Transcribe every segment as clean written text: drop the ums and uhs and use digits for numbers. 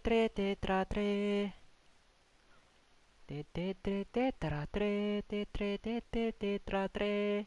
tre tetra tre. Te te tre tetra tre, te tre te tetra tre.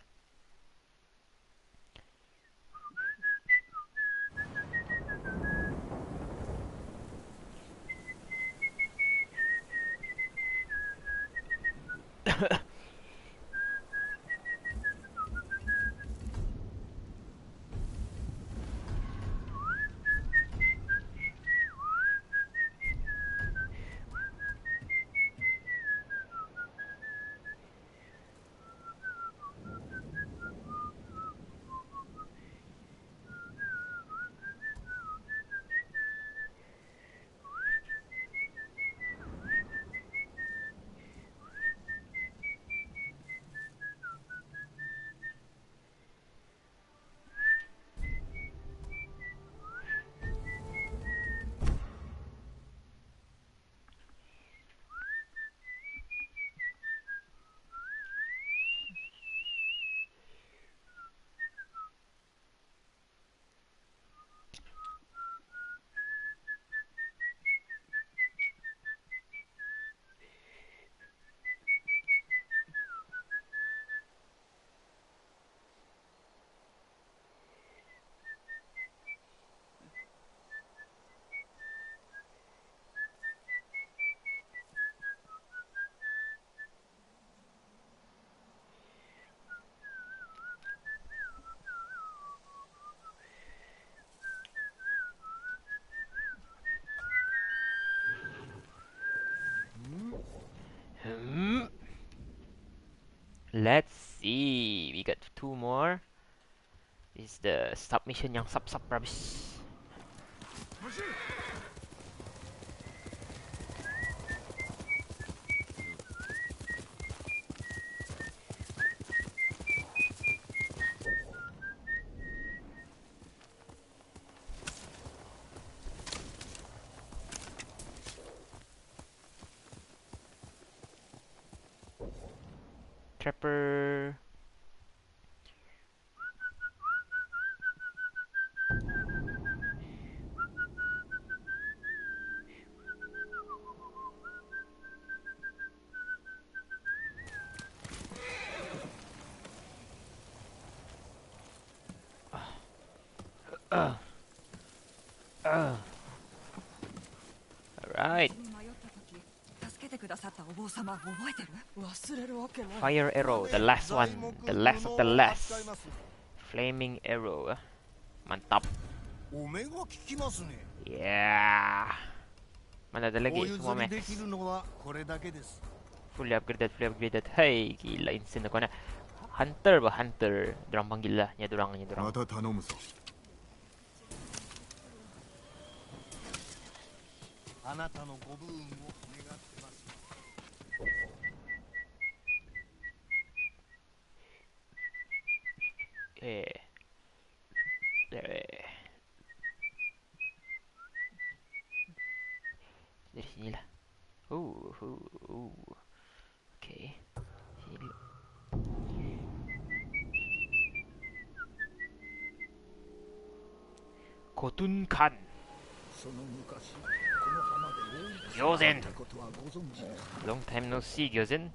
Hmm. Let's see. We got two more. This is the submission yang sub rubbish. Trapper. Uh, Alright. Fire arrow, the last one. The last of the last. Flaming arrow. Mantap. Yeah. Mana ada lagi semua max. Fully upgraded. Hey, gila insane aku nak. Hunter bah, hunter. Dorang panggil lah, nya dorang. Dari sini lah. Okay. Sini. Kotun Khan. Gyozen. Long time no see, Gyozen.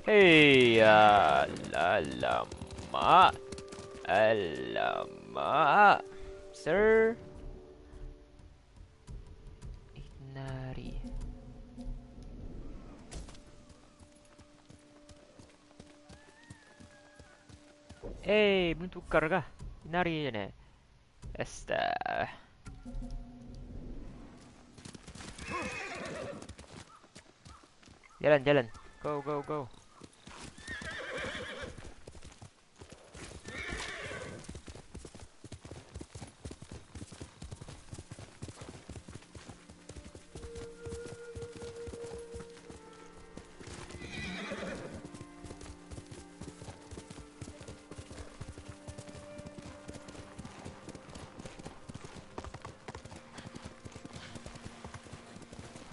Hey, alamak, sir. Inari. Hey, belum tukar kah? Inari je ni. Esta. Jalan, jalan. Go, go, go.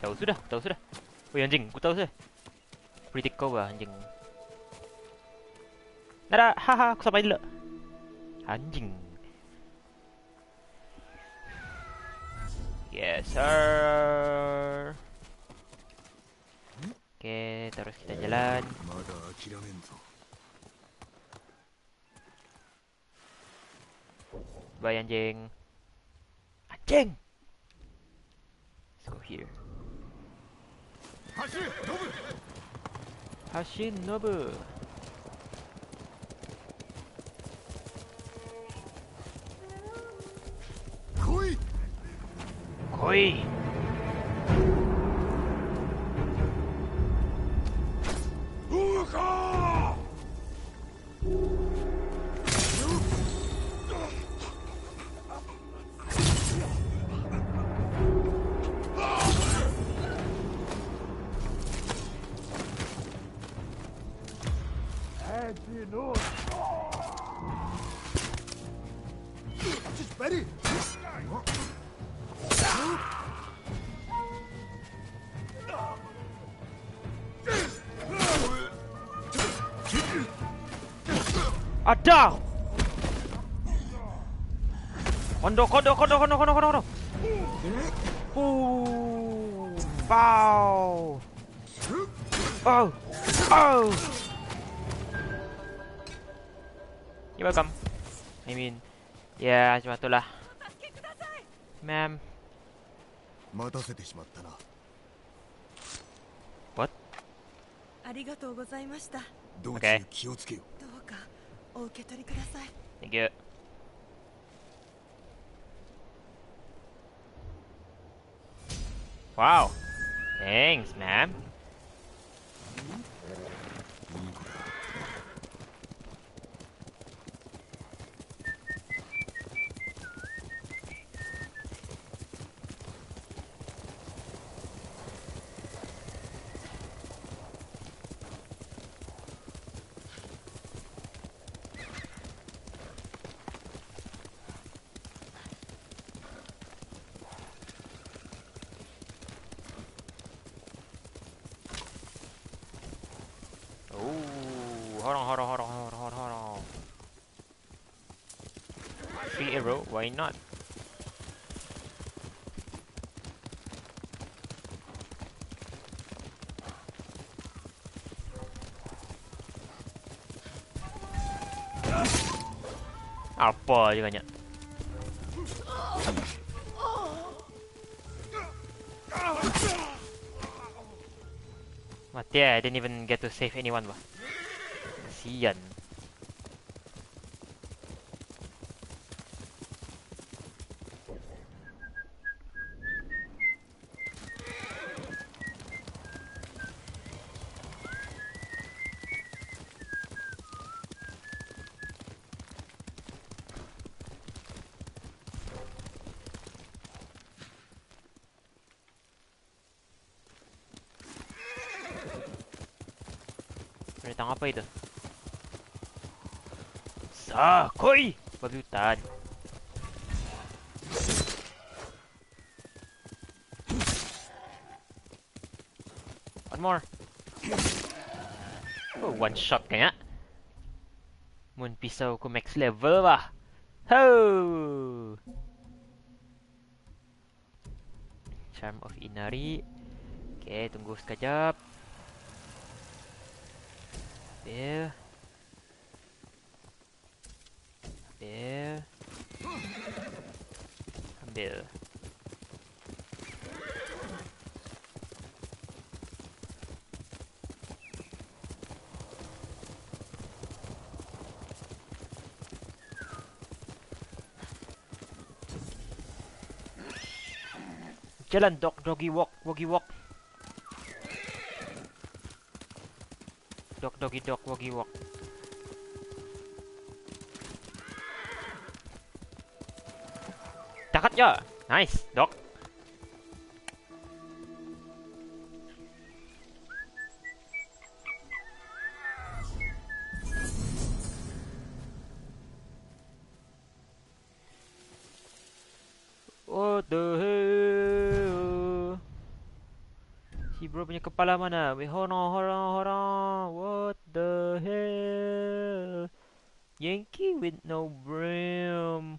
Tahu sudah, tahu sudah. Oh anjing, aku tahu sudah. Politik kau lah anjing. Nada, haha, aku sampai dulu. Anjing. Yes sir. Oke, terus kita jalan. Bye anjing. Anjing. Let's go here. Hashinobu. Koi. Koi. Just ready. Ada. Kondo, kondo, kondo, kondo, kondo, kondo, kondo. Wow. Oh. Oh. You're welcome. I mean, ya cuma itulah. Ma'am. What? ありがとうございました。道 Okay. 中気をつけよ。どうかお受け取りください。 Thank you. Wow. Thanks, ma'am. Hold on. Free arrow, why not? Apa je banyak. Mati I didn't even get to save anyone bah. Kasian. Binatang apa itu? Koi! Babi hutan. One more. Oh, one shot kaya. Mun pisau ku max level bah. Ho! Charm of Inari. Okay, tunggu sekejap. Ambil. Jalan dog, doggy walk, woggy walk. Dog, doggy dog, woggy walk. Tangkap je. Nice, dog. What the hell? Si bro punya kepala mana? Wait, hold on, hold on, hold on. What the hell? Yankee with no brim.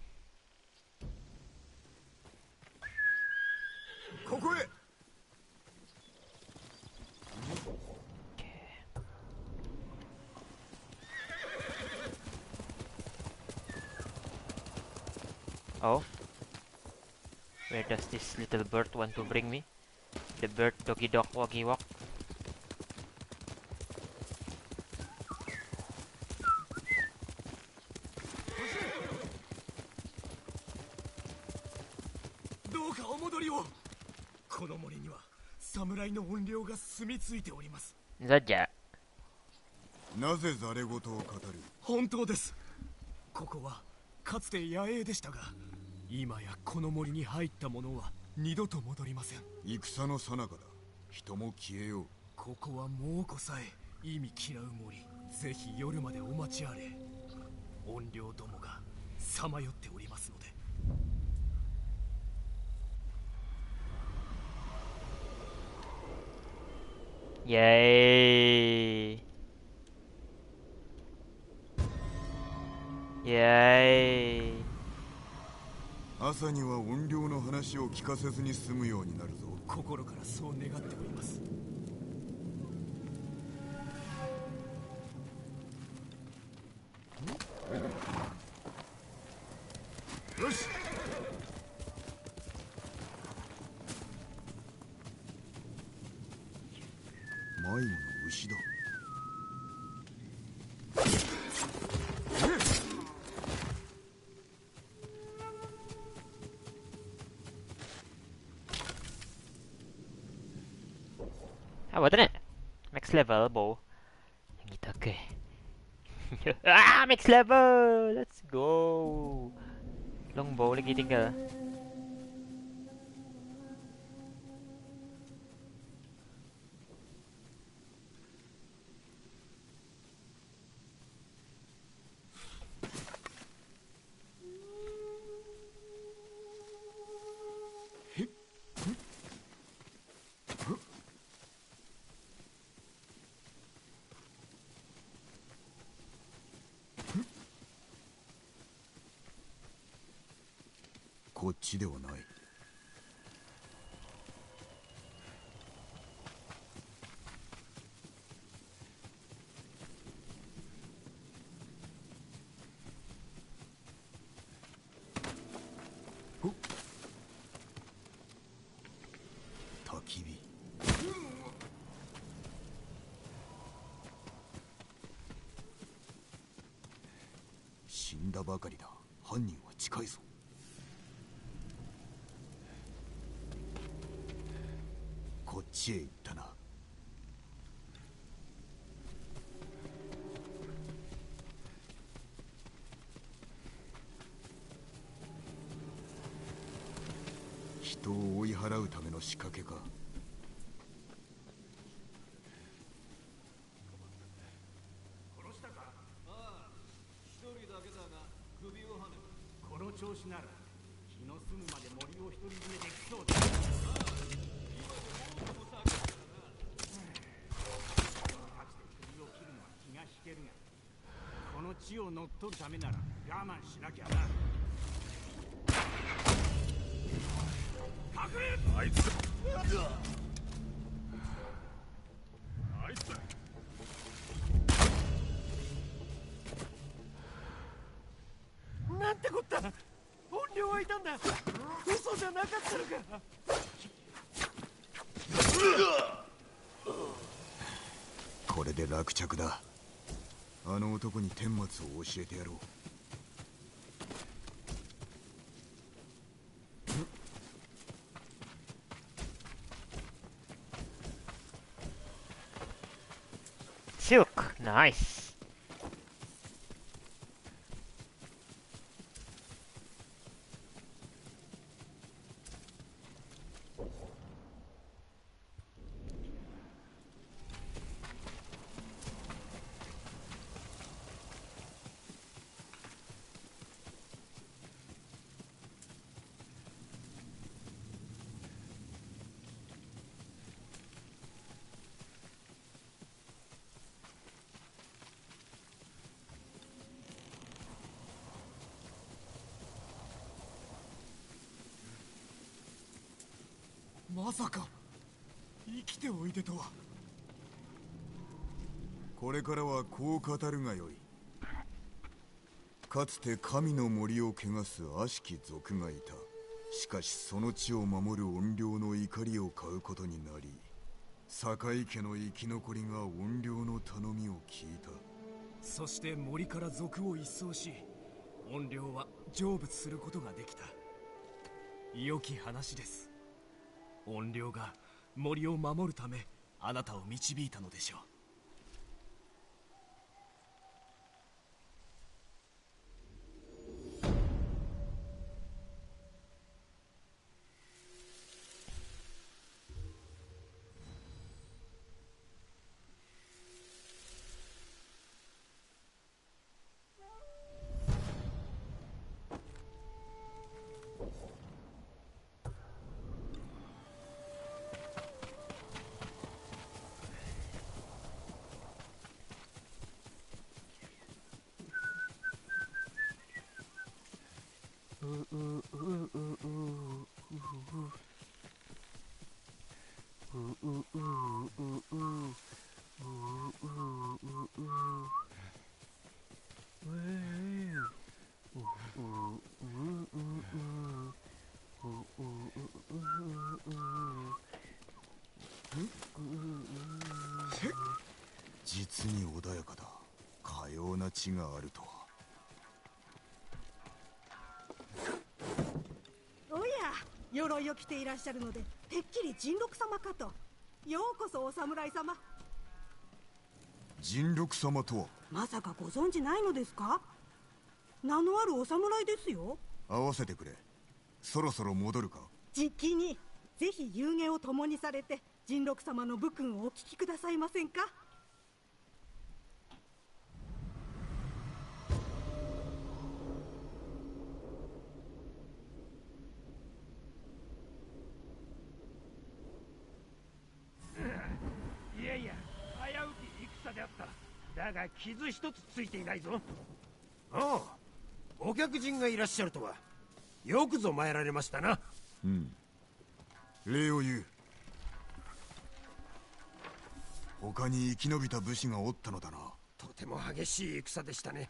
ここへ。 Oh, where does this little bird want to bring me? The bird doggy dog woggy walk. どうかお戻りを。この森には侍の怨霊が住み着いております。 Saja. なぜざれ言を語る？本当です。ここはかつて野営でしたが、今やこの森に入った者は二度と戻りません。戦の最中だ。人も消えよう。ここは猛虎さえ意味嫌う森。ぜひ夜までお待ちあれ。怨霊どもがさまよっておりますので。 Yay. Yay. 朝には怨霊の話を聞かせずに済むようになるぞ。心からそう願っております。よし。迷子の牛だ。 Ah, what it? Max level, bow. Yang gitu, okay. Ah, max level! Let's go! Longbow lagi tinggal.こっちではない。焚き火。死んだばかりだ。犯人は近いぞ。 こっちへ行ったな。人を追い払うための仕掛けか。殺したか？ああ、一人だけだが首をはねた。この調子なら気の済むまで森を独り占めできそうだ。 この地を乗っ取るためなら我慢しなきゃな。隠れ！あいつ！あいつ！なんてこった！怨霊はいたんだ！嘘じゃなかったのか！これで落着だ。 あの男に顛末を教えてやろう。silk. Nice.まさか生きておいでとは。これからはこう語るがよい。かつて神の森を汚す悪しき族がいた。しかしその地を守る怨霊の怒りを買うことになり、堺家の生き残りが怨霊の頼みを聞いた。そして森から族を一掃し、怨霊は成仏することができた。良き話です。怨霊が森を守るためあなたを導いたのでしょう。実に穏やかだ。かような地があるとは。おや、鎧を着ていらっしゃるのでてっきり神六様かと。ようこそお侍様。神六様とは。まさかご存知ないのですか？名のあるお侍ですよ。合わせてくれ。そろそろ戻るか。じきに。ぜひ有言を共にされて神六様の武訓をお聞きくださいませんか？いやいや、危うき戦であった。だが傷一つついていないぞ。ああ、お客人がいらっしゃるとは。よくぞ参られましたな。うん。礼を言う。他に生き延びた武士がおったのだな。とても激しい戦でしたね。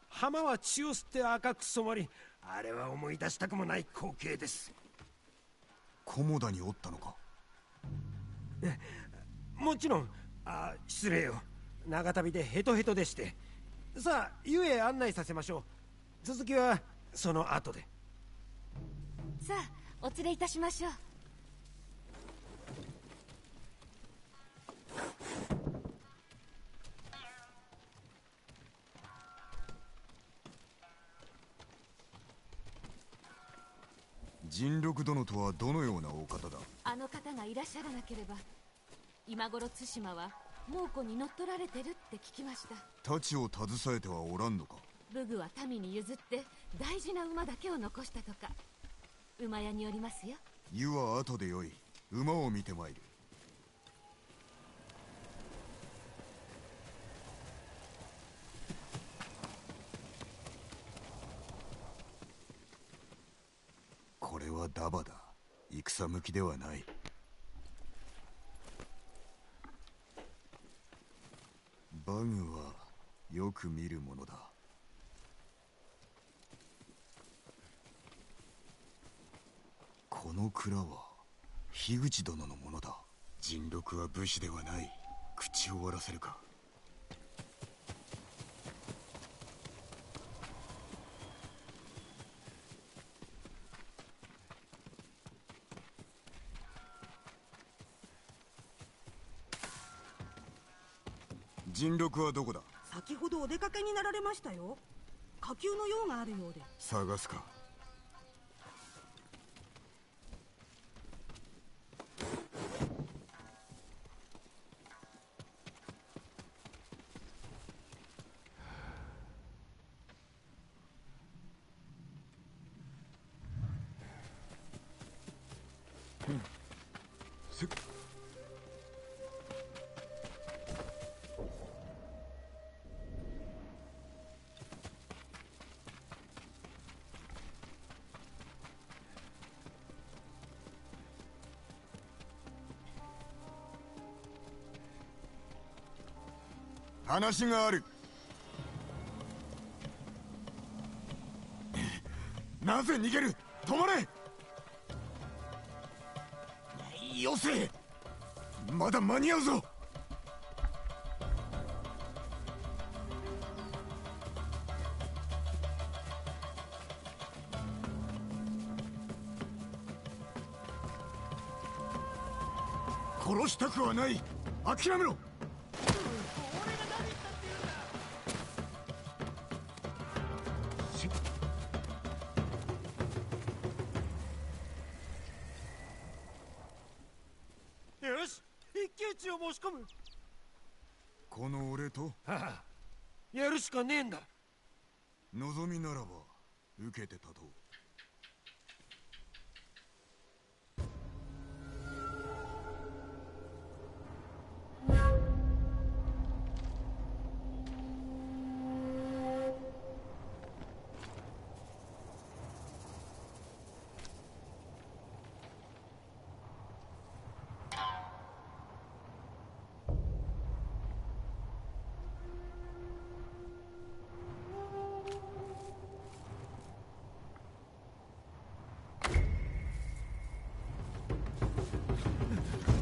浜は血を吸って赤く染まり、あれは思い出したくもない光景です。菰田におったのか？もちろん。失礼よ。長旅でヘトヘトでして。さあ、湯へ案内させましょう。続きはその後で。さあ、お連れいたしましょう。神六殿とはどのようなお方だ？あの方がいらっしゃらなければ今頃対馬は猛虎に乗っ取られてるって聞きました。太刀を携えてはおらんのか？武具は民に譲って大事な馬だけを残したとか。馬屋によりますよ。湯は後でよい。馬を見てまいる。これはダバだ。戦向きではない。バグはよく見るものだ。この蔵は樋口殿のものだ。人禄は武士ではない。口を割らせるか。人禄はどこだ？先ほどお出かけになられましたよ。火球の用があるようで。探すか。話がある。なぜ逃げる？止まれ！よせ！まだ間に合うぞ。殺したくはない。諦めろ。よし、一騎打ちを申し込む。この俺と？はあ、やるしかねえんだ。望みならば受けて立とう。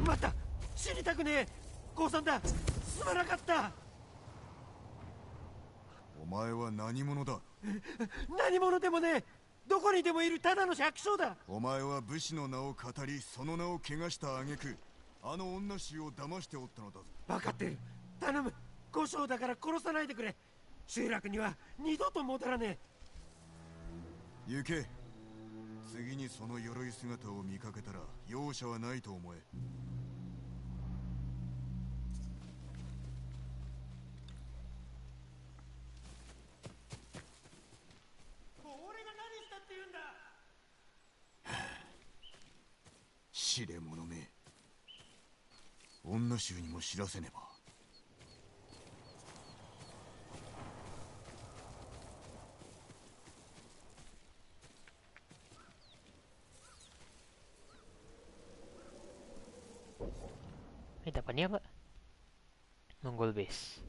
待った、死にたくねえ。降参だ、すまなかった。お前は何者だ？何者でもねえ。どこにでもいるただの百姓だ。お前は武士の名を語り、その名を汚した挙句、あの女衆を騙しておったのだぞ。分かってる。頼む、小姓だから殺さないでくれ。集落には二度と戻らねえ。行け。次にその鎧姿を見かけたら容赦はないと思え。俺が何したって言うんだ。知れ者め。女衆にも知らせねば。May dapat niya ba? Mongol base.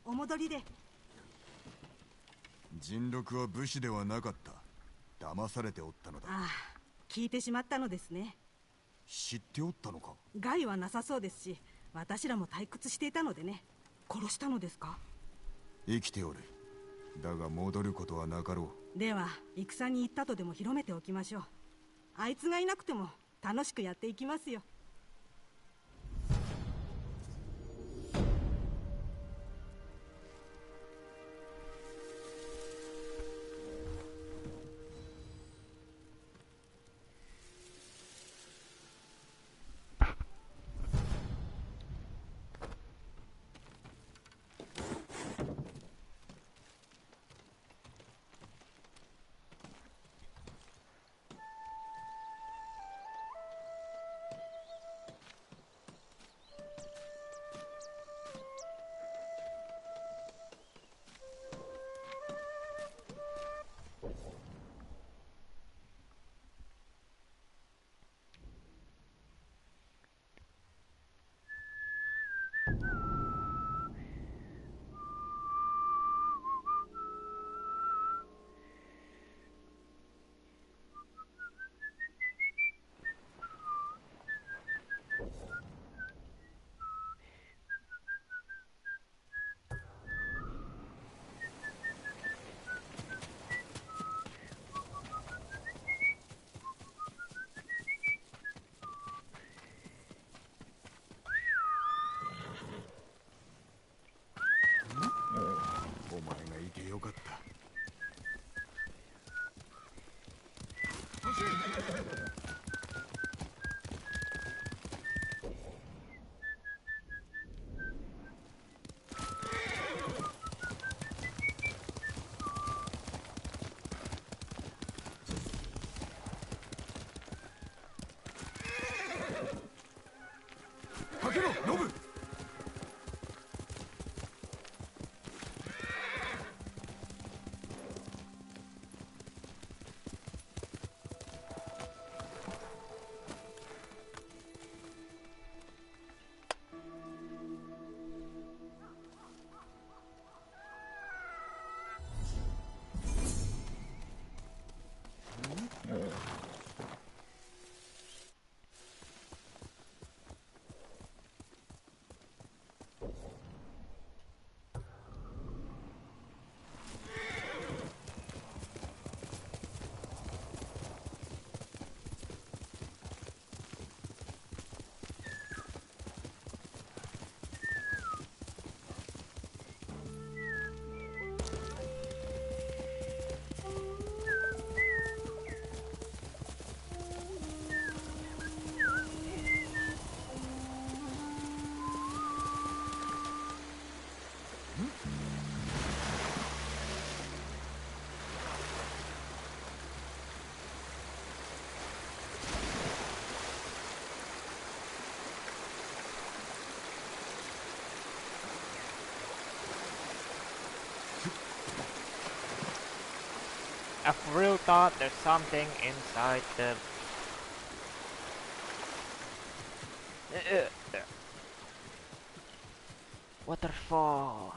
お戻りで。人禄は武士ではなかった。騙されておったのだ。ああ、聞いてしまったのですね。知っておったのか？害はなさそうですし、私らも退屈していたのでね。殺したのですか？生きておる。だが戻ることはなかろう。では戦に行ったとでも広めておきましょう。あいつがいなくても楽しくやっていきますよ。よかった。かけろノブ。I really thought there's something inside the waterfall.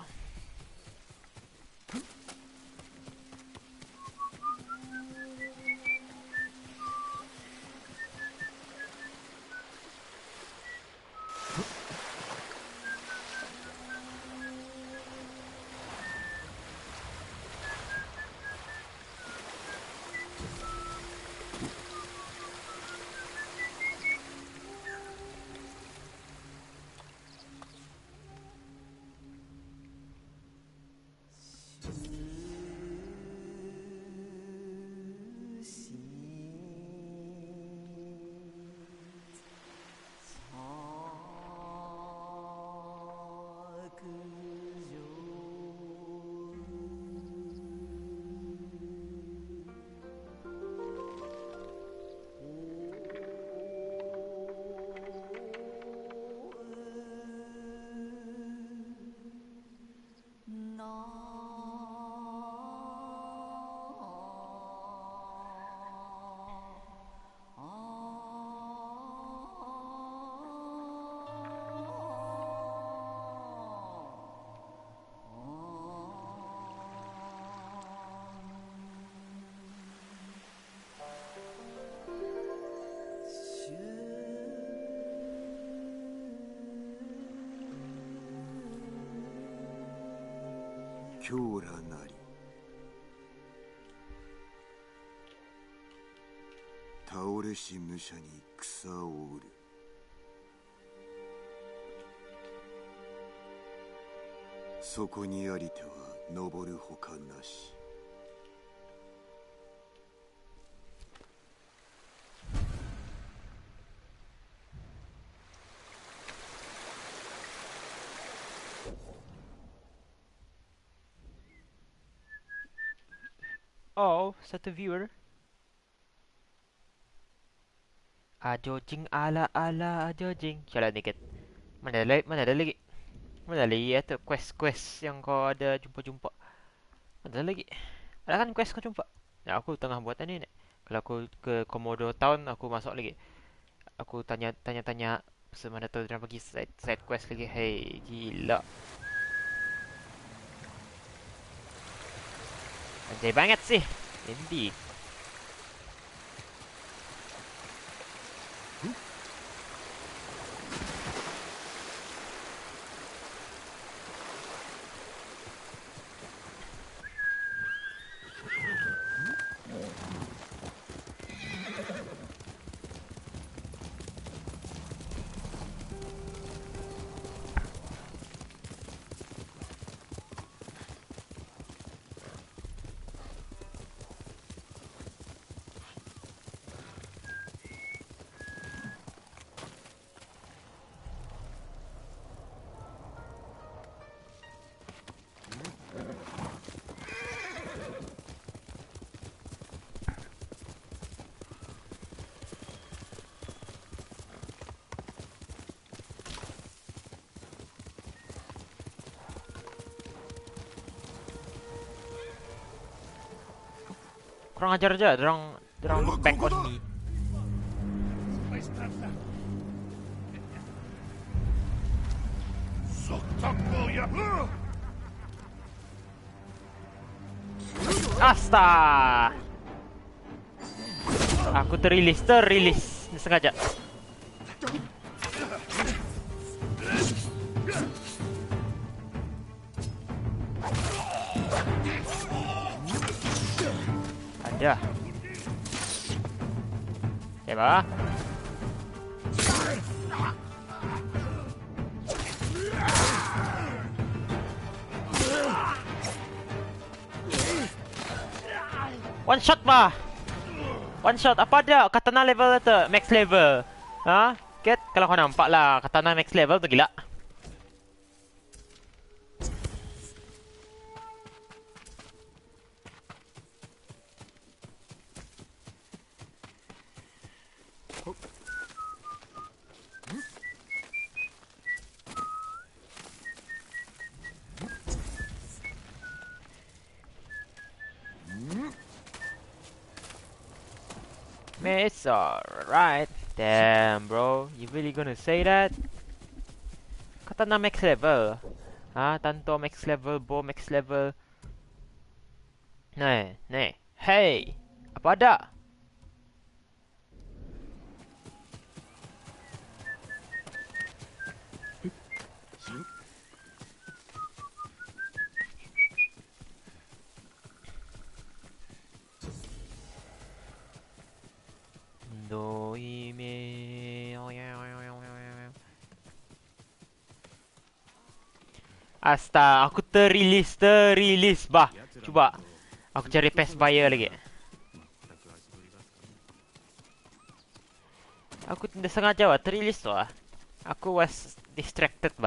強羅なり倒れし武者に草を売る。そこにありては登るほかなし。Oh, satu viewer. Jojing ala Jojing. Jalan dikit. Mana ada lagi? Mana lagi itu quest yang kau ada jumpa. Mana lagi? Ada kan quest kau jumpa? Ya aku tengah buat ini nih. Kalau aku ke Komodo Town aku masuk lagi. Aku tanya semana tu dia bagi side quest lagi. Hey, gila. Anjay banget sih. Indeed. Kurang ajar aja, dorang back on me. Asta. Aku terilis. Sengaja. Ada. Coba. One shot bah. One shot. Apa ada katana level tu? Max level. Ha? Ket kalau kau nampak lah katana max level tu gila. It's alright. Damn, bro. You really gonna say that? Katana max level. Ha? Tanto max level, bow max level. Nih. Hey! Apa ada? Asta, aku terilis bah. Cuba. Aku cari pass buyer lagi. Aku tidak sengaja bah, terilis tu ah. Aku was distracted.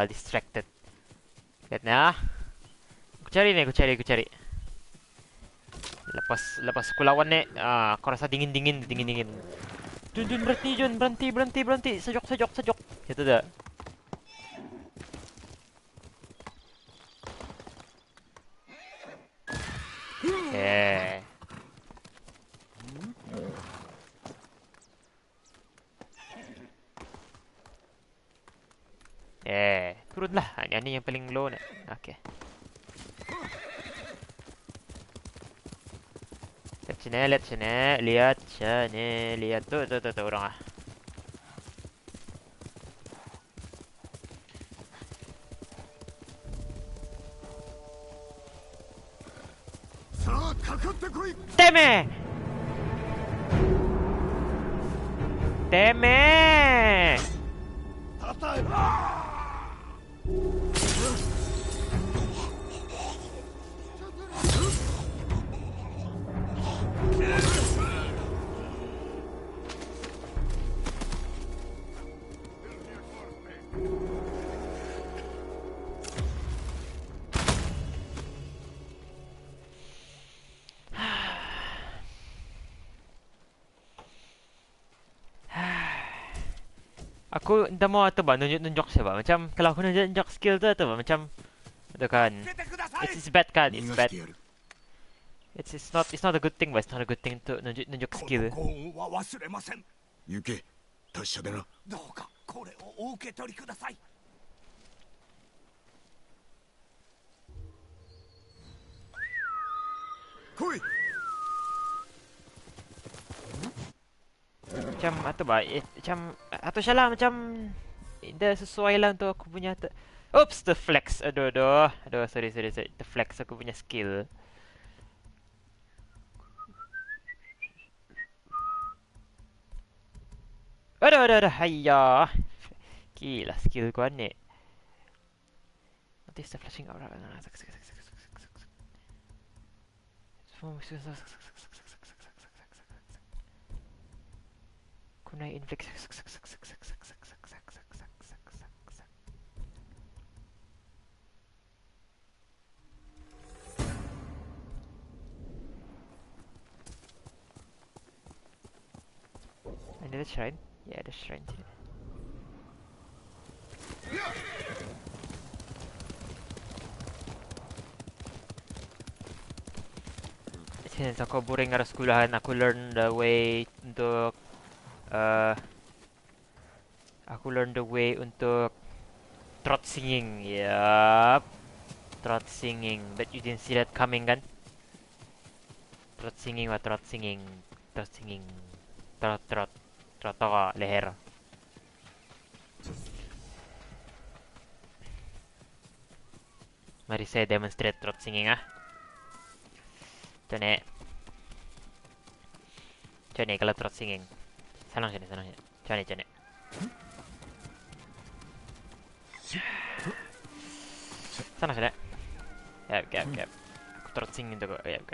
Lihat nah. Aku cari. Lepas aku lawan ni, aku rasa dingin. Jun berhenti. Sejok. Itu dah. Turunlah. Ini yang paling low ni. Okay. Lihat sini. Lihat tuh orang ah. Teme! Aku dah mau tu bah nunjuk siapa. Macam kalau aku nunjuk skill tu bah macam tu kan. It's bad kan. It's bad. It's not a good thing, but it's not a good thing to nunjuk skill. 行け達者でな。どうかこれをお受け取りください。来い。 Macam atau bah macam atau salah macam dah sesuai lah untuk aku punya Oops, the flex. Aduh, sorry. The flex aku punya skill. Aduh. Hayya. Gila skill gua ni. Notice the flashing aura. Kunai inflict. Ada shrine? Ya, ada shrine sini. Since ako boring nga skulahan, aku learn the way untuk aku learn the way untuk trot singing. Yup. Trot singing. But you didn't see that coming kan? Trot singing wa trot singing. Trot singing. Trot trot. Trot ako leher. Mari saya demonstrate trot singing ah. Macam ni kalau trot singing. Sana sini. Macam ni. Sana sini. Yap. Aku trot singing tu kok. Yap.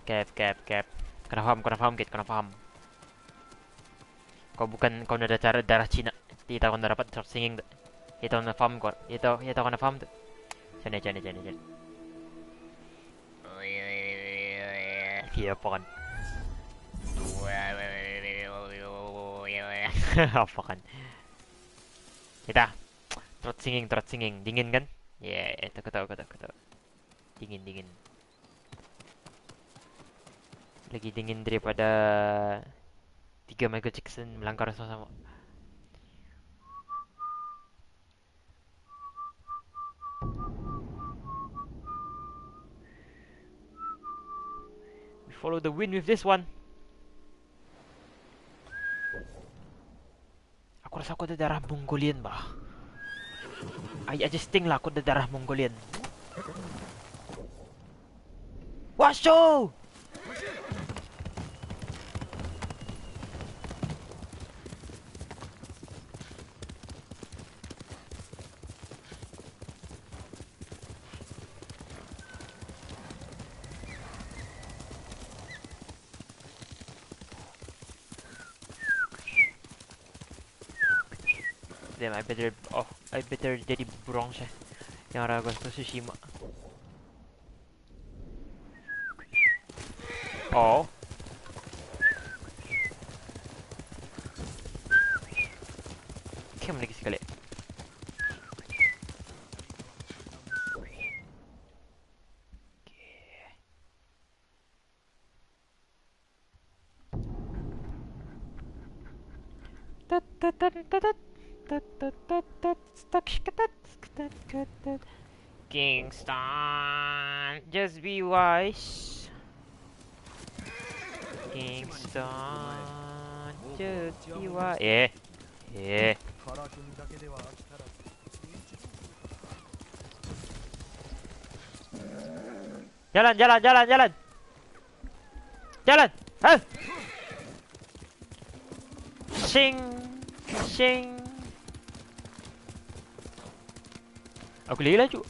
Cap. Kena faham Kit. Kau udah ada cara darah Cina. Kita kau dapat trot singing tu. Kita kena faham kau. Kita kena faham tu. Macam ni. Iya apa kan? Apa kan? Kita trot singing. Dingin kan? Ya, itu ketawa. Dingin. Lagi dingin daripada 3 Michael Jackson melangkar sama-sama. We follow the wind with this one. Aku rasa aku ada darah Mongolian bah. I just think lah aku ada darah Mongolian. Washo! Damn, I better jadi burung siya. Yang arah gusto Tsushima. Oh. Kaya mo lagi sekali. Kingston, just be wise. Kingston, just be wise. Yeah. Jalan. Hah? Sing. Aku lagi laju.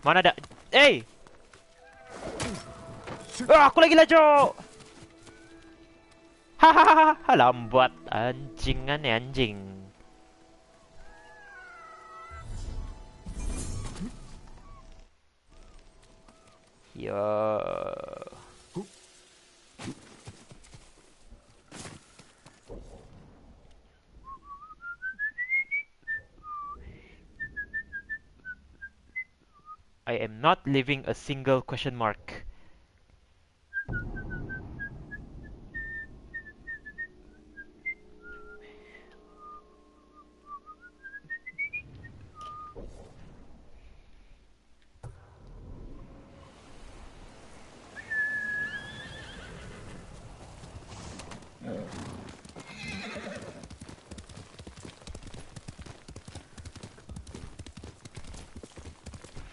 Mana ada? Aku lagi laju. Hahaha, lambat anjing. Yo. I am not leaving a single question mark.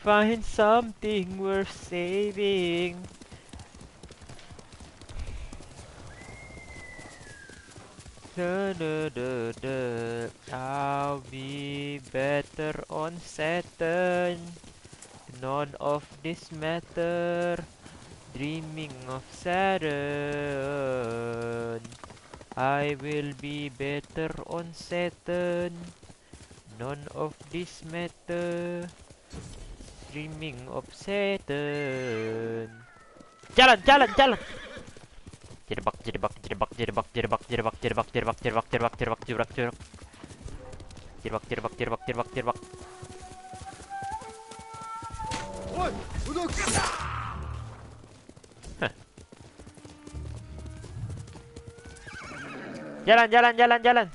Find something worth saving. I'll be better on Saturn. None of this matter. Dreaming of Saturn. I will be better on Saturn. None of this matter. Dreaming of Saturn. Jalan. Jedebak, jedebak, jedebak, jedebak, jedebak, jedebak, jedebak, jedebak, jedebak, jedebak, jedebak, jedebak, jedebak. Jedebak, jedebak, jedebak, jedebak, jedebak. おい、うどく。 Jalan, jalan, jalan, jalan.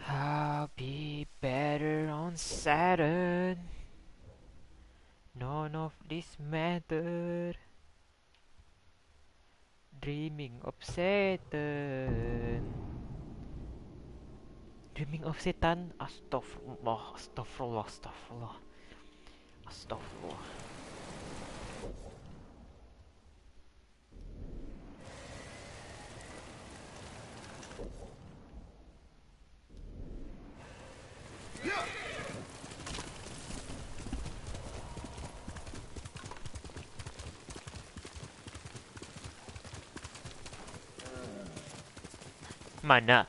I'll be better on Saturn. None of this matter. Dreaming of Satan. Dreaming of Satan. Astaghfirullah, astaghfirullah, astaghfirullah. Astaghfirullah. Mana?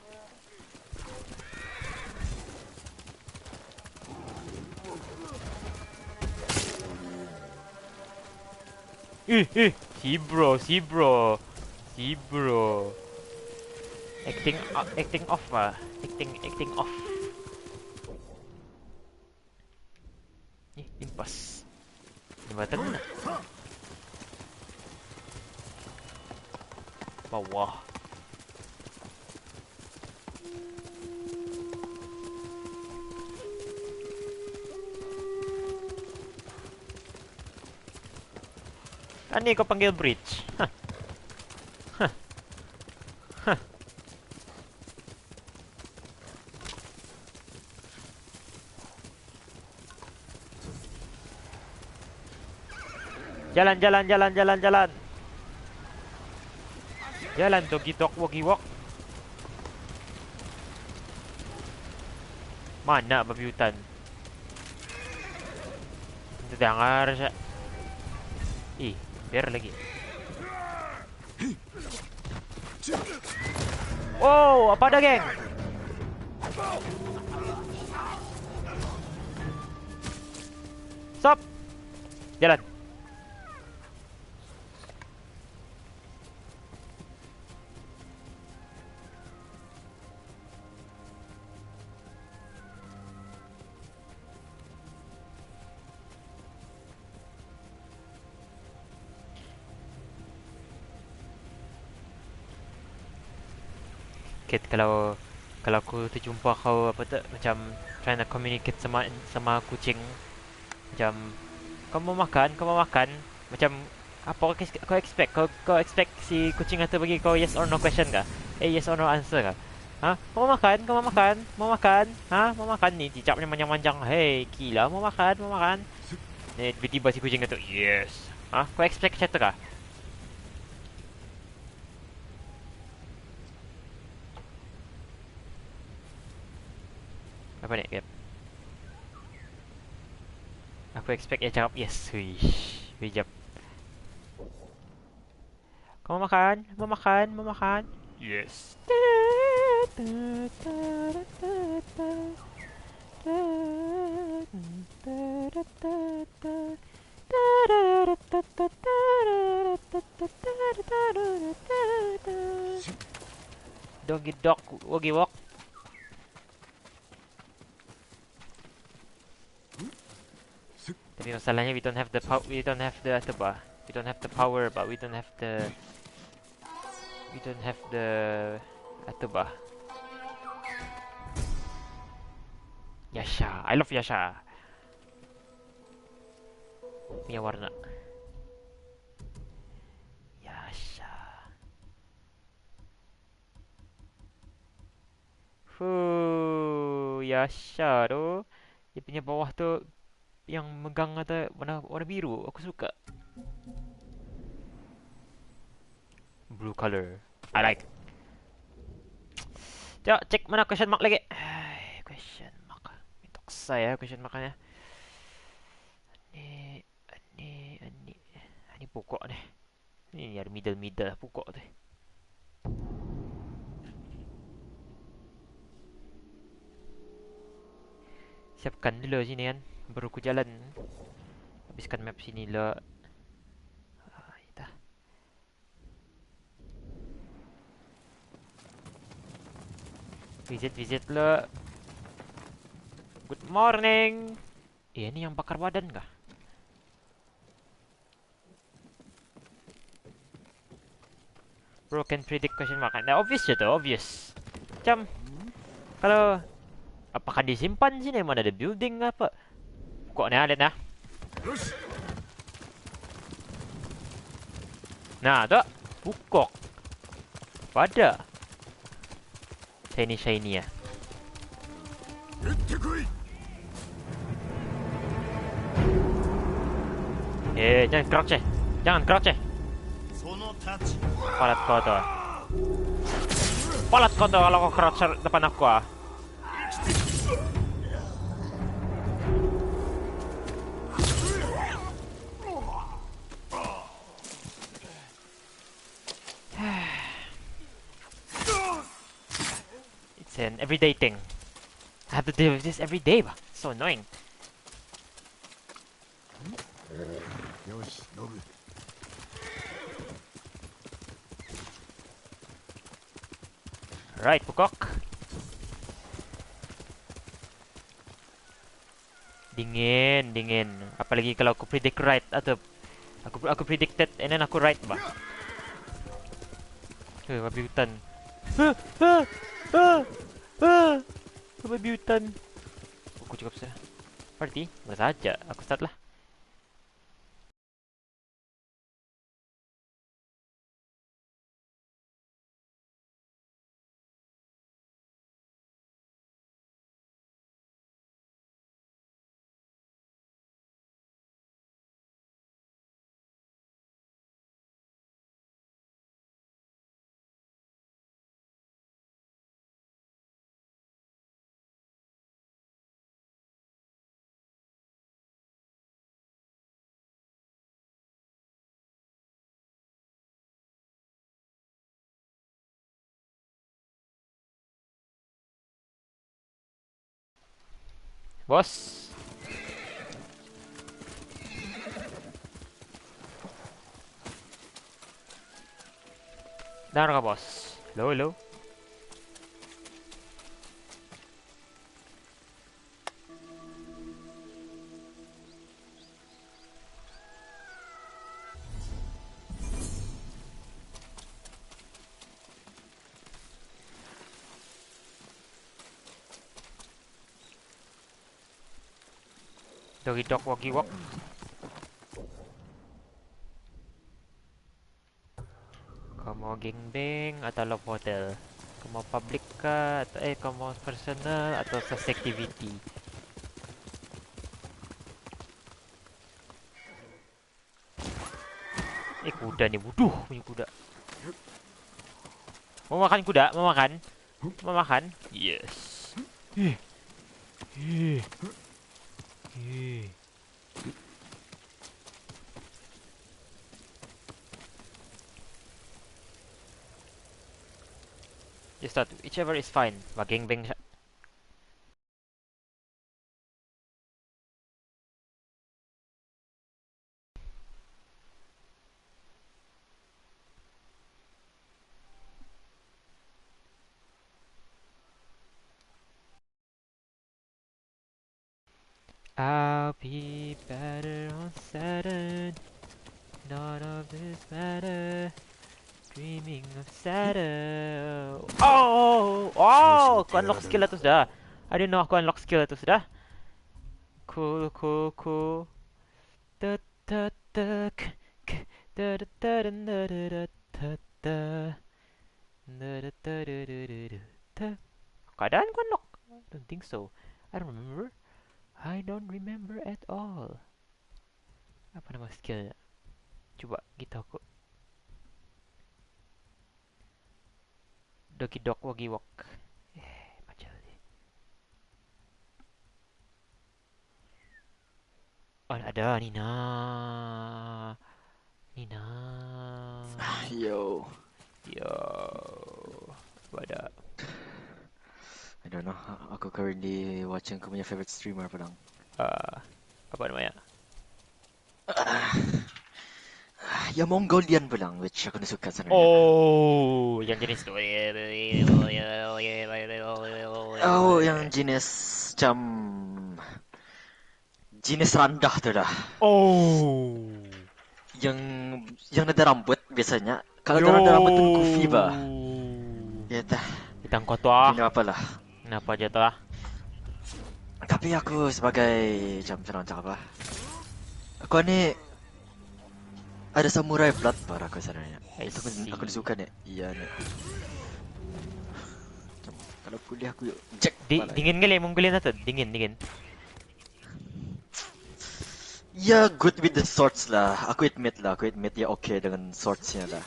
Si bro, si bro. Si bro. Acting off lah. Acting off. Impas. Jembatan mana? Bawah. Kan ni kau panggil bridge. Hah. Hah. Hah. Jalan, jalan, jalan, jalan, jalan. Jalan doggy dog woggy walk. Mana babi hutan? Dengar saya. Biar lagi. Oh, apa ada geng? Stop. Jalan. Kalau aku terjumpa kau apa tak macam trying to communicate sama kucing macam kau mau makan macam apa kau expect kau expect si kucing itu bagi kau yes or no question kah? Yes or no answer kah? Ha? Mau makan? Ha? Mau makan ni cicapnya manjang-manjang. Hey, gila mau makan. Tiba-tiba si kucing itu yes. Ha? Kau expect macam tu kah? Apa ni? Gap. Aku expect dia cakap yes. Wish. Bijap. Kau mau makan? Yes. Doggy dog, woggy walk. Tapi masalahnya we don't have the power, we don't have the power, but we don't have the atubah. Yasha, I love Yasha. Punya warna. Yasha. Yasha tu. Dia punya bawah tu yang megang atau warna biru. Aku suka. Blue color. I like. Jom cek mana question mark lagi. Question mark. saya question marknya. Ni, ni pokok ni. Ni ada middle pokok tu. Siapkan dulu sini kan. Baru ku jalan. Habiskan map sini lah. Dah. Visit lah. Good morning. Ini yang bakar badan kah? Bro can predict question mark. Nah, obvious je tu, obvious. Macam kalau apakah disimpan sini? Mana ada building apa? Pokok ni lihat nah. Nah, tu pokok. Pada shiny ya. Jangan crouch eh. Jangan crouch eh. Palat kau tu. Palat kau tu kalau kau crouch depan aku ah. It's an everyday thing. I have to deal with this every day, bah. So annoying. Right, pokok. Dingin. Apalagi kalau aku predict right atau aku predicted and then aku right bah. Babi hutan. Babi hutan. Aku cukup sah. Party? Enggak saja. Aku start lah. Bos. Dengar kah bos? Hello. Doggy dog walkie walk. Kau mau gangbang atau love hotel? Kau mau public kah atau kau mau personal atau sex activity? Kuda ni bodoh punya kuda. Mau makan kuda? Mau makan? Mau makan? Yes. Just start. Whichever is fine. Mag-gangbang siya. I'll be better on Saturn. None of this matter. Dreaming of Saturn. Oh! Aku unlock skill itu sudah. I didn't know aku unlock skill itu sudah. Cool. Keadaan aku unlock? I don't think so. I don't remember at all. Apa nama skillnya? Coba kita aku. Doggy dog wagi walk. Macam ni. Ada Nina. Nina. Yo, Yo. What up? I don't know. Aku currently watching aku punya favorite streamer padang. Apa namanya? Yang Mongolian padang, which aku suka sebenarnya. Oh, yang jenis tu. Oh, yang jenis macam jenis rendah tu dah. Oh. Yang ada rambut biasanya. Kalau dia ada rambut tu goofy bah. Ya dah. Hitam kotor. Kenapa lah? Kenapa je tu lah? Tapi aku sebagai macam cakap apa? Aku ni ada samurai blood bar aku sebenarnya. Itu aku suka ni. Iya ni. Kalau kuliah aku jack. Dingin kali Mongolian tu. Dingin. Ya, good with the swords lah. Aku admit dia okay dengan swordsnya lah.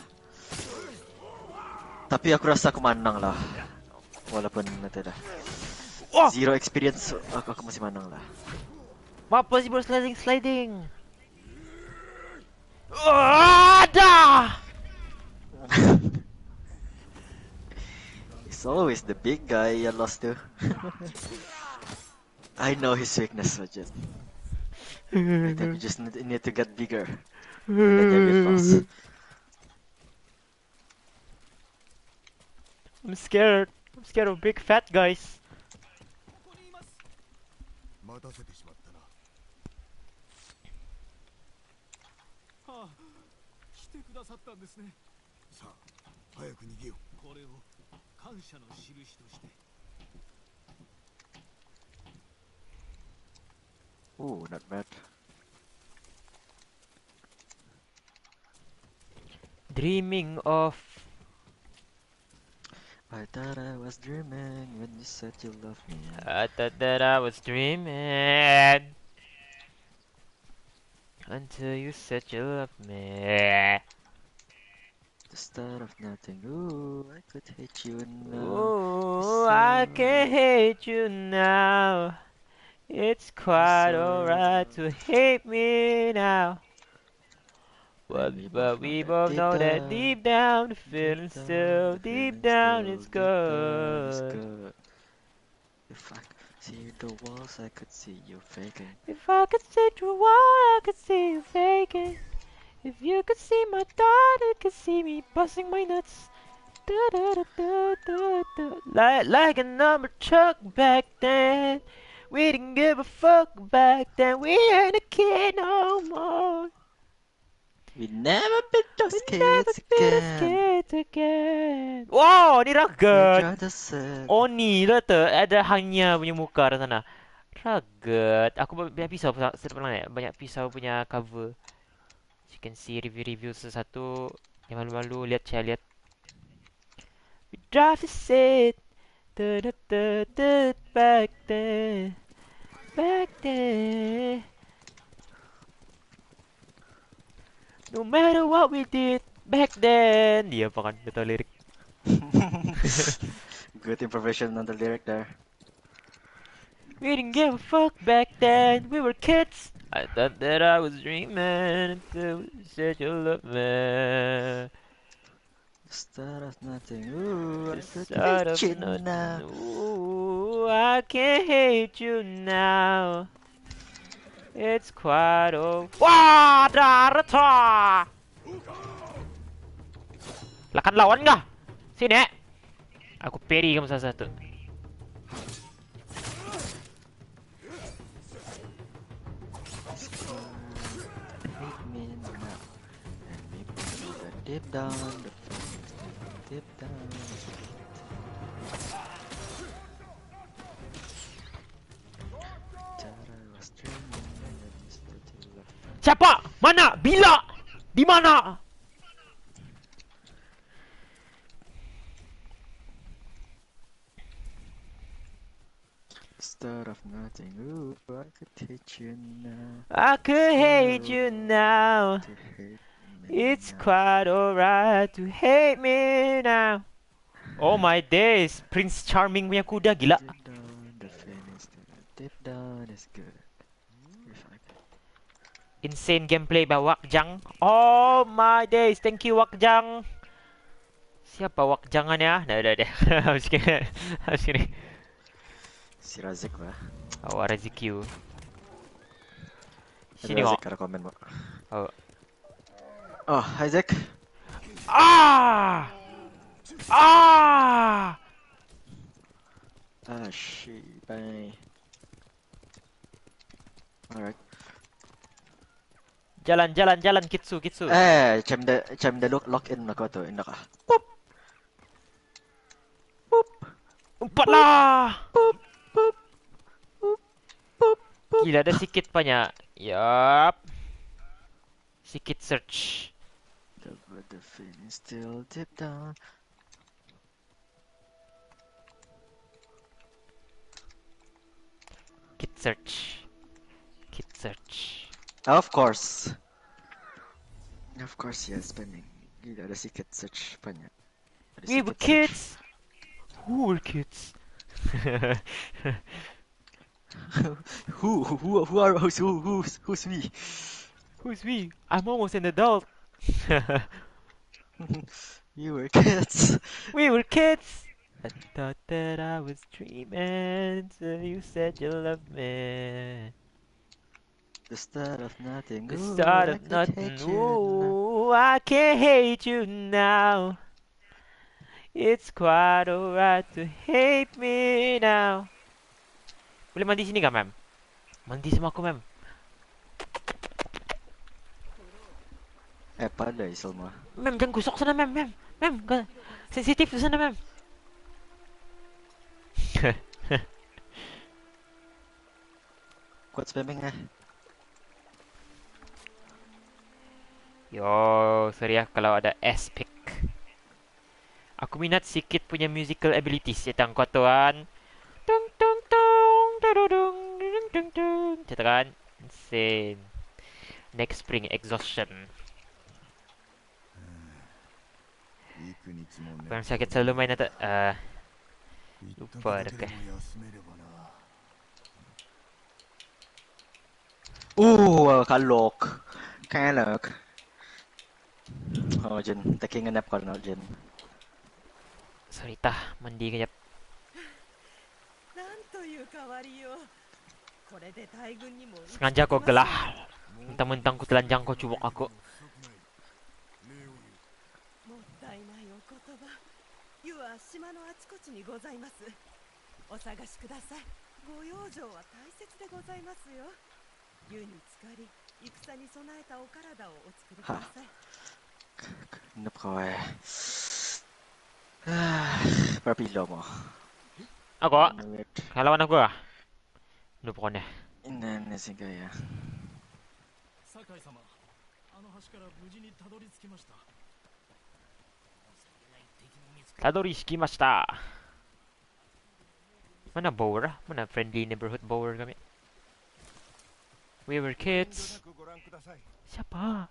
Tapi aku rasa aku menang lah. Walaupun nanti dah. Zero experience, aku masih menang lah. Apa sih bro sliding? Ada! It's always the big guy you lost to. I know his weakness, Rajat. I think you just need to get bigger. Then you get lost. I'm scared. I'm scared of big fat guys. 待たせてしまったな。はあ、来てくださったんですね。さあ、早く逃げよう。これを感謝の印として。 Ooh, not bad. Dreaming of. I thought I was dreaming when you said you loved me. I thought that I was dreaming until you said you loved me. The start of nothing. Ooh, I could hate you now. Ooh, I can hate you now. It's quite alright to hate me now. But we both know that deep down the feeling still deep down it's good. If I could see the walls, I could see you faking. If I could see through wall, I could see you faking. If you could see my thought, you could see me busting my nuts. Like a number truck back then. We didn't give a fuck back then. We ain't a kid no more. We never been those We never kids be those again. kids again. Wow, ni rugged. Oh ni lah tu, ada hanya punya muka di sana. Rugged. Aku banyak pisau sebenarnya, banyak pisau punya cover. You can see review satu yang malu-malu. Lihat saya lihat. We drive to sit back then. No matter what we did back then. Dia apa kan? Dia tahu lirik. Good improvisation on the lyric there. We didn't give a fuck back then. We were kids. I thought that I was dreaming until you said you love me. The start of nothing. Ooh, I The could start of hate you nothing. now. Ooh, I can't hate you now. It's quite Wah, Darata! Lakan lawan kah? Sini. Aku peri kamu salah satu. Hate me now. And me pull that deep down. The feelings deep down. Siapa? Mana? Bila? Di mana? Start of nothing. Ooh, I could hate you now. I could hate you now. To hate me It's now. quite alright to hate me now. Oh my days, Prince Charming punya kuda gila. Deep down, the feelings deep down is good. If I could. Insane gameplay by Wakjang. Oh my days. Thank you Wakjang. Siapa Wakjangannya? Dah. Habis kena. Habis kena. Si Razik ba? Oh, Razik. Ada Sini Razik kok. ada komen ba? Oh. Oh, Isaac. Ah! Ah! Ah, shit. Bye. Alright. Jalan Kitsu. Macam dah lock in nak tu, indak ah. Pop. Umpat lah! Pop. Pop. Pop. Pop. Gila, ada sikit banyak. Yup. Sikit search. But the feeling still deep down. Kit search. Of course, yes, spending. Gila, ada sikit search banyak. Ada We were sikit kids. Who were kids? Who's me? Who's we? I'm almost an adult. You were kids. We were kids. I thought that I was dreaming till you said you loved me. The start of nothing. The Ooh, start I of could nothing. hate you now. Ooh, I can't hate you now. It's quite alright to hate me now. Boleh mandi sini kah, ma'am? Mandi sama aku, ma'am. Pandai Salma. Ma'am, jangan gosok sana, ma'am. Ma'am, sensitif di sana, ma'am. Kuat spamming eh. Yo, sorry ya kalau ada S-pick. Aku minat sikit punya musical abilities ya tang tuan. Tung tung tung tududung dung dung dung. Cita kan? Insane. Next spring exhaustion. Kurang sakit selalu main atau lupa dah ke. Kalok. Oh, Jen, taking a nap kau nak Jen. Sorry tah, mandi kejap. Sengaja kau gelah. Mentang-mentang ku telanjang kau cubuk aku. Nap kau eh. Berpilo mo. Ako? Kalawan aku ah. Ano po ko na? Ini sih gaya. Tadori shikimashita. Mana bower? Mana friendly neighborhood bower kami? We were kids. Siapa?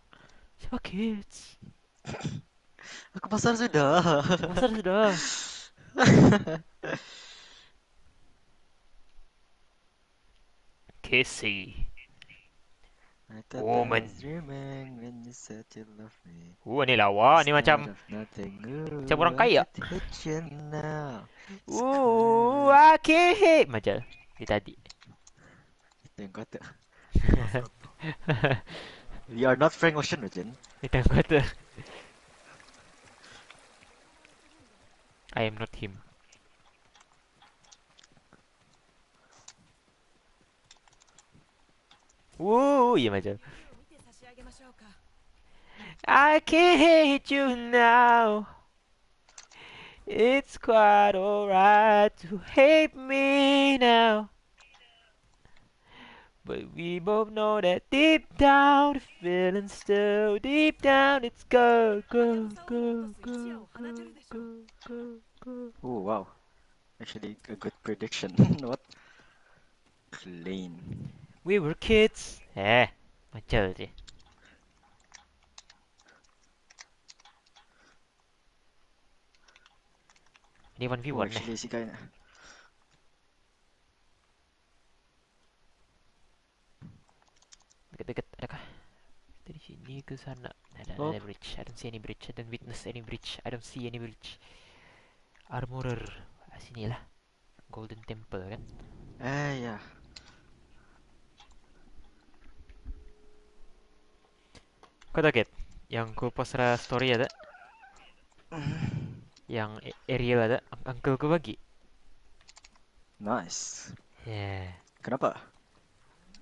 Siapa kids? Aku pasar sudah. Pasar sudah. Kissy. Woman. When you said you love me. Ni lawa. Ni macam orang kaya. I can't hate. Macam ni tadi. Itu yang kata. We are not Frank Ocean, Jen. Itu yang kata. I am not him. Ya macam. I can't hate you now. It's quite alright to hate me now. But we both know that deep down the feeling's still deep down. It's go. Oh wow, actually a good prediction. What? Clean. We were kids. Macam je. Ni 1v1 actually si guy na. Dekat-dekat ada kah? Dari sini ke sana. Ada Oh. bridge. I don't see any bridge. I don't witness any bridge. I don't see any bridge. Armorer. Sinilah. Golden Temple kan. Ya. Kau tahu Kat? Yang ku post story ada. Yang Ariel ada. Uncle ku bagi. Nice. Yeah. Kenapa?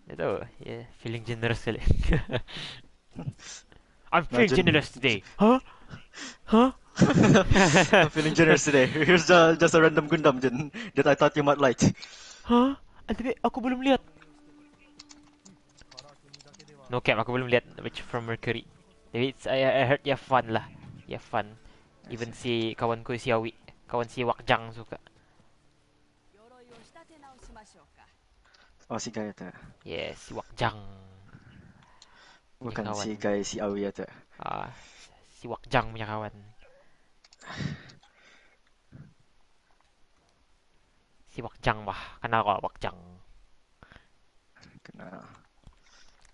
Itu ya feeling generous kali. I'm Nah, feeling generous today. Huh? Huh? I'm feeling generous today. Here's just a random Gundam Jin that I thought you might like. Hah? Tapi aku belum lihat. No cap, aku belum lihat Witch from Mercury. Tapi I heard ya fun lah. Ya fun. Even si kawanku si Awi, kawan si Wakjang suka. Oh, si Guy itu. Yes, si Wakjang. Bukan kawan. si Guy, si Awi itu. Si Wakjang punya kawan. Si Wakjang wah, kenal kok Wakjang. Kenal.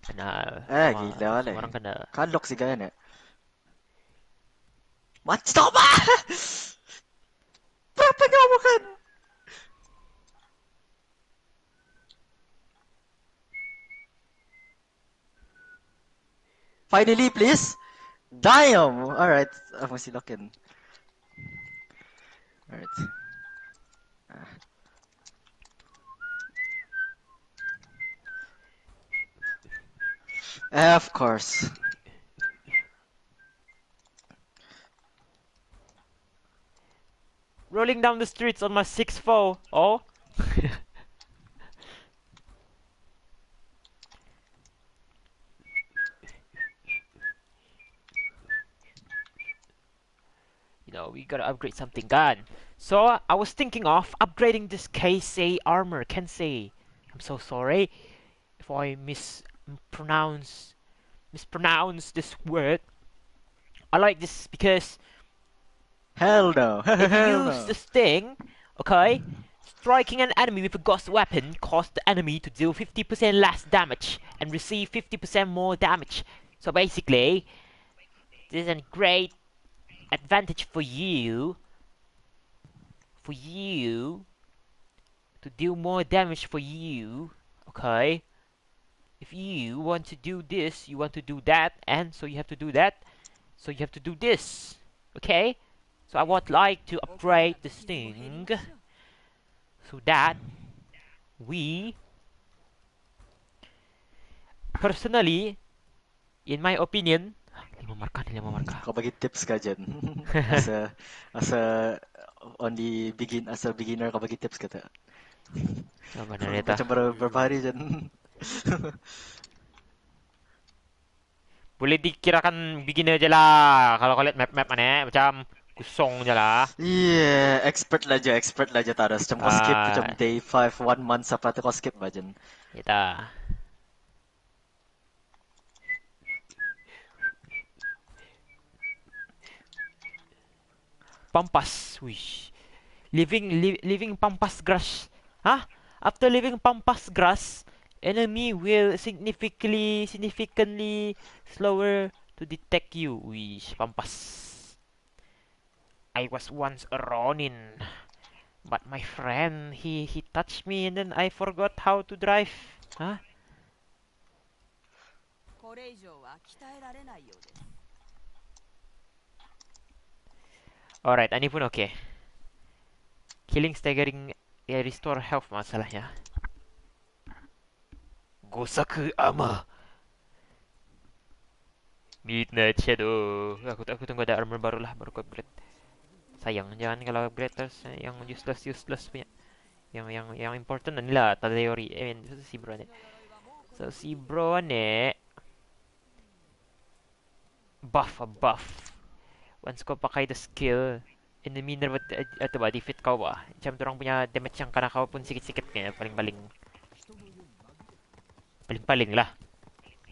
Kenal. Gila Semua orang kenal. Kalok si Guy ini. Stop ah! Berapa kamu kan? Finally, please. Damn. All right, I must lock in. All right. Of course. Rolling down the streets on my 6'4". Oh. You know, we gotta upgrade something gun. So I was thinking of upgrading this Kensei armor. Kensei. I'm so sorry if I mispronounce this word. I like this because Hell no. if you Hell use no. this thing, okay, striking an enemy with a ghost weapon causes the enemy to deal 50% less damage and receive 50% more damage. So basically, this is a great advantage for you to deal more damage for you, okay? If you want to do this, you want to do that, and so you have to do that, so you have to do this, okay? So I would like to upgrade this thing so that we personally, in my opinion, 5 markah. Kau bagi tips ka dyan. As a beginner, kau bagi tips ka ta. Benar ya ta. Macam berapa hari dyan. Boleh dikirakan beginner je lah. Kalau kau lihat map-map mana macam kusong je lah. Yeah, expert lah je taras. Macam kau skip macam day 5, 1 month apa tu kau skip ba dyan. Ya ta. Pampas, wish. Living pampas grass. Huh? After leaving pampas grass, enemy will significantly slower to detect you. Wish, pampas. I was once a Ronin, but my friend he touched me and then I forgot how to drive. Huh? Alright, ini pun okay. Killing staggering ya restore health masalahnya. Gosaku ama. Midnight Shadow. Aku tunggu ada armor baru lah, baru aku upgrade. Sayang, jangan kalau upgrade terus yang useless punya. Yang important inilah Tadayori. Si bro ni. So si bro ni buff. Once kau pakai the skill, enemy nerve atau ba defeat kau ba. Macam orang punya damage yang kena kau pun sikit-sikit kaya paling-paling lah.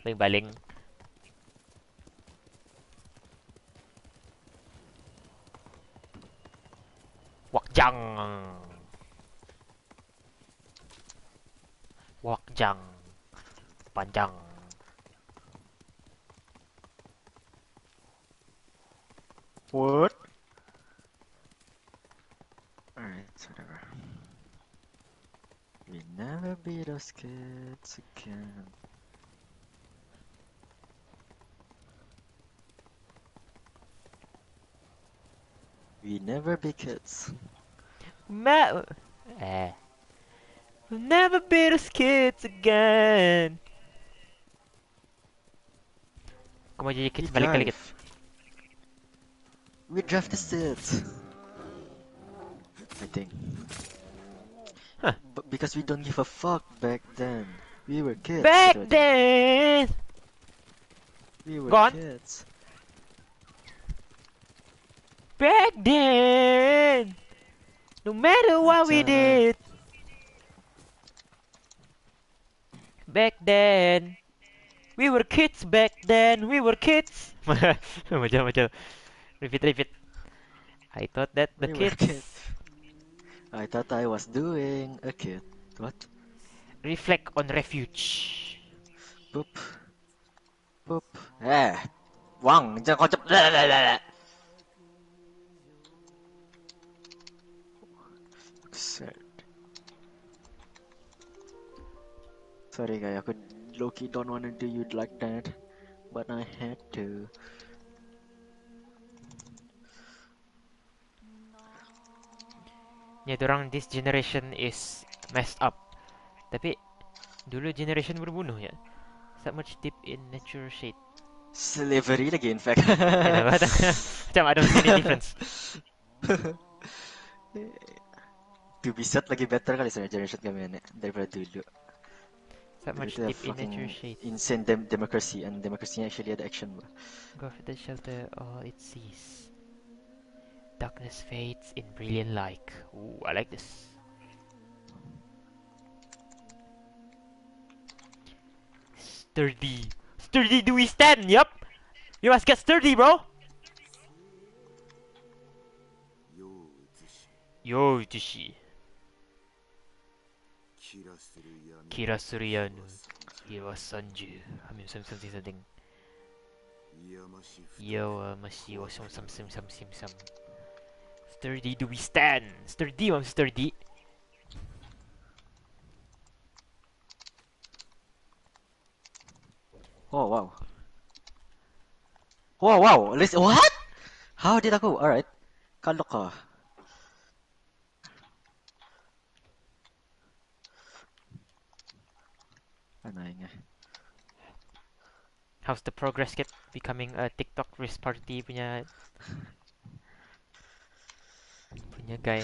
Paling-paling. Wakjang. Panjang. What? Alright, whatever. We never be those kids again. We never be kids. We'll never be those kids again. Kau mau jadi kids balik kali gitu. We drive the States. I think. Huh. But because we don't give a fuck back then. We were kids. Back then! We were Gone. kids. Back then! No matter what we did. Back then. We were kids back then. We were kids. Macam. Repeat. I thought that the We were kids. kids. I thought I was doing a kid. What? Reflect on refuge. Boop. Boop. Wang, jangan kau cep. Sad. Sorry guys, aku low-key don't wanna do you like that, but I had to. Ya, dorang this generation is messed up. Tapi dulu generation berbunuh ya. So much deep in nature shade. Slavery lagi in fact. Macam I don't see any difference. To be set lagi better kali sebenarnya generation kami ini daripada dulu. So much Dulu deep in nature shade. Insane democracy, and democracy actually ada action bro. Go for the shelter, all it sees. Darkness fades in brilliant light. Ooh, I like this. Sturdy. Sturdy do we stand? Yup. You must get sturdy, bro. Yo, Utsushi. Kira Suryanu. Iwa Sanju. I mean, something. Yo, Mashi, or some. Sturdy do we stand? Sturdy, I'm sturdy. Oh wow. Wow. Listen, what? How did aku? Alright. Kalok ka. Annoying. How's the progress get becoming a TikTok wrist party punya guy?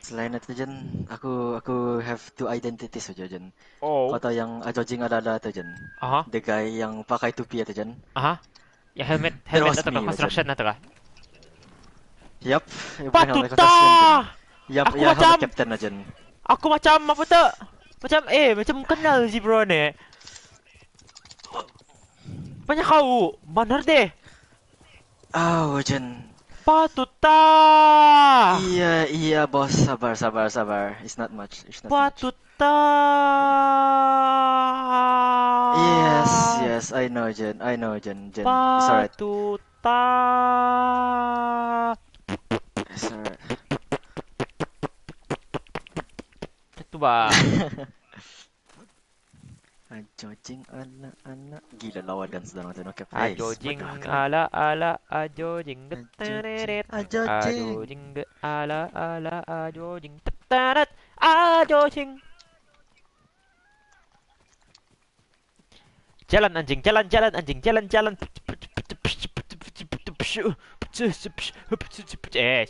Selain itu Jen, aku have two identities aja Jen. Oh. Kau tahu yang Ajojing ada tu Jen. The guy yang pakai topi itu Jen. Ya helmet atau construction atau kah? Yup. Patuta. Yup, aku macam captain aja. Aku macam apa tu? Macam kenal si bro ni. Banyak kau, benar deh. Oh Jen. Patuta. Iya bos, sabar. It's not much. Patuta. Yes, I know Jen. It's alright. Patuta. It's alright. Itu ba. Ajojing anak-anak gila lawa dance dalam tu nak Ajojing ala ajojing teret ajojing ala ajojing teret ajojing. Jalan anjing si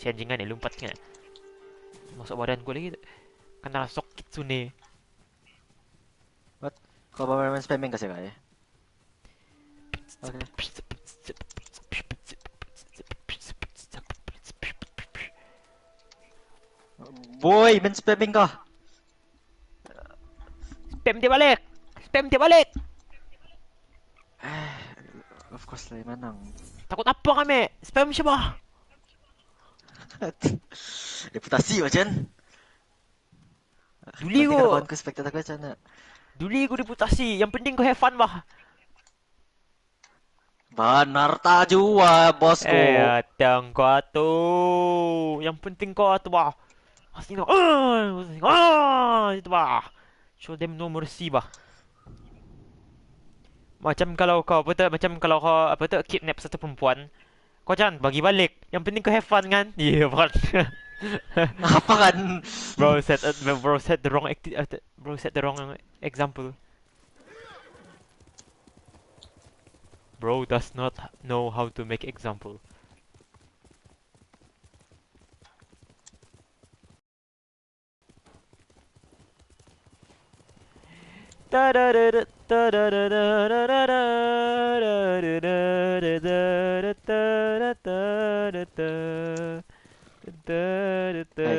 anjingan ni lompatnya masuk badan gua lagi kena sok kitsune. Kau main spamming kasi kaya? Okay. Boy, main spamming ka! Spam dia balik! Of course lah, manang. Takut apa kami? Spam siya ba? Reputasi macam. Duli ko! Ko spectator ko sana. Duli ko reputasi. Yang penting ko have fun ba? Benar tak jua, bosku. Datang kau tu. Yang penting kau tu bah. Itu bah. Show them no mercy bah. Macam kalau kau apa tu kidnap satu perempuan, kau jangan bagi balik. Yang penting kau have fun kan? Yeah, fun. Apa kan? bro said the wrong bro said the wrong example. Bro does not know how to make example.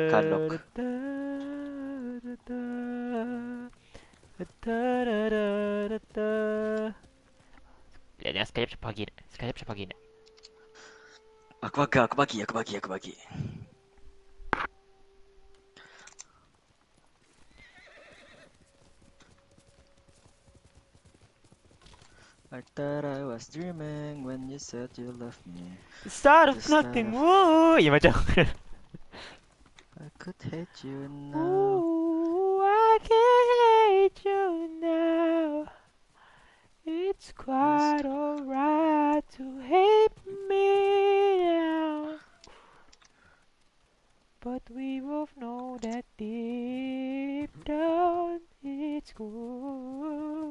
Kalok. Lihat ni sekejap siapa lagi. Sekejap siapa lagi. Aku bagi. I thought I was dreaming when you said you loved me. The start of The nothing. start Woo. Ya macam. I could hate you now. Ooh, I can hate you now. It's quite alright to hate me now. But we both know that deep down it's good.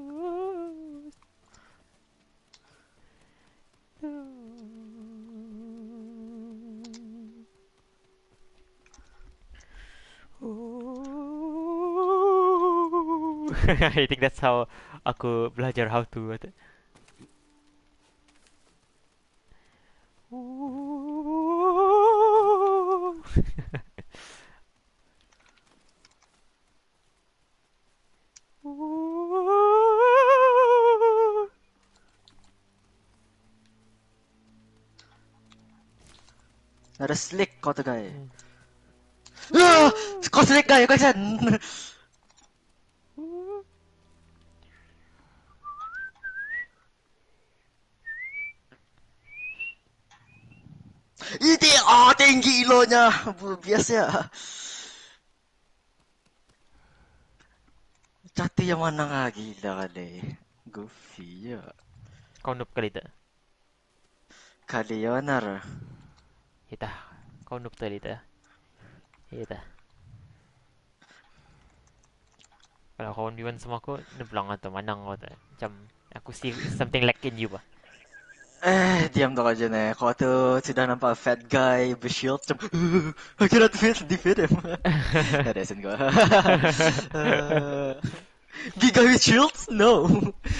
I think that's how aku belajar how to Ada slick kau tu guy. Ah, kau slick guy, kau kan? Ini tinggi ilonya. Biasa. Cati yang mana nga gila kali. Goofy ya. Kau noob kali tak? Kali yonar. Ita, kau noob kali tak? Ita. Kalau kau 1v1 sama aku, noob lang atau manang kau tu. Macam aku see something lack in you bah. Diam kau aja nih. Kau tuh sudah nampak fat guy bershield. Macam, I cannot defeat him. Ada sen gua. Big guy with shields? No.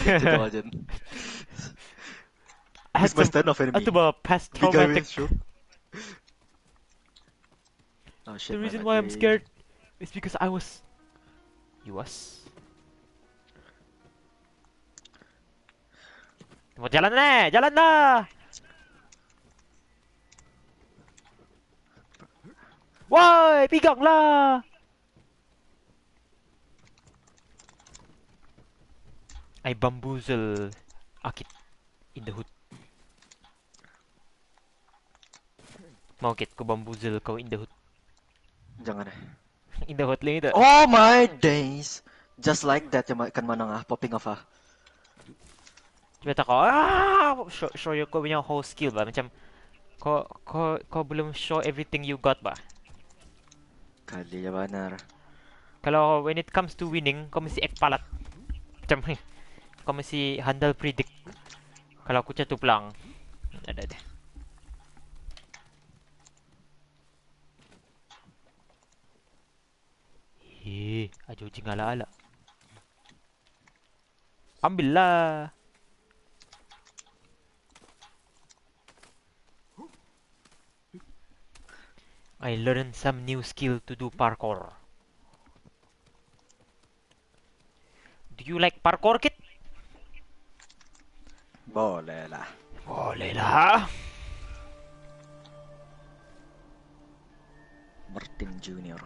Sudah aja. He's my stand-off enemy. Itu bah past Big guy traumatic. with shield. Oh shit. The reason why I'm scared is because I was. You was. Mau jalan lah. Woi, pegang lah. I bamboozle Akit in the hood. Mau Kit, ku bamboozle kau in the hood. Jangan deh. In the hood lang ito. Oh my days. Just like that yung kan manang popping off ah. Cuma tak show you kau punya whole skill ba. Macam kau belum show everything you got ba. Kali ya benar. Kalau when it comes to winning, kau mesti act palat. Macam kau mesti handle predict. Kalau aku catu pelang. Ada. Ajo jing ala-ala. Ambil lah. I learned some new skill to do parkour. Do you like parkour, Kit? Boleh lah. Boleh lah. Martin Junior.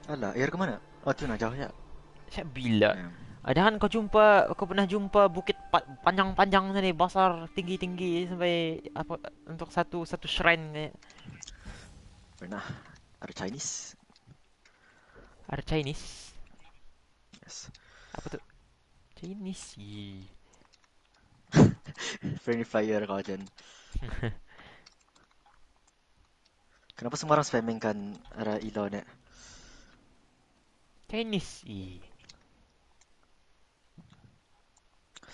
Alah, air kemana? Oh tu nak jauh ya. Saya bila. Ada kan kau pernah jumpa bukit panjang-panjang tadi, besar, tinggi-tinggi sampai apa untuk satu shrine ni. Pernah. Ada Chinese. Ada Chinese. Yes. Apa tu? Chinese. Yee. Friendly fire kau dyan. Kenapa semua orang spamming kan arah ilaw ni? Chinese. Yee.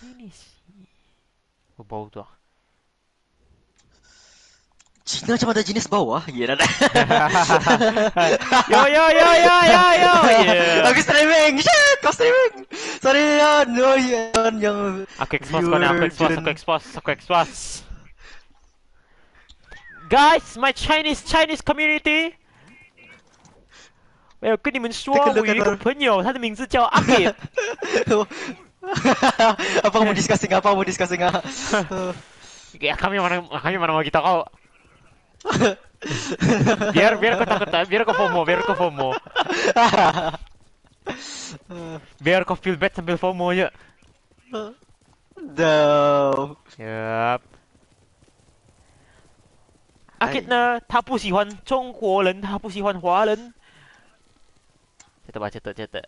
Chinese. Oh, bau tu ah. Cina macam ada jenis bawah. Ya dah. Yo. Yeah. Aku streaming. Shit, kau streaming. Sorry yan. No yan yang Aku expose kau ni, aku expose. Guys, my Chinese community. 我要跟你们说，我有一个朋友，他的名字叫阿给。Apa kamu discussing? Ya, kami mana mau kita kau. biar kau takut, biar kau FOMO. Biar kau feel bad sambil FOMO aja. No. Yup. 阿给呢，他不喜欢中国人，他不喜欢华人。Cepat.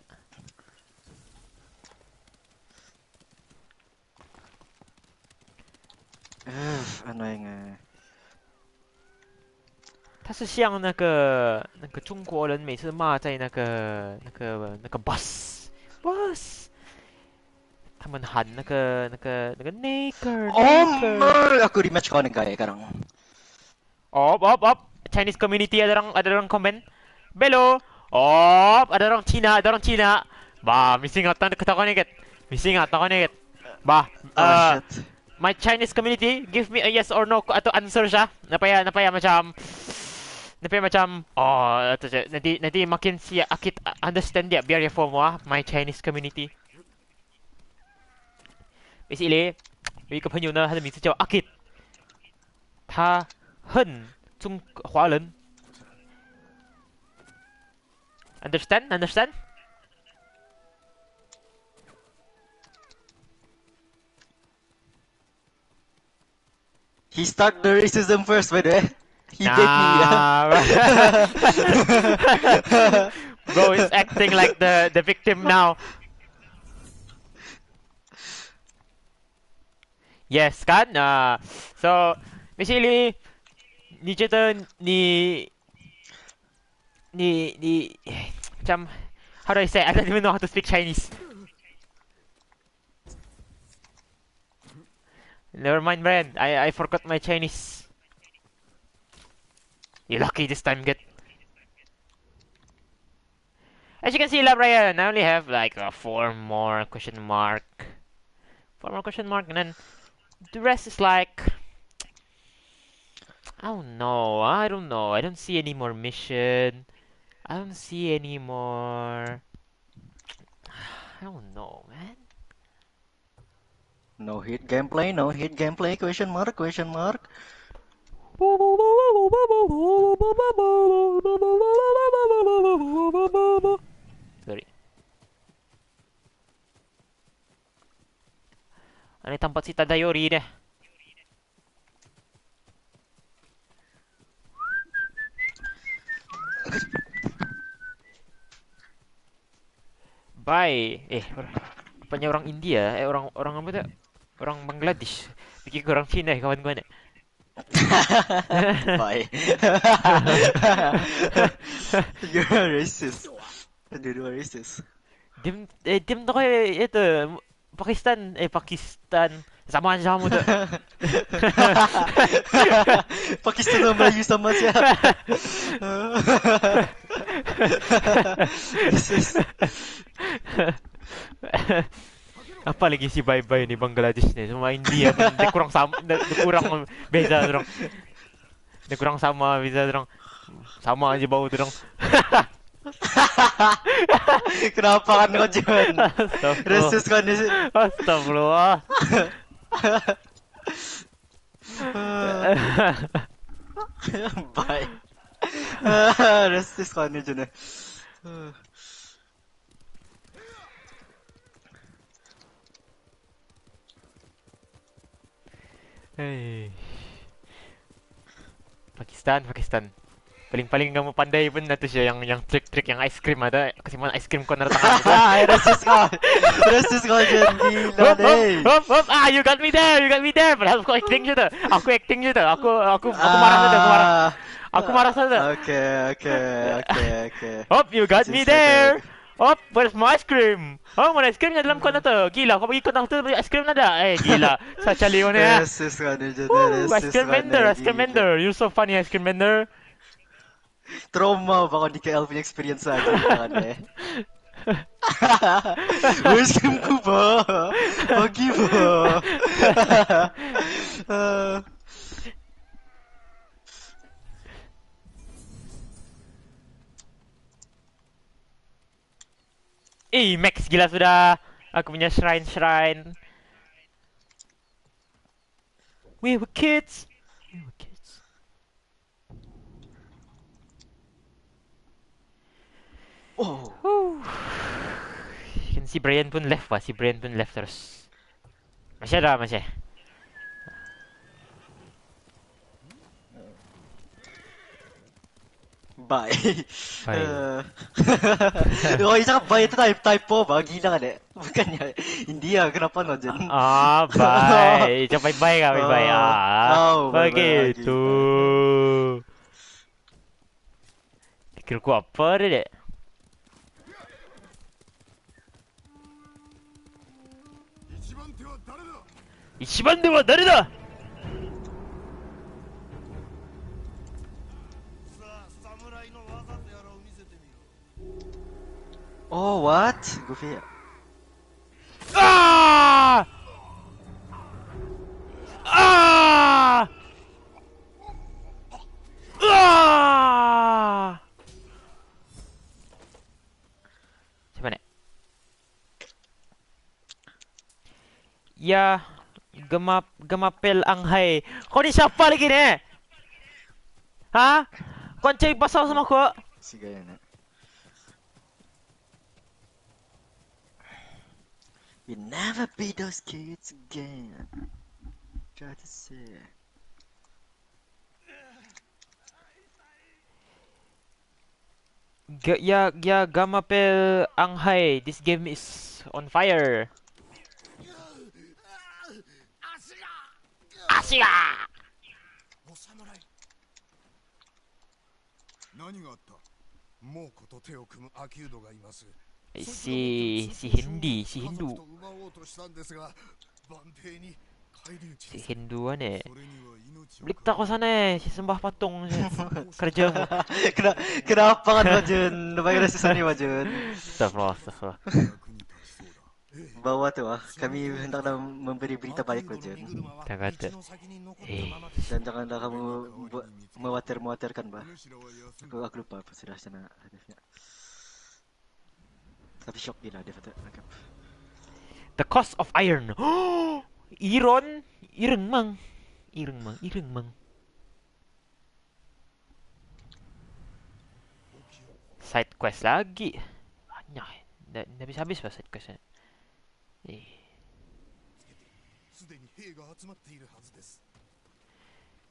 Annoying 他是像那个中国人每次骂在那个 bus，他们喊那个 nigger。Aku rematch kau ni kaya sekarang. Op. Chinese community ada orang komen. Belo. Ada orang Cina. Bah, missing out kata kau ni ket. Bah, my Chinese community give me a yes or no atau answer siya. Napaya macam nanti makin si Akit understand dia biar dia FOMO my Chinese community. Basically, 有一个朋友呢，他的名字叫阿 Kit， 他恨中华人。Understand? He started the racism first, by the way. He gave me. Bro is acting like the victim now. Yes, kan? So basically, 你觉得你 macam, how do I say? I don't even know how to speak Chinese. Never mind, Brian. I forgot my Chinese. You're lucky this time, get. As you can see, Brian, I only have like 4 more question mark. 4 more question mark, and then the rest is like, I don't know. I don't see any more mission. I don't see any more. I don't know, man. No hit gameplay. Question mark. Sorry. Ano tempat si Tadayori deh. Bye. Apanya orang India? Orang apa tuh? Orang Bangladesh. Pikir orang Cina kawan gue nih. Bye. You're racist. You're racist. Dim tuh kayak itu Pakistan. Sama aja kamu tuh. Pakistan sama Melayu sama aja. Apa lagi si bye-bye nih Bangladesh nih sama India dia kurang sama kurang beza dong. Dia kurang sama beza dong. Sama aja bau dong. Kenapa kan kau John? Resus kau ni. Astagfirullah. Bye. Resus kau ni John. Hei. Pakistan. Paling-paling kamu pandai pun tu siya yang trik-trik yang ice cream ada. Kasi mana ice cream ko naratakan mo. Rasis kau dyan, gila deh. Hop. Ah, you got me there. Padahal aku acting je tu. Aku marah saja. Aku marah saja. Okay. Hop, you got me there. Hop, where's my ice cream? Oh, mana ice creamnya dalam kau na tu? Gila, kau bagi kau tu ice cream nada. Gila. Sa chali mo na. Rasis kau ni dyan, Ice cream vendor. You're so funny, ice cream vendor. Trauma ba kung di ka punya experience aja kan eh. Ice cream ko ba? Bagi ba? Max gila sudah. Aku punya shrine. We were kids. Oh. Si Brian pun left pa. Terus. Masya. Bye. Oh, isa ka bye itu typo ba? Gila ka de. Bukannya India, kenapa no dyan? Bye. Cak bye ka, bye. Begitu. Pikirku apa deh? Ichiban de wa dare da? Oh, what? Goofy. Ah! Siapa nih? Ya, gemapel anghai. Kau ni siapa lagi ni? Hah? Kau cari pasal sama aku? Si gaya na. We never beat those kids again. Try to say. Gamapel anghai. This game is on fire. Asia! 何があった？猛虎と手を組むアキュードがいます。Si Hindi. Si Hindu ni. Balik ko sana si sembah patung kerja mo. Kenapa kan Majun? Lumayan si Sunny Majun. Astagfirullah. Bawa tu kami hendak memberi berita baik Majun. Tak ada. Dan janganlah kamu mewatir-mewatirkan bah. Aku lupa apa sudah sana hadisnya. Tapi shock gila dia kata. The cost of iron. Iron mang. Side quest lagi. Banyak. Dah habis pa side quest.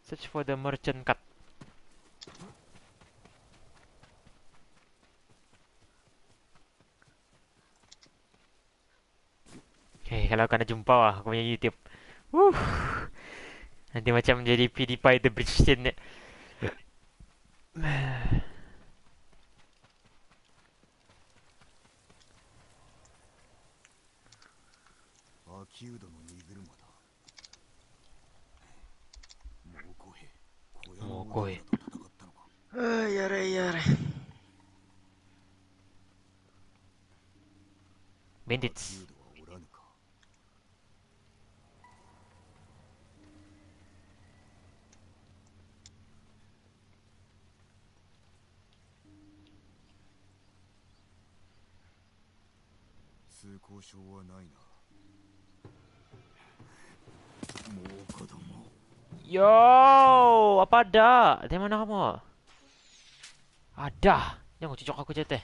Search for the merchant cut. Kalau kena jumpa aku punya YouTube. Nanti macam jadi PewDiePie The Bridge Scene ni. Mokohe. Yare. Bandits. Yo, apa ada? Di mana kamu? Ada. Jangan cucuk aku je teh.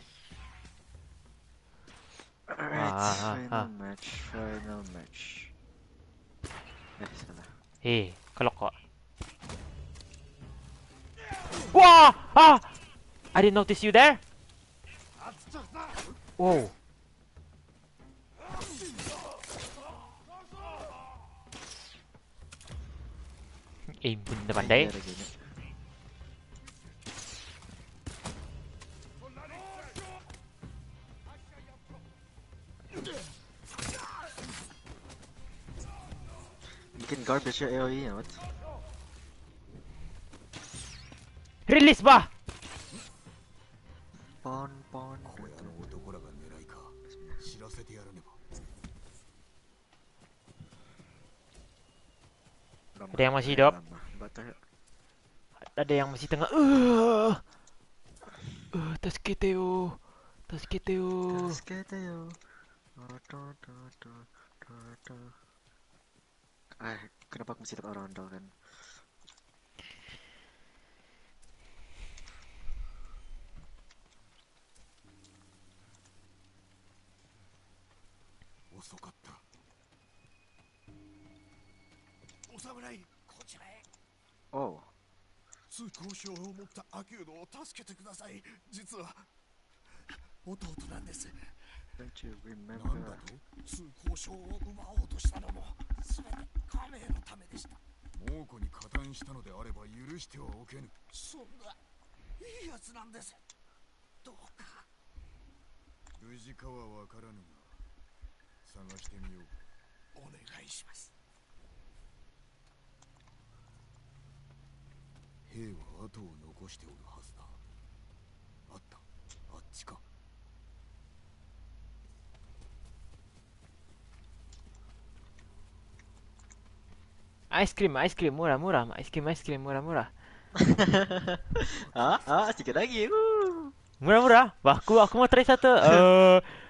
Alright, final match. Salah. Ah! I didn't notice you there. Whoa. Aim pun dah pandai. Bikin garbage yung AoE, what? Release ba? Pon, pon. こやの男らが狙いか知らせてやらねば Ada yang masih hidup. Ada yang masih tengah. Tasukete yo. Tasukete yo. Tasukete yo. Kenapa aku mesti tetap rondol kan? Oh. 通行証を持った悪友を助けてください。実は弟なんです。 Don't you remember? なんだと？通行証を奪おうとしたのも全て家名のためでした。猛虎に加担したのであれば許してはおけぬ。そんないいやつなんです。どうか。無事かはわからぬが探してみよう。お願いします。 兵は後を残しておるはずだ。あった、あっちか。Ice cream murah-murah. Ice cream murah-murah. Sikit lagi. Murah-murah. Wah, aku mau try satu.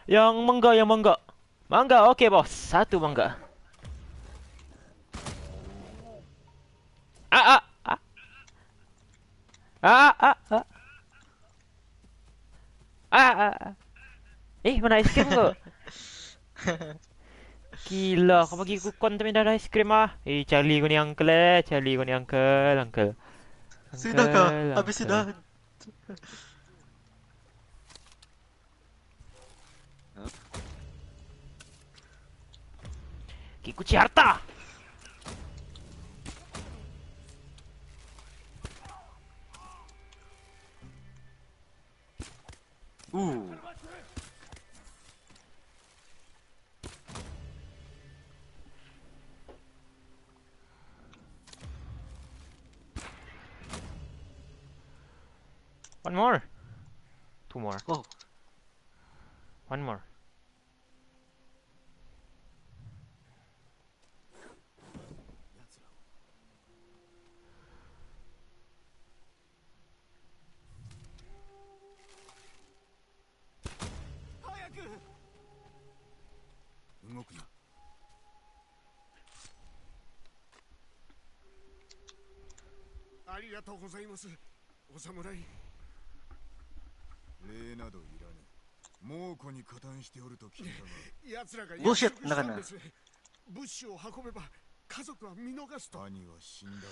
Yang mangga. Mangga, okey bos. Satu mangga. Mana ice cream tu? Gila, kau bagi aku kontamin darah ice cream ah. Charlie kau ni uncle Charlie kau ni uncle. Sudah kah? Habis sudah. Kunci harta. One more. Two more. Oh. One more. Bullshit, nakana. 物資を運べば家族は見逃すと。兄は死んだぞ。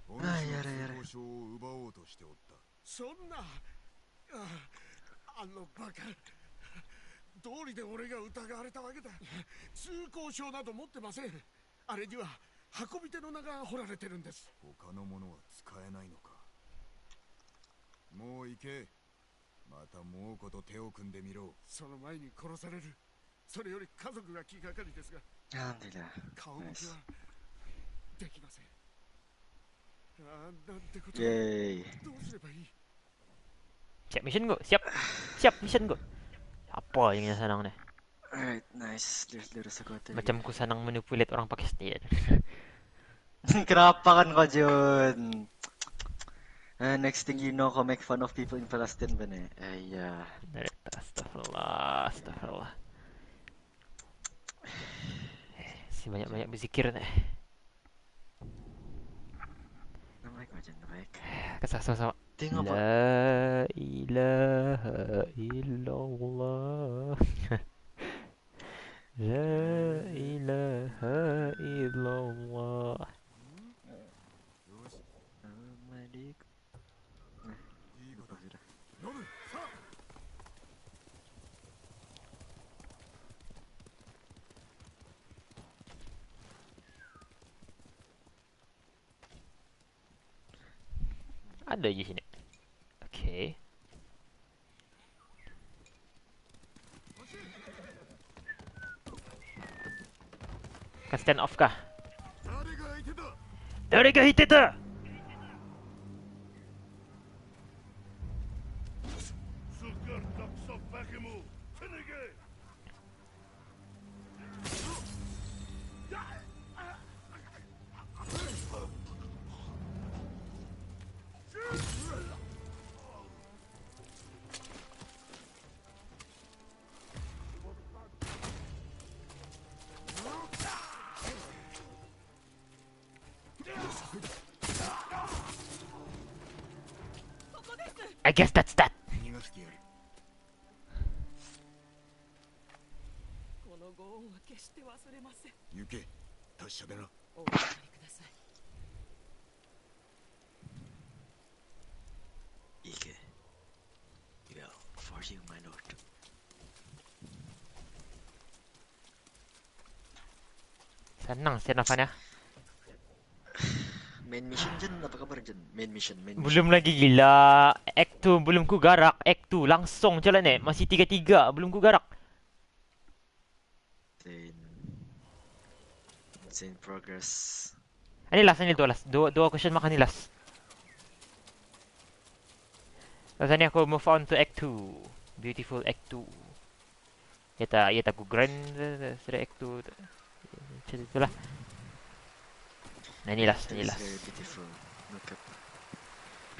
お主の通行証を奪おうとしておった。そんな、あのバカ。道理で俺が疑われたわけだ。通行証など持ってません。あれには運び手の名が彫られてるんです。他のものは使えないのか。もう行け。また猛虎と手を組んでみろ。その前に殺される。それより家族が気がかりですが。顔向きはできません。なんてこと。どうすればいい。 Siap mission kau. Siap mission kau. Apa yang senang ni? Alright, nice. Macam ku senang manipulate orang Pakistan. Kenapa kan kau Jun? Next thing you know, kau make fun of people in Palestine ba ni? Ayah. Astagfirullah. Si banyak-banyak berzikir ni. Naik macam naik. Kesah sama-sama. Tengok apa? La ilaha illallah. La ilaha illallah. Ada je sini. Okay. Kan stand off kah? Dari kah hit itu? I guess that's that. このご恩は決して忘れません。行け達者でな。お分かりください。いいけ。Well, for you, my lord. Senang senafannya. Main mission Jen, apa kabar Jen? Main mission. Belum lagi gila. Act 2 belum ku garak. Act 2 langsung jalan ni. Masih 3-3 belum ku garak. Insane progress. Ini last. Dua question mark ni last. Lepas ni aku move on to Act 2. Beautiful Act 2. Yata aku grind sudah Act 2. Macam itulah. Nah ini last. Very beautiful. Look up.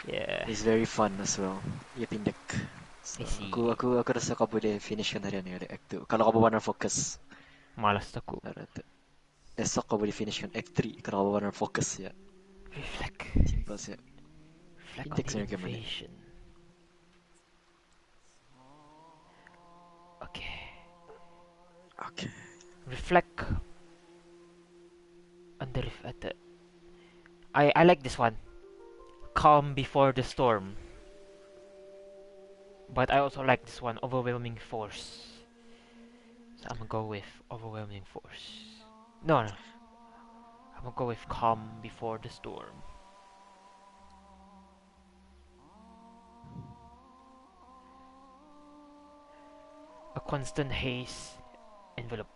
Yeah. It's very fun as well. Ia pindah. So, I see. aku rasa kau boleh finish kan hari ni ada Act 2. Kalau kau benar fokus. Malas aku. Esok kau boleh finish kan Act 3 kalau kau benar fokus ya. Reflect. Simple saja. Reflect on Index the ni game ni. invasion. Okay. Reflect on the I like this one. Calm before the storm. But I also like this one, overwhelming force. So I'm gonna go with overwhelming force. No. I'm gonna go with calm before the storm. A constant haze envelope,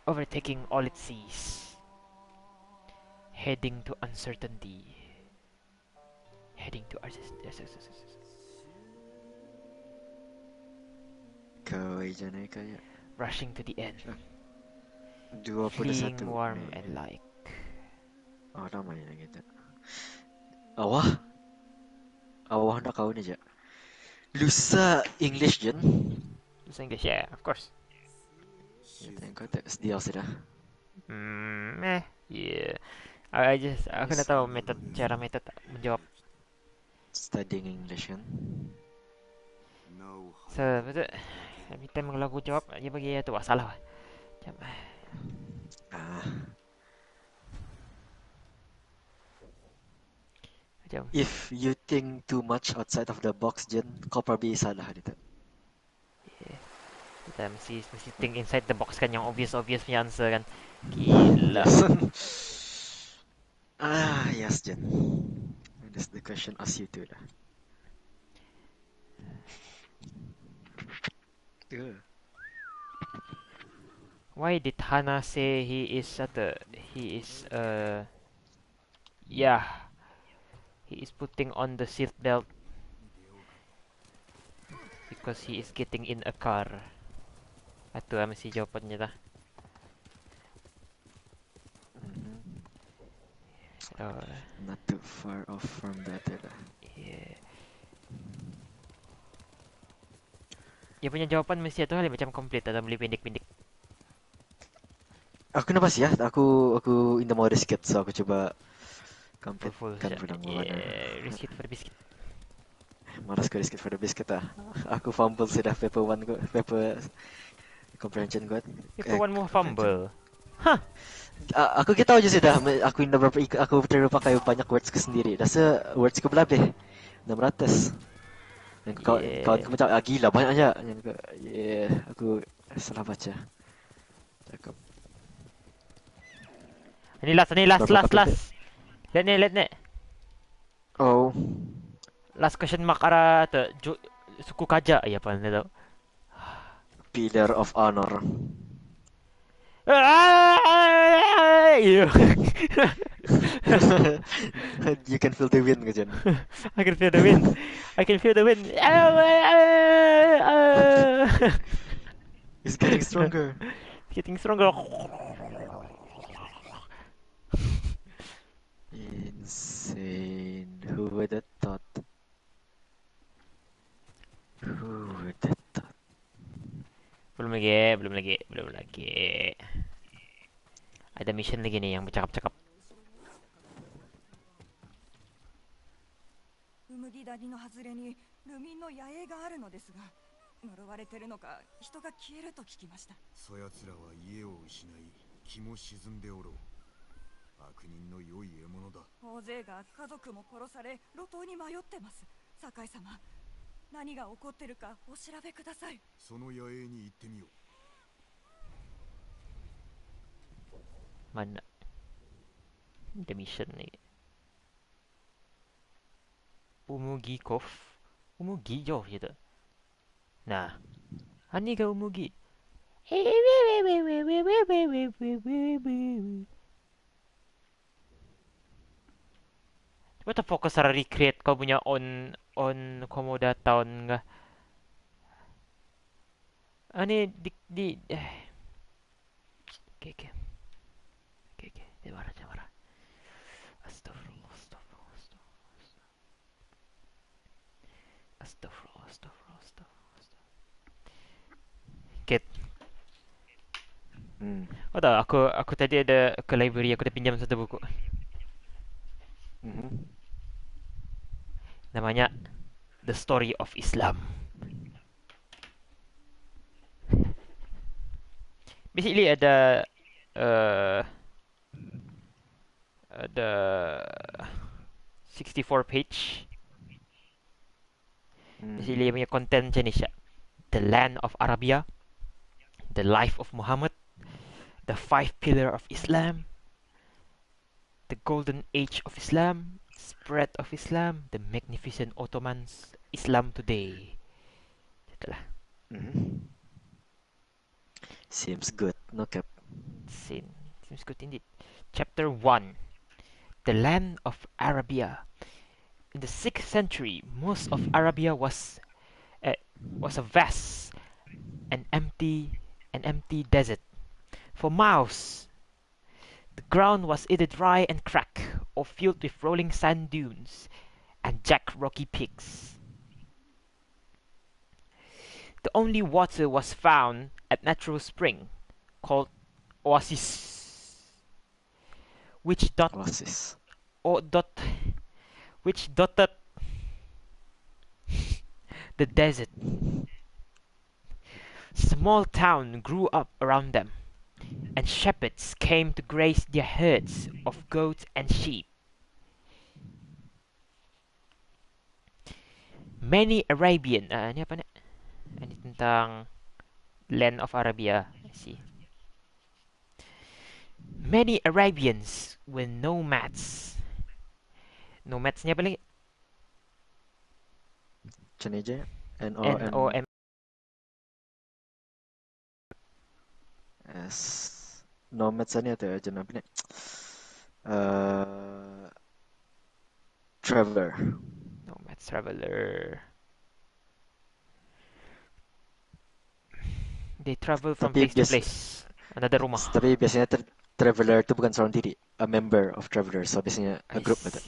overtaking all it sees. Heading to uncertainty. Heading to rushing to the end. Fleeing warm and like. Oh, namanya gitu. Awah nak kau ni je. Lusa English Jen. Lusa English, yeah, of course. Ya, tengok kau tak sedia sudah. Yeah. Aku nak tahu cara metode menjawab. Studying English kan. So, betul. Every time kalau aku jawab, dia bagi tu salah. Macam. If you think too much outside of the box, Jen, kau probably salah dito. Yeah. Kita mesti think inside the box kan, yang obvious punya answer kan. Gila. Yes, Jen. That's the question ask you too lah. Why did Hana say he is putting on the seat belt because he is getting in a car. Itu mesti jawapannya dah. Not too far off from that lah. Yeah. Dia punya jawapan mesti satu kali macam complete atau boleh pendek-pendek. Aku nak pasti ya. Aku in the mode sikit, so aku cuba complete kan pulang mana. Risk it for the biscuit. Malas ko risk it for the biscuit ah. Aku fumble sudah paper 1 ko, paper comprehension ko. Paper 1 mo fumble. Hah. Aku kita tahu je sudah. Aku indah berapa aku terlupa kayak banyak words ke sendiri. Rasa words ko berapa? 600. Dan kau macam gila banyak aja. Aku salah baca. Cakap. Ini last. Let ni. Oh. last question mark ara suku kaja ya pa na daw. Pillar of honor. You can feel the wind ka dyan. I can feel the wind. I can feel the wind. He's getting stronger. Getting stronger. Insane. Who would have thought? Who would have thought? Belum lagi. Ada mission lagi nih yang bercakap-cakap. 麦谷の外れに流民の野営があるのですが、呪われてるのか人が消えると聞きました。そやつらは家を失い気も沈んでおろう。悪人の良い獲物だ。大勢が家族も殺され路頭に迷ってます。酒井様、何が起こってるかお調べください。その野営に行ってみよう。 Mana? The mission ni. Umugi Kof. Umugi jauh je tu. Nah. Ani ka umugi. Cuba tak fokus cara recreate kau punya on Komoda Town ka. Ani di Okay. Dia marah. Astagfirullah. Kit. Oh tahu, aku tadi ada ke library, aku dah pinjam satu buku. Namanya The Story of Islam. Basically ada 64 page. Basically dia punya content macam ni siap. The Land of Arabia, The Life of Muhammad, The Five Pillar of Islam, The Golden Age of Islam, Spread of Islam, The Magnificent Ottomans, Islam Today. Itulah. Seems good, no cap. Seems good indeed. Chapter 1. The Land of Arabia. In the 6th century, most of Arabia was a vast and empty desert. For miles, the ground was either dry and cracked or filled with rolling sand dunes and jagged rocky peaks. The only water was found at natural spring called oasis, which dotted the desert. Small town grew up around them, and shepherds came to graze their herds of goats and sheep. Many Arabian, ini apa ni? Ini tentang Land of Arabia. I see. Many Arabians were nomads. Nomads ni apa lagi? Macam ni je. N-O-M. Yes. Nomads ni atau macam apa ni? Traveler. Nomads, traveler. They travel from place to place. Another rumah. Tapi biasanya traveler tu bukan seorang diri. A member of traveler. So biasanya a group gitu.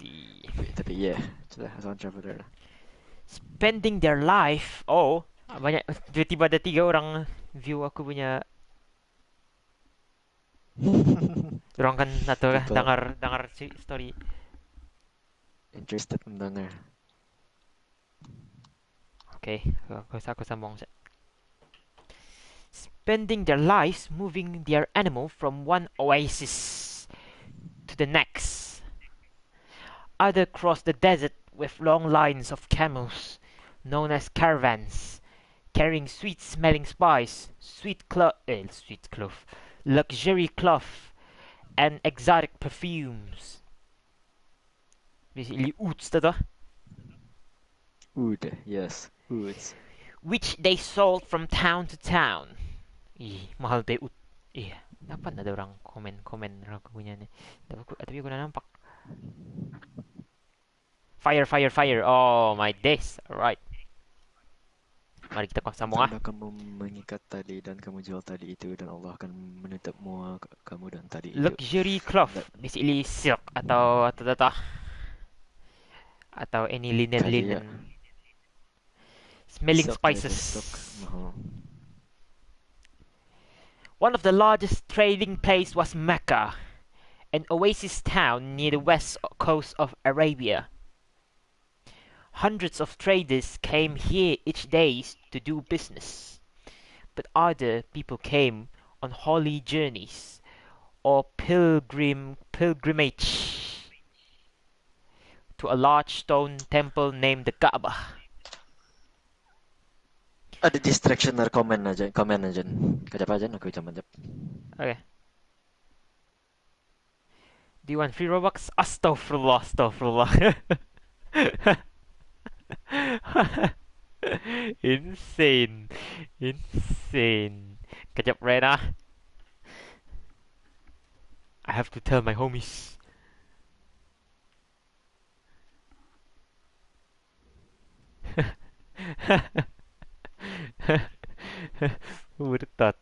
Tapi yeah. Seorang traveler. Spending their life. Oh. Banyak. Tiba-tiba ada 3 orang view aku punya. Orang kan atau dengar story. Interested mendengar. Okay. Aku sambung. Spending their lives moving their animal from one oasis to the next. Other cross the desert with long lines of camels, known as caravans, carrying sweet-smelling spice, sweet cloth, luxury cloth, and exotic perfumes. Basically, oots to Oud, yes. Ouds. which they sold from town to town. Ih, mahal tayo ut. Iya, dapat na daw orang komen raw ko ganyan eh. Tapi ko na nampak. Fire, fire, fire. Oh my days. Alright. Mari kita sambung ah. Tanda kamu mengikat tali dan kamu jual tali itu dan Allah akan menutup muka kamu dan tali itu. Luxury cloth. Basically silk atau any Kali ya. linen. Smelling Silk leather stock spices. mahal. One of the largest trading places was Mecca, an oasis town near the west coast of Arabia. Hundreds of traders came here each day to do business, but other people came on holy journeys or pilgrimage to a large stone temple named the Kaaba. Ada distraction dari komen aja. Kejap aja aku coba jap. Okay. Do you want free Robux? Astaghfirullah, astaghfirullah. Insane. Kejap Rena. I have to tell my homies. Who would have thought?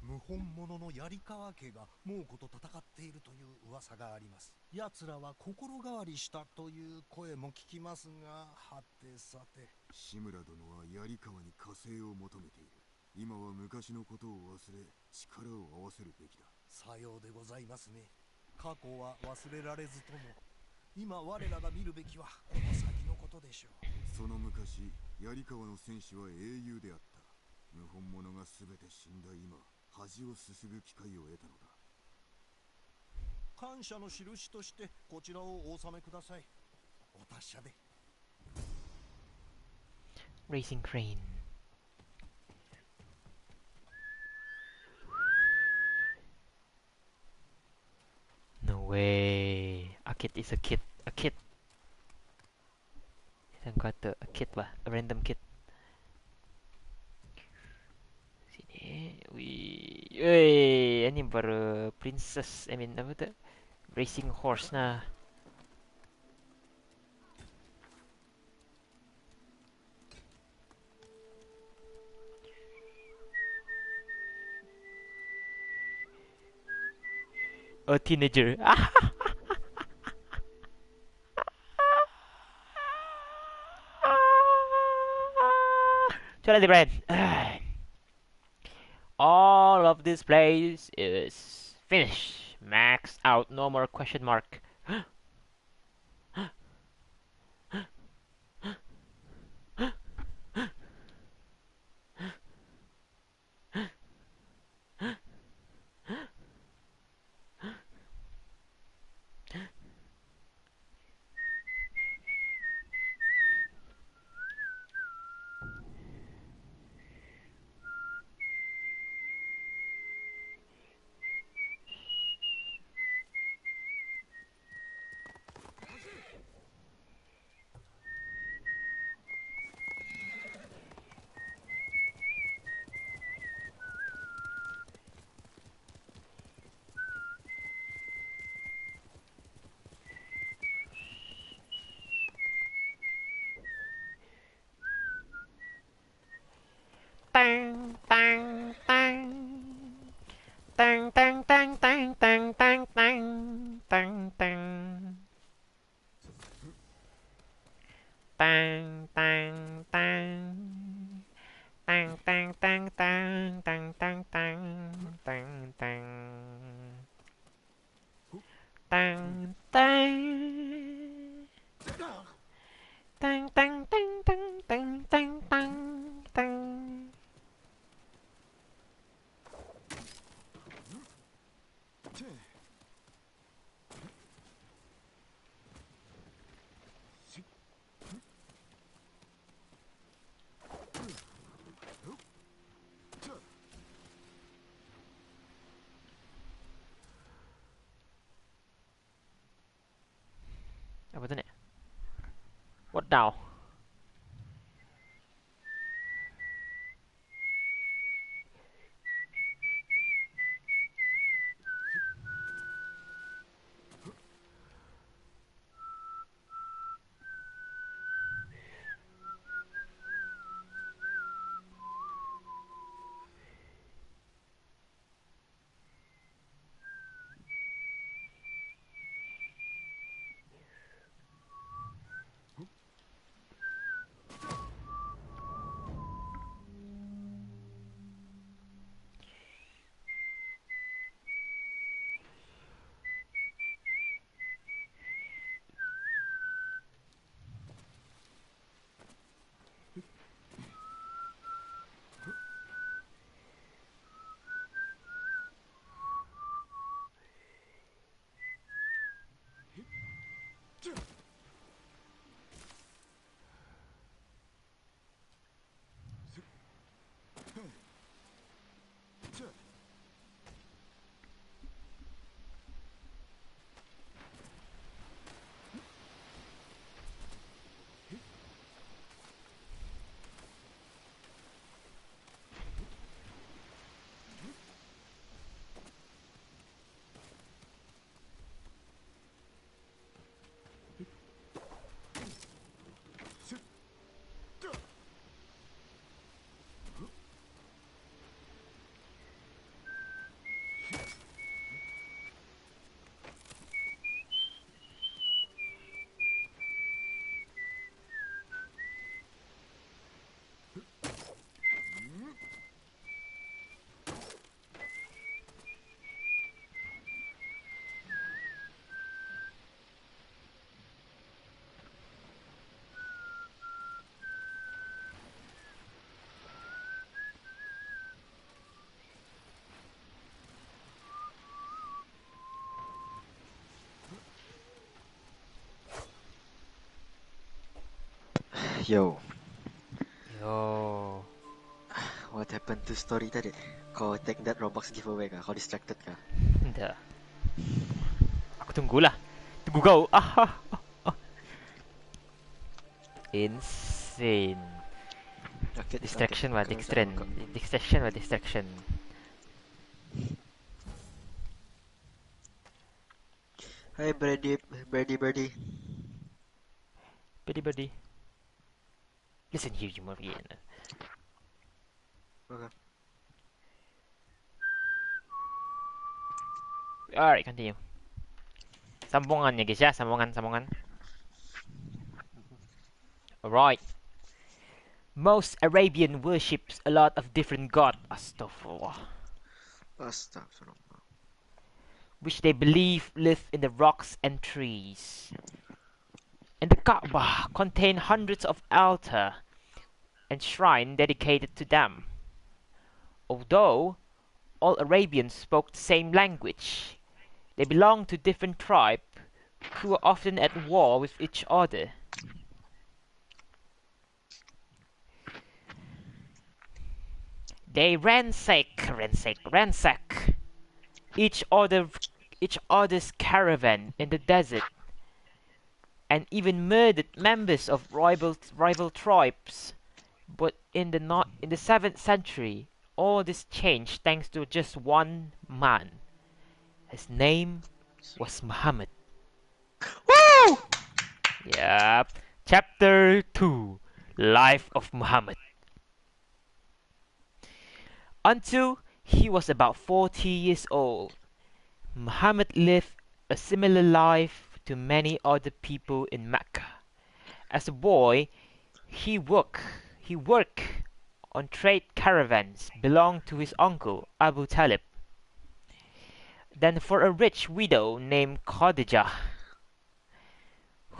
無本物の槍川家が猛虎と戦っているという噂があります。奴らは心変わりしたという声も聞きますが、はてさて。志村殿は槍川に加勢を求めている。今は昔のことを忘れ、力を合わせるべきだ。さようでございますね。過去は忘れられずとも、今我らが見るべきはこの先のことでしょう。その昔、槍川の戦士は英雄であった。無本物が全て死んだ今、恥をすすぐ機会を得たのだ。感謝の印としてこちらをお納めください。お達者で。Racing crane. No way. A kit is a kit. A kit. Isang kata a kit ba? A random kit. Sini. Wih. Wey, ini baru princess. I mean, apa tu? Racing horse na. A teenager. Coba di Brand. All of this place is finished. Maxed out. No more question mark. What now? Yo, Yo. what happened to story tadi? Kau take that Robux giveaway kah? Kau distracted kah? Dah. Aku tunggulah. Tunggu kau. Ah. Insane. Okay, Distraction okay. lah, distraction. Hi, Birdie. Buddy. Listen here, you Mariana. Okay. Alright, continue. Sambungan niya guys ya, sambungan. Alright. Most Arabian worships a lot of different gods, astaghfirullah, which they believe live in the rocks and trees. And the Kaaba contained hundreds of altars and shrines dedicated to them. Although all Arabians spoke the same language, they belonged to different tribes who were often at war with each other. They ransack each other's caravan in the desert, and even murdered members of rival tribes. But in the 7th century, all this changed thanks to just one man. His name was Muhammad. Woo! Yep. Chapter 2: Life of Muhammad. Until he was about 40 years old, Muhammad lived a similar life to many other people in Mecca. As a boy, he worked on trade caravans belonging to his uncle Abu Talib. Then for a rich widow named Khadijah,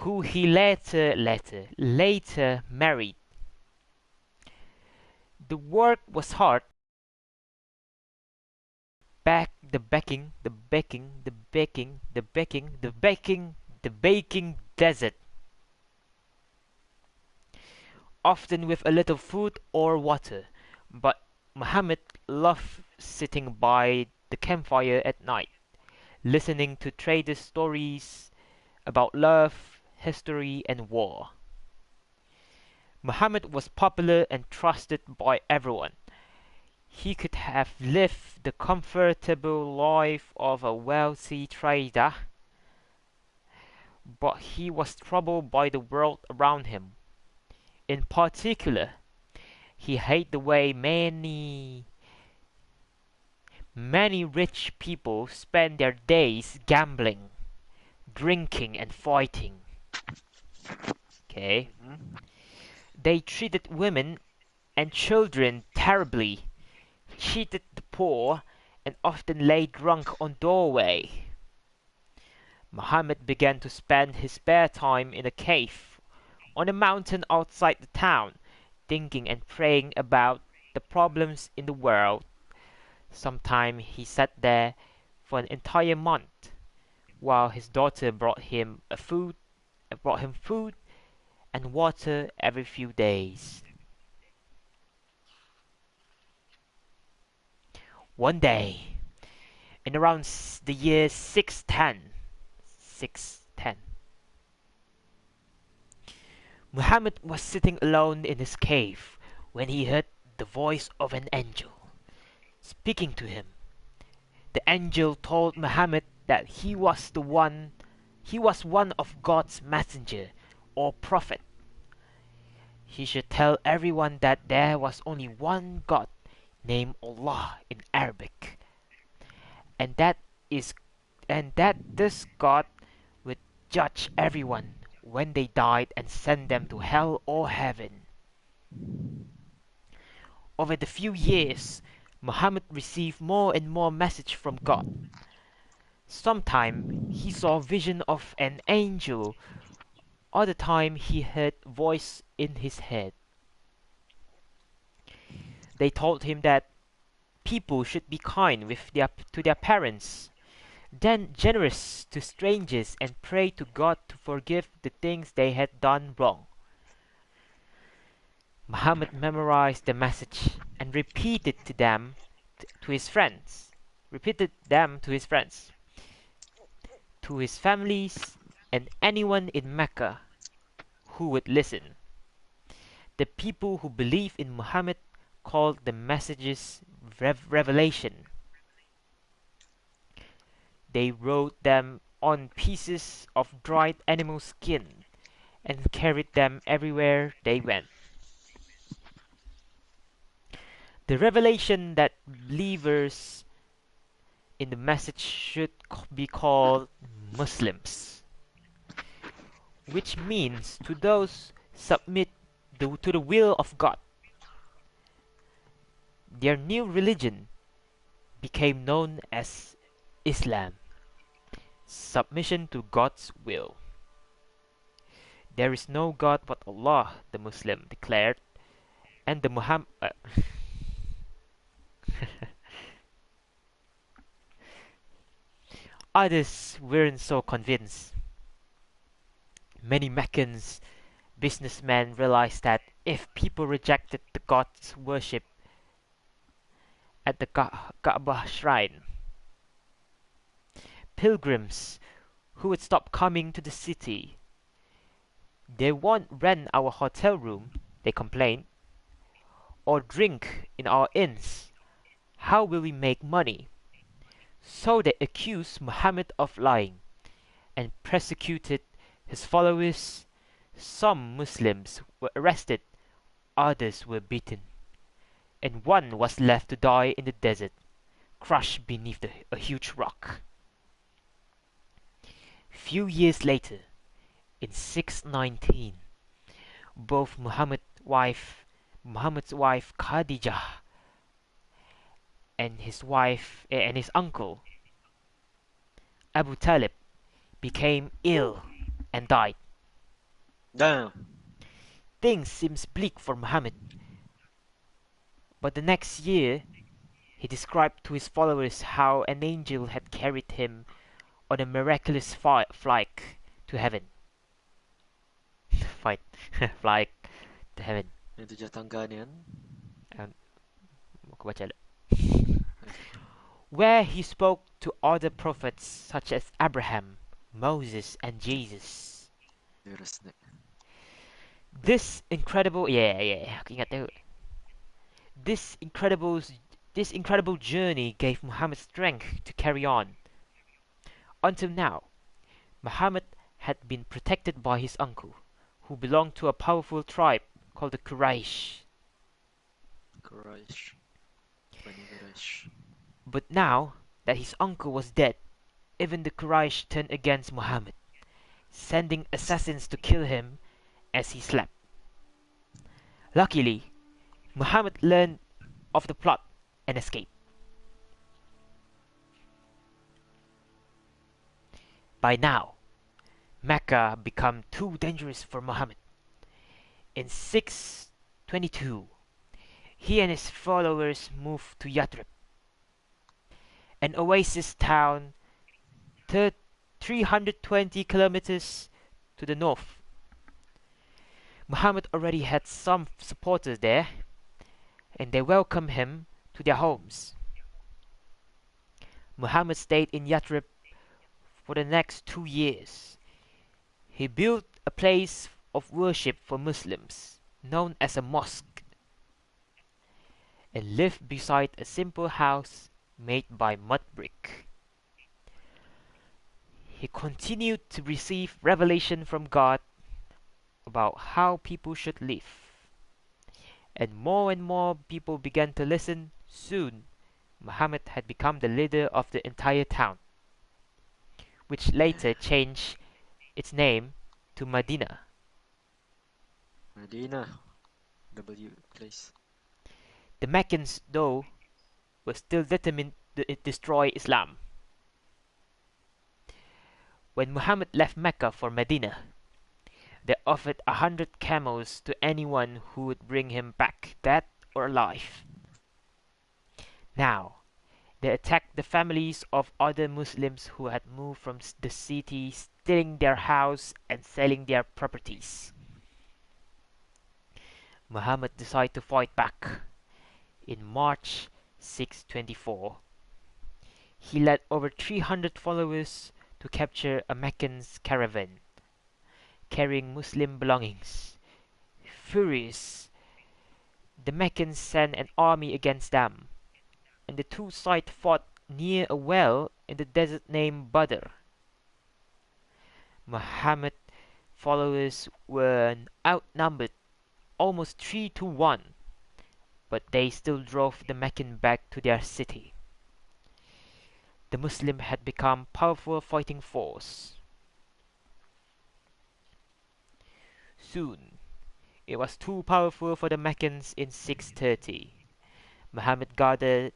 who he later married. The work was hard. The baking desert, often with a little food or water. But Muhammad loved sitting by the campfire at night, listening to traders' stories about love, history, and war. Muhammad was popular and trusted by everyone. He could have lived the comfortable life of a wealthy trader, but he was troubled by the world around him. In particular, he hated the way many rich people spend their days gambling, drinking, and fighting. Okay? Mhm. They treated women and children terribly, cheated the poor, and often lay drunk on doorway. Muhammad began to spend his spare time in a cave on a mountain outside the town, thinking and praying about the problems in the world. Sometimes he sat there for an entire month, while his daughter brought him food and water every few days. One day, in around the year 610, Muhammad was sitting alone in his cave when he heard the voice of an angel speaking to him. The angel told Muhammad that he was one of God's messenger or prophet. He should tell everyone that there was only one God named Allah in Arabic, and is that this God would judge everyone when they died and send them to hell or heaven. Over the few years, Muhammad received more and more messages from God. Sometime he saw a vision of an angel, other time he heard voice in his head. They told him that people should be kind to their parents, then generous to strangers, and pray to God to forgive the things they had done wrong. Muhammad memorized the message and repeated them to his friends, to his families, and anyone in Mecca who would listen. The people who believed in Muhammad called the messages revelation. They wrote them on pieces of dried animal skin and carried them everywhere they went. The revelation that believers in the message should be called Muslims, which means to those submit to the will of God. Their new religion became known as Islam, submission to God's will. There is no God but Allah, the Muslim declared, and the Muhammad. Others weren't so convinced. Many Meccans businessmen realized that if people rejected the God's worship at the Kaaba shrine, pilgrims who would stop coming to the city. They won't rent our hotel room, they complained, or drink in our inns. How will we make money? So they accused Muhammad of lying and persecuted his followers. Some Muslims were arrested, others were beaten, and one was left to die in the desert, crushed beneath a huge rock. Few years later, in 619, both Muhammad's wife Khadijah and his uncle Abu Talib became ill and died. Damn. Things seems bleak for Muhammad, but the next year he described to his followers how an angel had carried him on a miraculous flight to heaven. Fight, flight to heaven. Yung tujuh tangga ni kan. Aku baca dulu. Where he spoke to other prophets such as Abraham, Moses, and Jesus. Virus ni. This incredible, aku ingat tu. This incredible, this incredible journey gave Muhammad strength to carry on. Until now, Muhammad had been protected by his uncle, who belonged to a powerful tribe called the Quraysh. Quraysh. Bani Quraysh. But now that his uncle was dead, even the Quraysh turned against Muhammad, sending assassins to kill him as he slept. Luckily, Muhammad learned of the plot and escaped. By now, Mecca became too dangerous for Muhammad. In 622, he and his followers moved to Yathrib, an oasis town 320 kilometers to the north. Muhammad already had some supporters there, and they welcomed him to their homes. Muhammad stayed in Yathrib for the next 2 years. He built a place of worship for Muslims, known as a mosque, and lived beside a simple house made by mud brick. He continued to receive revelation from God about how people should live, and more people began to listen. Soon, Muhammad had become the leader of the entire town, which later changed its name to Medina. Medina. W place. The Meccans, though, were still determined to destroy Islam. When Muhammad left Mecca for Medina, they offered 100 camels to anyone who would bring him back, dead or alive. Now, they attacked the families of other Muslims who had moved from the city, stealing their house and selling their properties. Muhammad decided to fight back. In March 624, he led over 300 followers to capture a Meccan caravan carrying Muslim belongings. Furious, the Meccans sent an army against them, and the two sides fought near a well in the desert named Badr. Muhammad's followers were outnumbered almost 3 to 1, but they still drove the Meccan back to their city. The Muslim had become powerful fighting force. Soon, it was too powerful for the Meccans. In 630, Muhammad gathered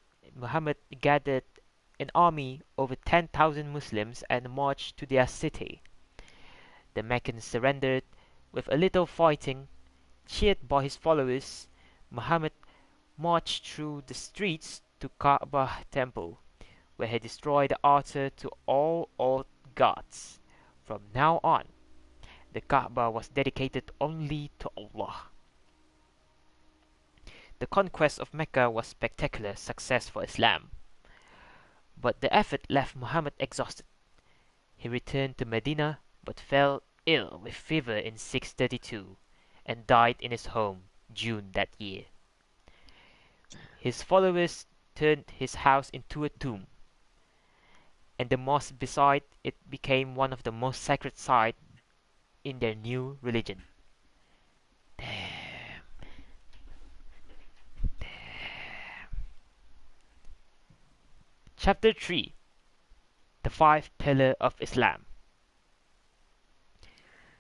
an army over 10,000 Muslims and marched to their city. The Meccans surrendered with a little fighting. Cheered by his followers, Muhammad marched through the streets to Kaaba temple, where he destroyed the altar to all old gods. From now on, the Kaaba was dedicated only to Allah. The conquest of Mecca was a spectacular success for Islam, but the effort left Muhammad exhausted. He returned to Medina but fell ill with fever in 632 and died in his home June that year. His followers turned his house into a tomb, and the mosque beside it became one of the most sacred sites in their new religion. Damn. Chapter 3: The Five Pillars of Islam.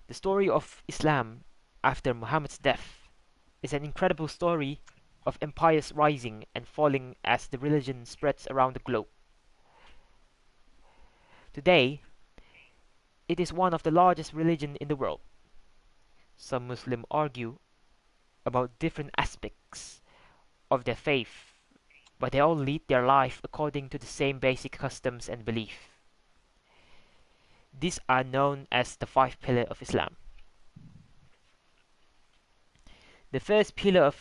The story of Islam after Muhammad's death is an incredible story of empires rising and falling as the religion spreads around the globe. Today, it is one of the largest religions in the world. Some Muslims argue about different aspects of their faith, but they all lead their life according to the same basic customs and belief. These are known as the five pillars of Islam. The first pillar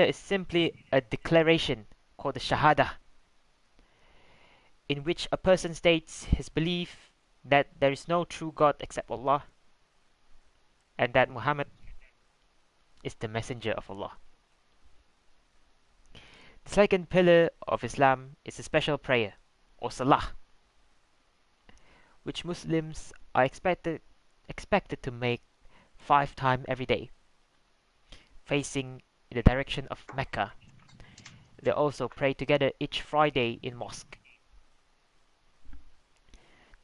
is simply a declaration called the Shahada, in which a person states his belief that there is no true God except Allah, and that Muhammad is the messenger of Allah. The second pillar of Islam is a special prayer, or salah, which Muslims are expected to make 5 times every day, facing in the direction of Mecca. They also pray together each Friday in mosque.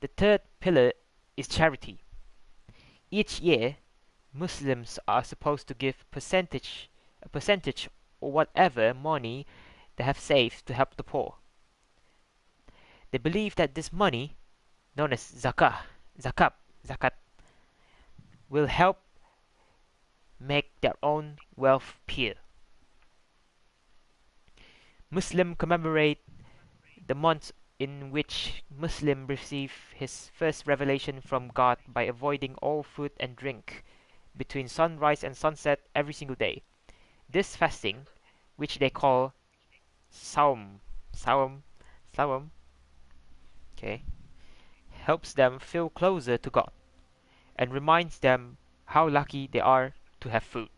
The third pillar is charity. Each year, Muslims are supposed to give a percentage or whatever money they have saved to help the poor. They believe that this money, known as zakat, will help make their own wealth pure. Muslims commemorate the month in which Muslim received his first revelation from God by avoiding all food and drink between sunrise and sunset every single day. This fasting, which they call Saum, Saum, Saum, okay, helps them feel closer to God and reminds them how lucky they are to have food.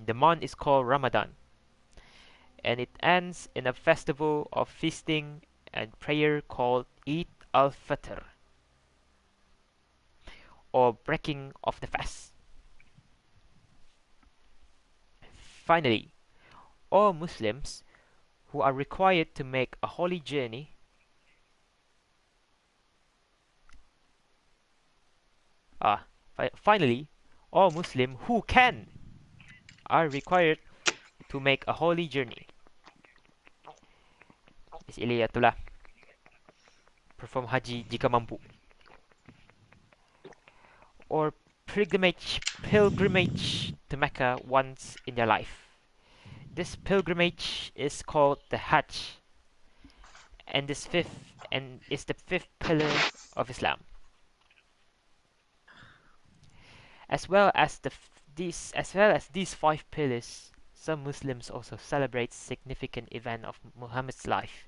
The month is called Ramadan, and it ends in a festival of feasting and prayer called Eid al-Fitr, or breaking of the fast. Finally, all Muslims who are required to make a holy journey finally, all Muslims who can are required to make a holy journey. Itulah perform haji jika mampu, or pilgrimage to Mecca once in their life. This pilgrimage is called the Hajj, and is the fifth pillar of Islam. As well as these 5 pillars, some Muslims also celebrate significant event of Muhammad's life.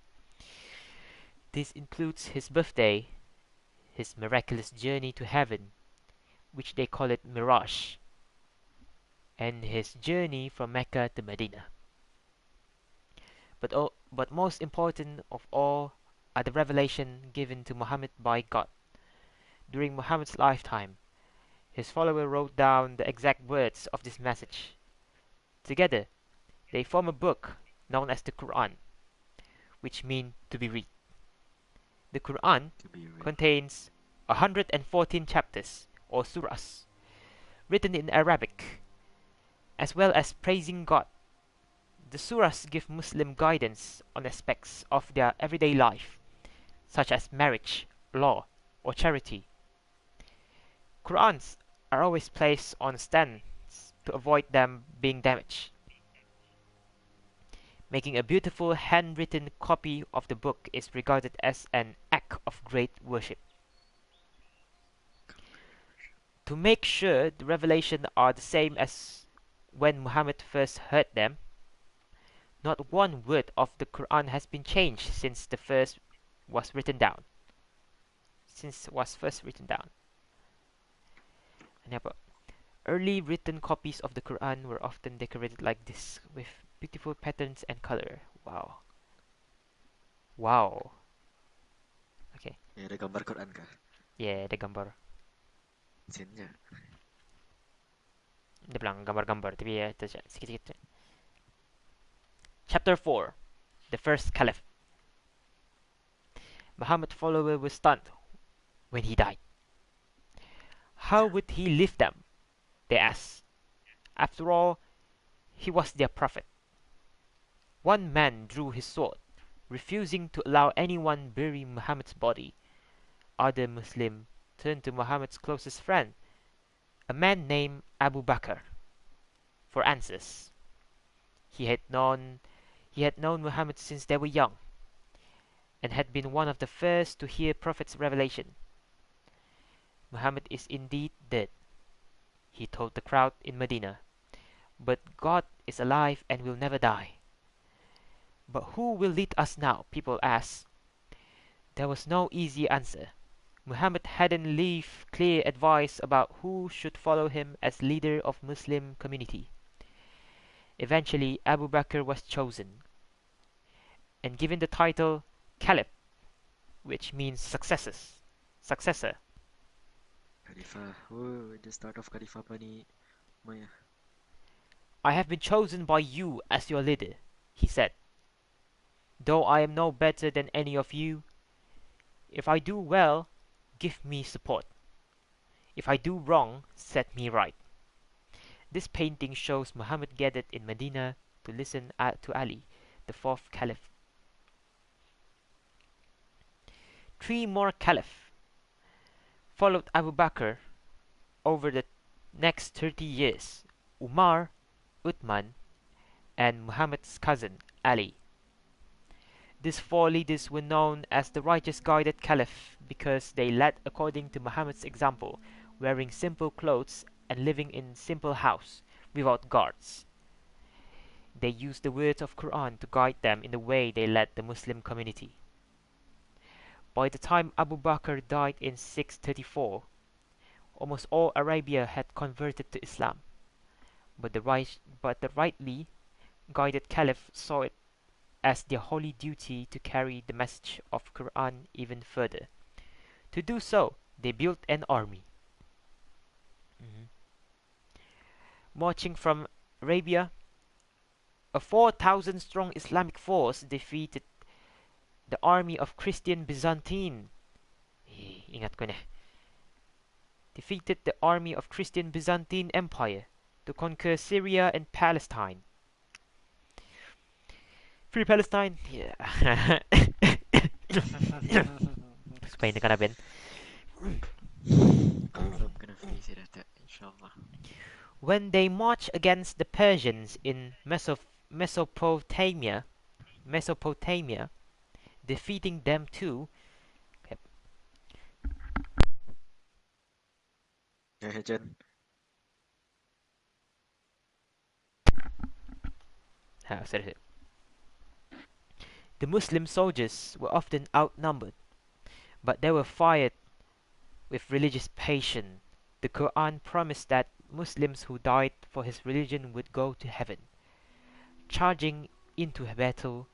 This includes his birthday, his miraculous journey to heaven, which they call it Miraj, and his journey from Mecca to Medina. But most important of all are the revelation given to Muhammad by God. During Muhammad's lifetime, his follower wrote down the exact words of this message. Together, they form a book known as the Quran, which means to be read. The Quran contains 114 chapters, or surahs, written in Arabic, as well as praising God. The surahs give Muslim guidance on aspects of their everyday life, such as marriage, law, or charity. Qurans are always placed on stands to avoid them being damaged. Making a beautiful handwritten copy of the book is regarded as an act of great worship. To make sure the revelations are the same as when Muhammad first heard them, not one word of the Quran has been changed since the first was written down. Early written copies of the Quran were often decorated like this, with beautiful patterns and color. Wow. Wow. Okay. Ya, ada gambar Quran kah? Yeah, ada gambar. Scene-nya. Dia bilang gambar-gambar, tapi ya sikit-sikit. Chapter 4. The First Caliph. Muhammad's follower was stunned when he died. How would he leave them? They asked. After all, he was their prophet. One man drew his sword, refusing to allow anyone bury Muhammad's body. Other Muslims turned to Muhammad's closest friend, a man named Abu Bakr, for answers. He had known Muhammad since they were young, and had been one of the first to hear Prophet's revelation. Muhammad is indeed dead, he told the crowd in Medina, but God is alive and will never die. But who will lead us now? People asked. There was no easy answer. Muhammad hadn't left clear advice about who should follow him as leader of Muslim community. Eventually, Abu Bakr was chosen and given the title Caliph, which means successor. Khalifah. Oh, the start of Khalifah pa ni Maya. I have been chosen by you as your leader, he said. Though I am no better than any of you, if I do well, give me support. If I do wrong, set me right. This painting shows Muhammad gathered in Medina to listen to Ali, the fourth caliph. Three more caliphs followed Abu Bakr over the next 30 years: Umar, Uthman, and Muhammad's cousin Ali. These four leaders were known as the righteous guided caliph because they led according to Muhammad's example, wearing simple clothes and living in simple house without guards. They used the words of Quran to guide them in the way they led the Muslim community. By the time Abu Bakr died in 634, almost all Arabia had converted to Islam, but the rightly guided caliph saw it as their holy duty to carry the message of Quran even further. To do so, they built an army. Marching from Arabia, a 4,000 strong Islamic force defeated the army of Christian Byzantine. Ingat ko na. Defeated the army of Christian Byzantine Empire to conquer Syria and Palestine. Free Palestine! Yeah. Explain na ka na, Ben. Confirm ka na face it ata, inshallah. When they marched against the Persians in Mesopotamia, defeating them too. Yeah, Jen. Sorry. The Muslim soldiers were often outnumbered, but they were fired with religious passion. The Quran promised that Muslims who died for his religion would go to heaven. Charging into a battle,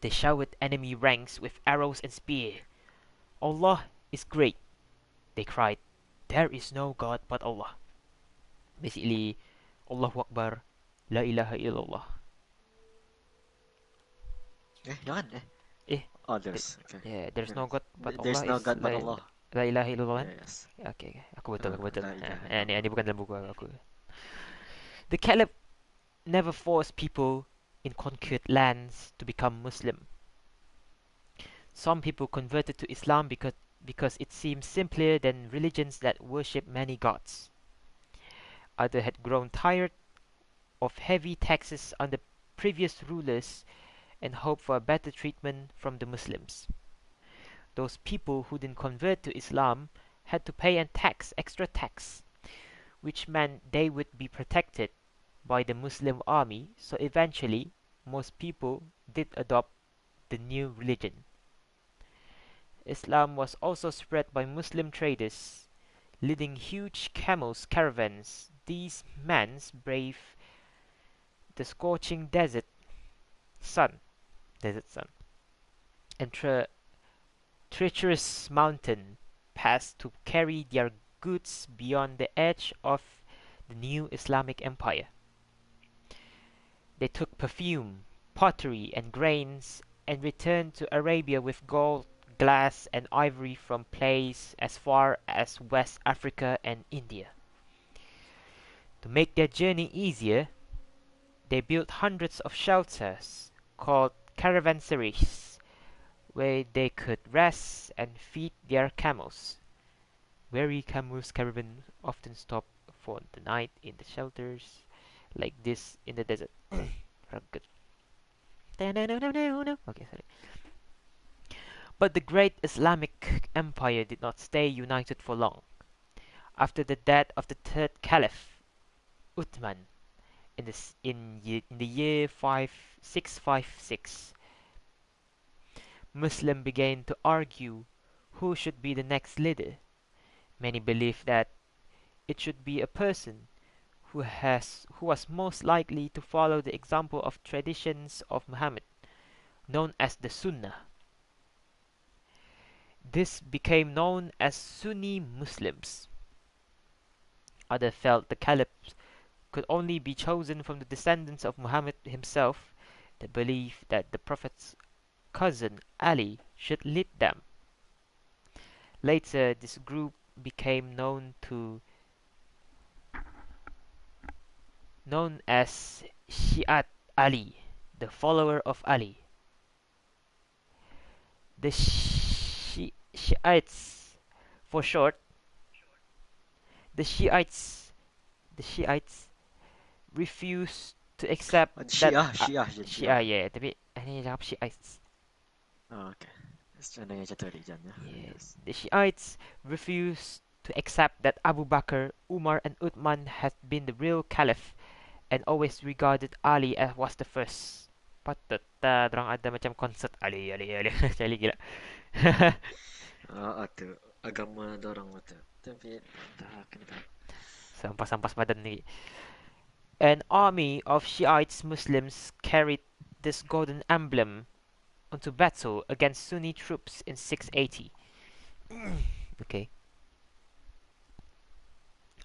they showered enemy ranks with arrows and spears. Allah is great, they cried. There is no God but Allah. Basically, Allahu Akbar, La ilaha illallah. Jangan Oh, there's. Okay. Yeah, there's no God but There's Allah. no God but Allah. La ilaha illallah. Yes. Okay, aku betul. La ilaha Ini bukan dalam buku aku. The Caliph never forced people in conquered lands to become Muslim. Some people converted to Islam because it seemed simpler than religions that worship many gods. Others had grown tired of heavy taxes under previous rulers and hoped for a better treatment from the Muslims. Those people who didn't convert to Islam had to pay extra tax, which meant they would be protected by the Muslim army, so eventually most people did adopt the new religion. Islam was also spread by Muslim traders, leading huge camels caravans. These men braved the scorching desert sun, and treacherous mountain pass to carry their goods beyond the edge of the new Islamic empire. They took perfume, pottery, and grains and returned to Arabia with gold, glass, and ivory from places as far as West Africa and India. To make their journey easier, they built hundreds of shelters called caravanserais, where they could rest and feed their camels. Weary camels caravan often stop for the night in the shelters like this in the desert. Rugged. Okay, sorry. But the great Islamic empire did not stay united for long. After the death of the third caliph, Uthman, in the year 656, Muslims began to argue who should be the next leader. Many believe that it should be a person who was most likely to follow the example of traditions of Muhammad, known as the Sunnah. This became known as Sunni Muslims. Others felt the caliph could only be chosen from the descendants of Muhammad himself. They believed that the Prophet's cousin Ali should lead them. Later, this group became known as Shi'at Ali, the follower of Ali. The Shiites, for short, the Shiites, the Shiites refused to accept that Syiah je Syiah, Syiah. yeah, tapi ini cakap Shiites. Oh, okay. Macam yang cerita Rijan ya. Yeah. Yes. The Shiites refused to accept that Abu Bakr, Umar, and Uthman had been the real caliph and always regarded Ali as was the first. Patut dorang ada macam konsert Ali Ali gila. Tu agama dorang tu. Tapi tak kena. Sampas-sampas badan ni. An army of Shiites Muslims carried this golden emblem onto battle against Sunni troops in 680. Okay.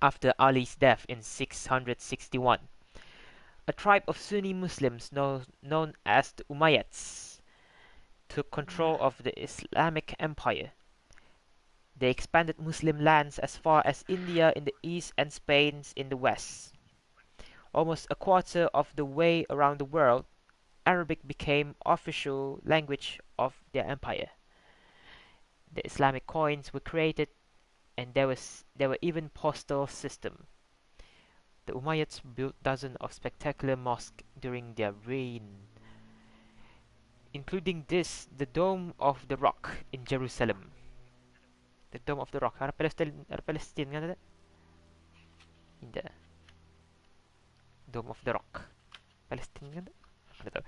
After Ali's death in 661, a tribe of Sunni Muslims known as the Umayyads took control of the Islamic Empire. They expanded Muslim lands as far as India in the east and Spain in the west. Almost a quarter of the way around the world, Arabic became official language of their empire. The Islamic coins were created, and there were even postal system. The Umayyads built dozens of spectacular mosques during their reign, including the Dome of the Rock in Jerusalem. The Dome of the Rock. Ada Palestine kan ada? Hindi. Dome of the Rock. Palestine kan ada? Ada tahu.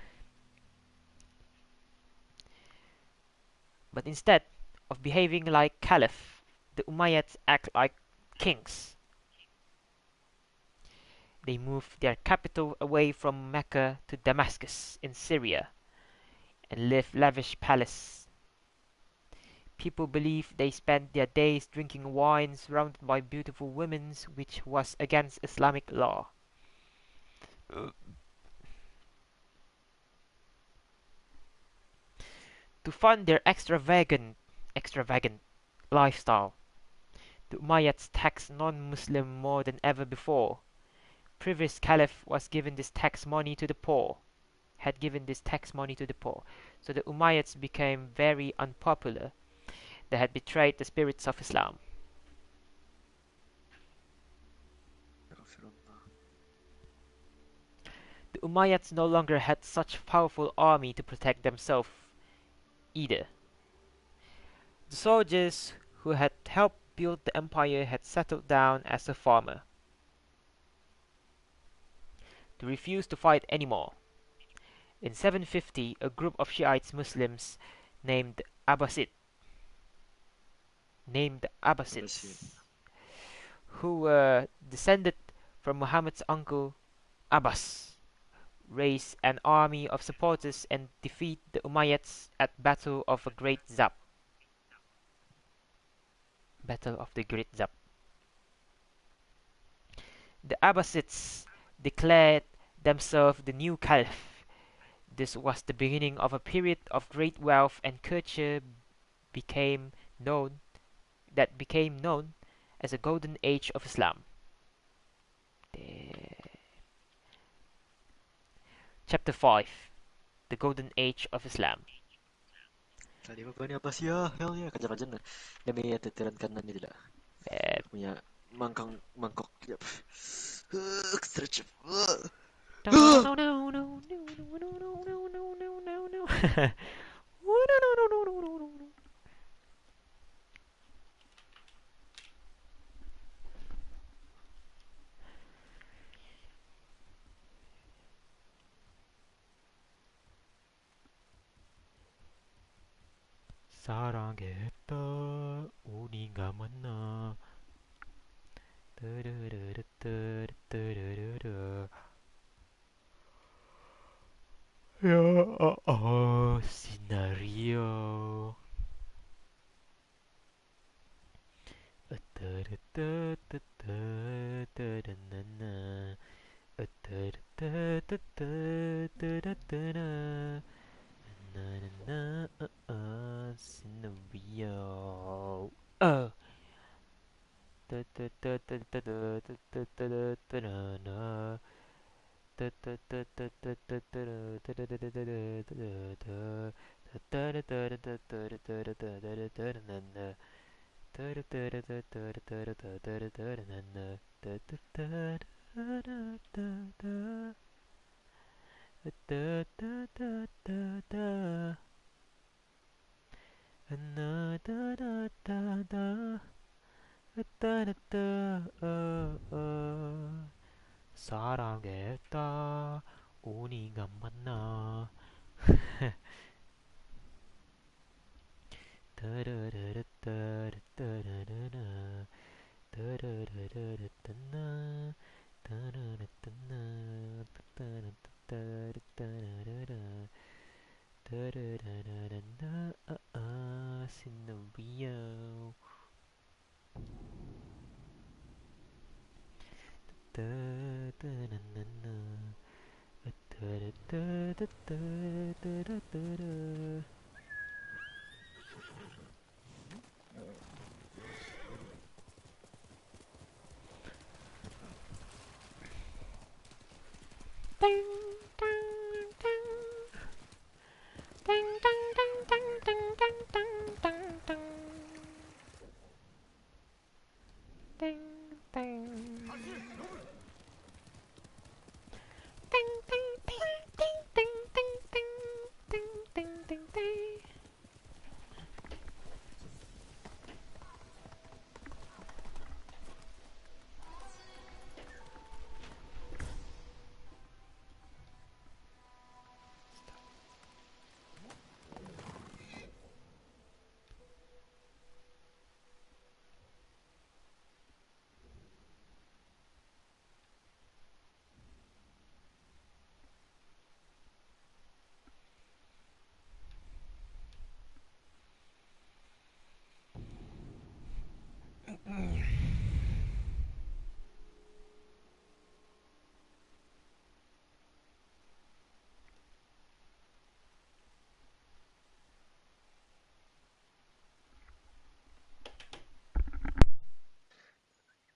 But instead of behaving like caliph, the Umayyads act like kings. They moved their capital away from Mecca to Damascus in Syria and lived lavish palace. People believe they spent their days drinking wine surrounded by beautiful women, which was against Islamic law. To fund their extravagant lifestyle, the Umayyads taxed non-Muslim more than ever before. Previous caliph was given this tax money to the poor, had given this tax money to the poor. So the Umayyads became very unpopular. They had betrayed the spirits of Islam. The Umayyads no longer had such powerful army to protect themselves either. The soldiers who had helped build the empire had settled down as a farmer. They refused to fight anymore. In 750, a group of Shiite Muslims named Abbasids, who were descended from Muhammad's uncle Abbas, raised an army of supporters and defeat the Umayyads at Battle of the Great Zab. The Abbasids declared themselves the new caliph. This was the beginning of a period of great wealth, and culture became known as the Golden Age of Islam. Chapter 5: The Golden Age of Islam. Tadi apa ni apa sih ya? Hell ya, kajar-kajar na. Demi titiran kanan ni tidak. Punya mangkok. Yep. Stretch. 사랑했다 우리가 만나 뜨르르르뜨르뜨르르르 시나리오 뜨르뜨뜨뜨뜨르나나 뜨르뜨뜨뜨뜨르뜨르 나나나 시나리오 뜨뜨뜨뜨뜨뜨뜨르나 사랑했다 우리가 만나 따르르르따르따르르르 따르르르르따나 따르르따나 따르르따르따르르 따르르르르나 시나리오 따따나나나 따르따따따따따따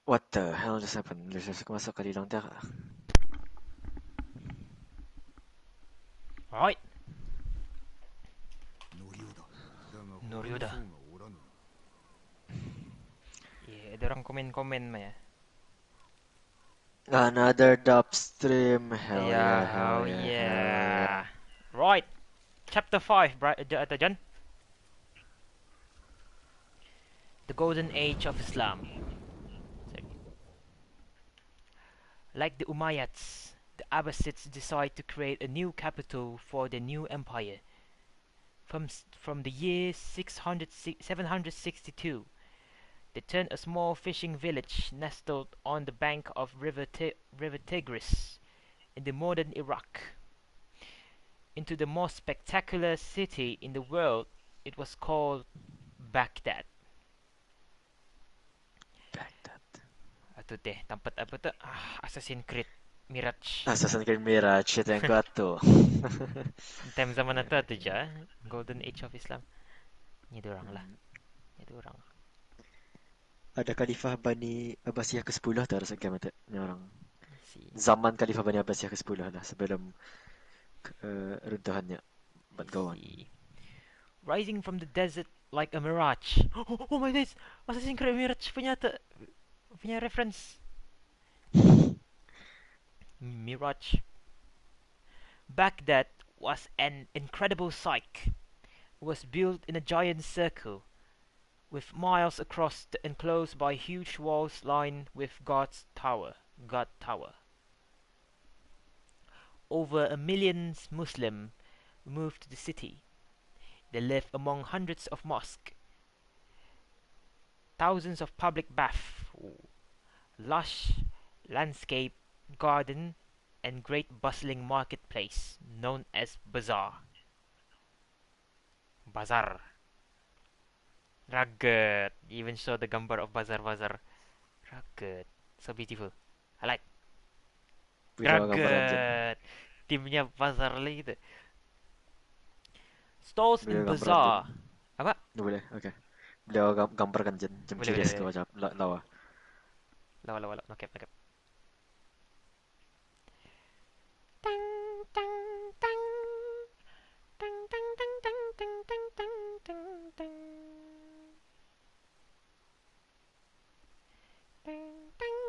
What the hell just happened? Let's just masuk ke dalam tera. Alright ノリオだ。だがノリオだ。他の僧がおらぬ。 yeah, ada orang komen-komen mah ya. Another dub stream. Hell Yeah, yeah, hell oh yeah, hell yeah. yeah. Right, chapter 5, John. The Golden Age of Islam. Sorry. Like the Umayyads, the Abbasids decide to create a new capital for their new empire. From the year 762, they turned a small fishing village nestled on the bank of River Tigris in the modern Iraq into the most spectacular city in the world. It was called Baghdad. Baghdad. Ito teh, tempat apa tuh? Assassin's Creed Mirage. Assassin's Creed Mirage itu yang kuat tuh. Time zaman itu tuh aja, Golden Age of Islam. Ini orang lah. Itu orang. Ada Khalifah Bani Abbasiyah ke-10 tuh harus game itu. Ini orang. Si. Zaman Khalifah Bani Abbasiyah ke-10 lah sebelum runtuhannya Batgawan. Si. Rising from the desert like a mirage. Oh my days, Assassin's Creed Mirage punya reference. Mirage. Baghdad was an incredible sight. It was built in a giant circle, with miles across enclosed by huge walls lined with God Tower. Over 1 million Muslims moved to the city. They live among hundreds of mosques, thousands of public baths, lush landscape garden, and great bustling marketplace known as bazaar. Bazar. Rugged. Even show the gambar of bazar. Rugged. So beautiful. I like. Beliau gambaran dyan. Rugged. Timnya bazar lagi tu. Stalls in Beliau gambaran dyan. bazaar. Apa? Boleh, okay. Beliau gambarkan dyan. Macam Boleh, curious boleh, ko boleh. macam lawa. Lawa. Nakap. Tang, tang, tang. Tang, tang, tang, tang, tang, tang, tang, tang, tang. Tang, tang.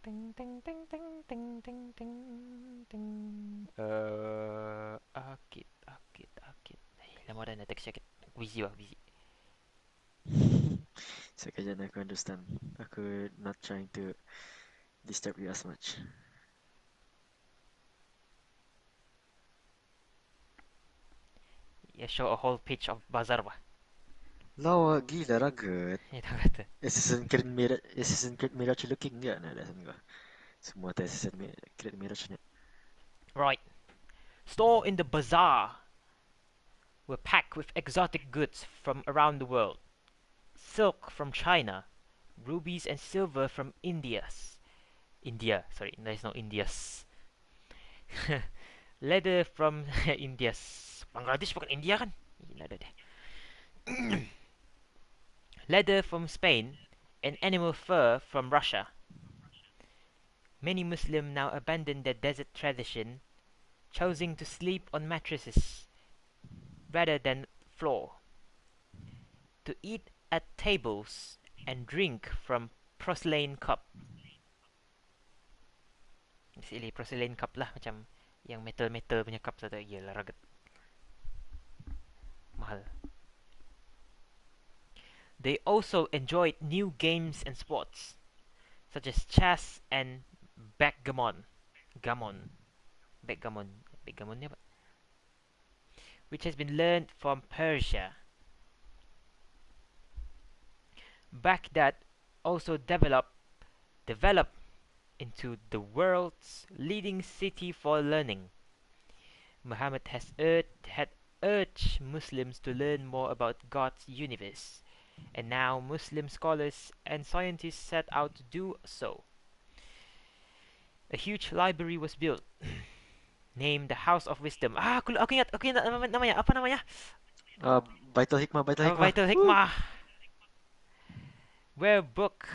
Tang, tang, tang, tang, tang, tang, tang, tang. Akit. Lama dah nak text sakit. Busy. Sekejap aku understand. Aku not trying to disturb you as much. Ya show a whole page of bazar bah. Lawa gila rugged. Itu kata. Assassin's Creed Mirage looking je nak dah semua. Semua tu Assassin's Creed Mirage ni. Right. Store in the bazaar were packed with exotic goods from around the world. Silk from China, rubies and silver from India. Sorry, there's no Indias. Leather from Indias. Bangladesh bukan India kan? Gila dah. Leather from Spain and animal fur from Russia. Many Muslims now abandon their desert tradition, choosing to sleep on mattresses rather than floor, to eat at tables and drink from porcelain cup. Basically porcelain cup lah, macam yang metal punya cup satu. Yalah rugged. Mahal. They also enjoyed new games and sports, such as chess and backgammon. Backgammon ni apa? Which has been learned from Persia. Baghdad also developed into the world's leading city for learning. Muhammad had urged Muslims to learn more about God's universe, and now Muslim scholars and scientists set out to do so. A huge library was built, named the House of Wisdom. Aku ingat namanya. Apa namanya? Baitul Hikmah. Baitul Hikmah. Where book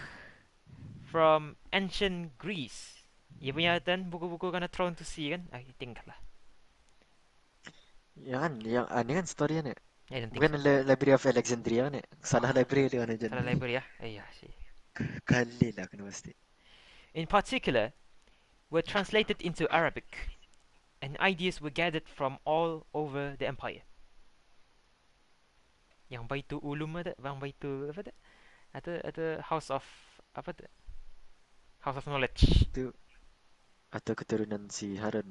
from ancient Greece. Ia punya kan buku-buku kan thrown to sea kan? Tinggal lah. Yang ni kan story ni. Don't think Bukan so. Library of Alexandria ni. Salah library dia mana Salah jen. library ya? Iya sih. Kali lah kena pasti. In particular, were translated into Arabic, and ideas were gathered from all over the empire. Yang Baitul Ulum ada, bang Baitul apa tu? Ada House of apa tu? House of Knowledge. Itu atau keturunan si Harun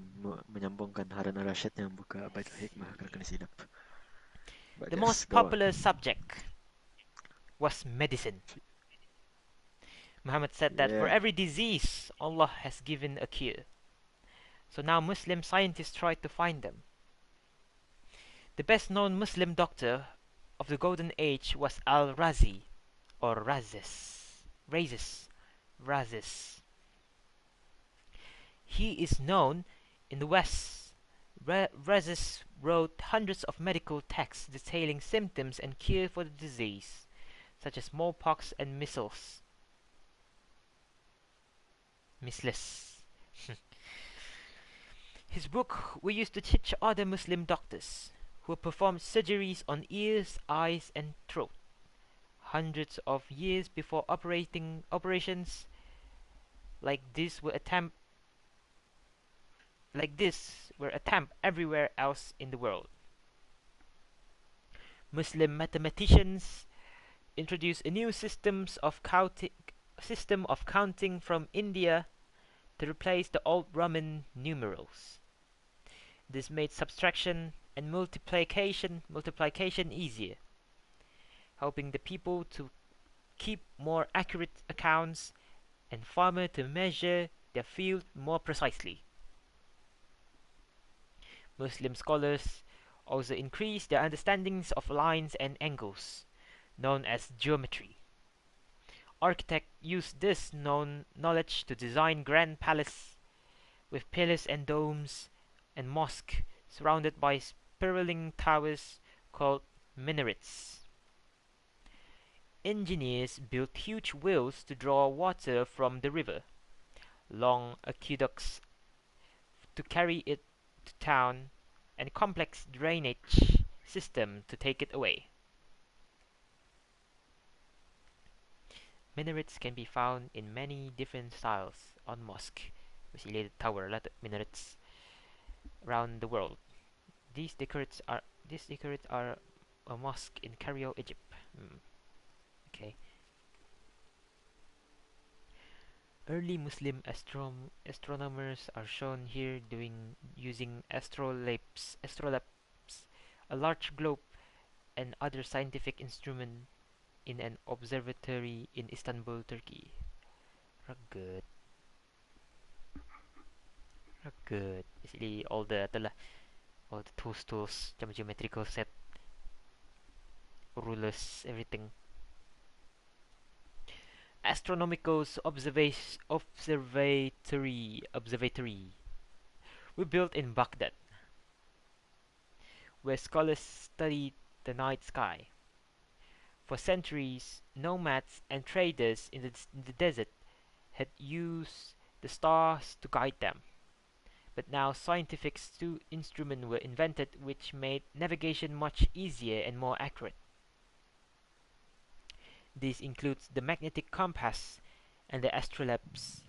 menyambungkan Harun al-Rashid yang buka Baitul Hikmah kena silap. The most popular subject was medicine. Muhammad said that for every disease, Allah has given a cure. So now Muslim scientists try to find them. The best known Muslim doctor of the Golden Age was Al-Razi, or Razes. He is known in the West. Razes wrote hundreds of medical texts detailing symptoms and cure for the disease, such as smallpox and measles. His book were used to teach other Muslim doctors who performed surgeries on ears, eyes, and throat. Hundreds of years before operations like this were attempted everywhere else in the world. Muslim mathematicians introduced a new system of counting from India to replace the old Roman numerals. This made subtraction and multiplication easier, helping the people to keep more accurate accounts and farmer to measure their field more precisely. Muslim scholars also increase their understandings of lines and angles, known as geometry. Architects use this knowledge to design grand palaces with pillars and domes, and mosques surrounded by spiraling towers called minarets. Engineers built huge wells to draw water from the river, long aqueducts to carry it to town, and complex drainage system to take it away. Minarets can be found in many different styles on mosque, basically the tower, a lot of minarets around the world. These decorates are a mosque in Cairo, Egypt. Okay. Early Muslim astronomers are shown here using astrolabes, a large globe, and other scientific instrument in an observatory in Istanbul, Turkey. Rugged, rugged. Basically, all the tools, geometrical set, rulers, everything. Astronomical's observatory were built in Baghdad, where scholars studied the night sky. For centuries, nomads and traders in the desert had used the stars to guide them, but now scientific instruments were invented which made navigation much easier and more accurate. This includes the magnetic compass and the astrolabes,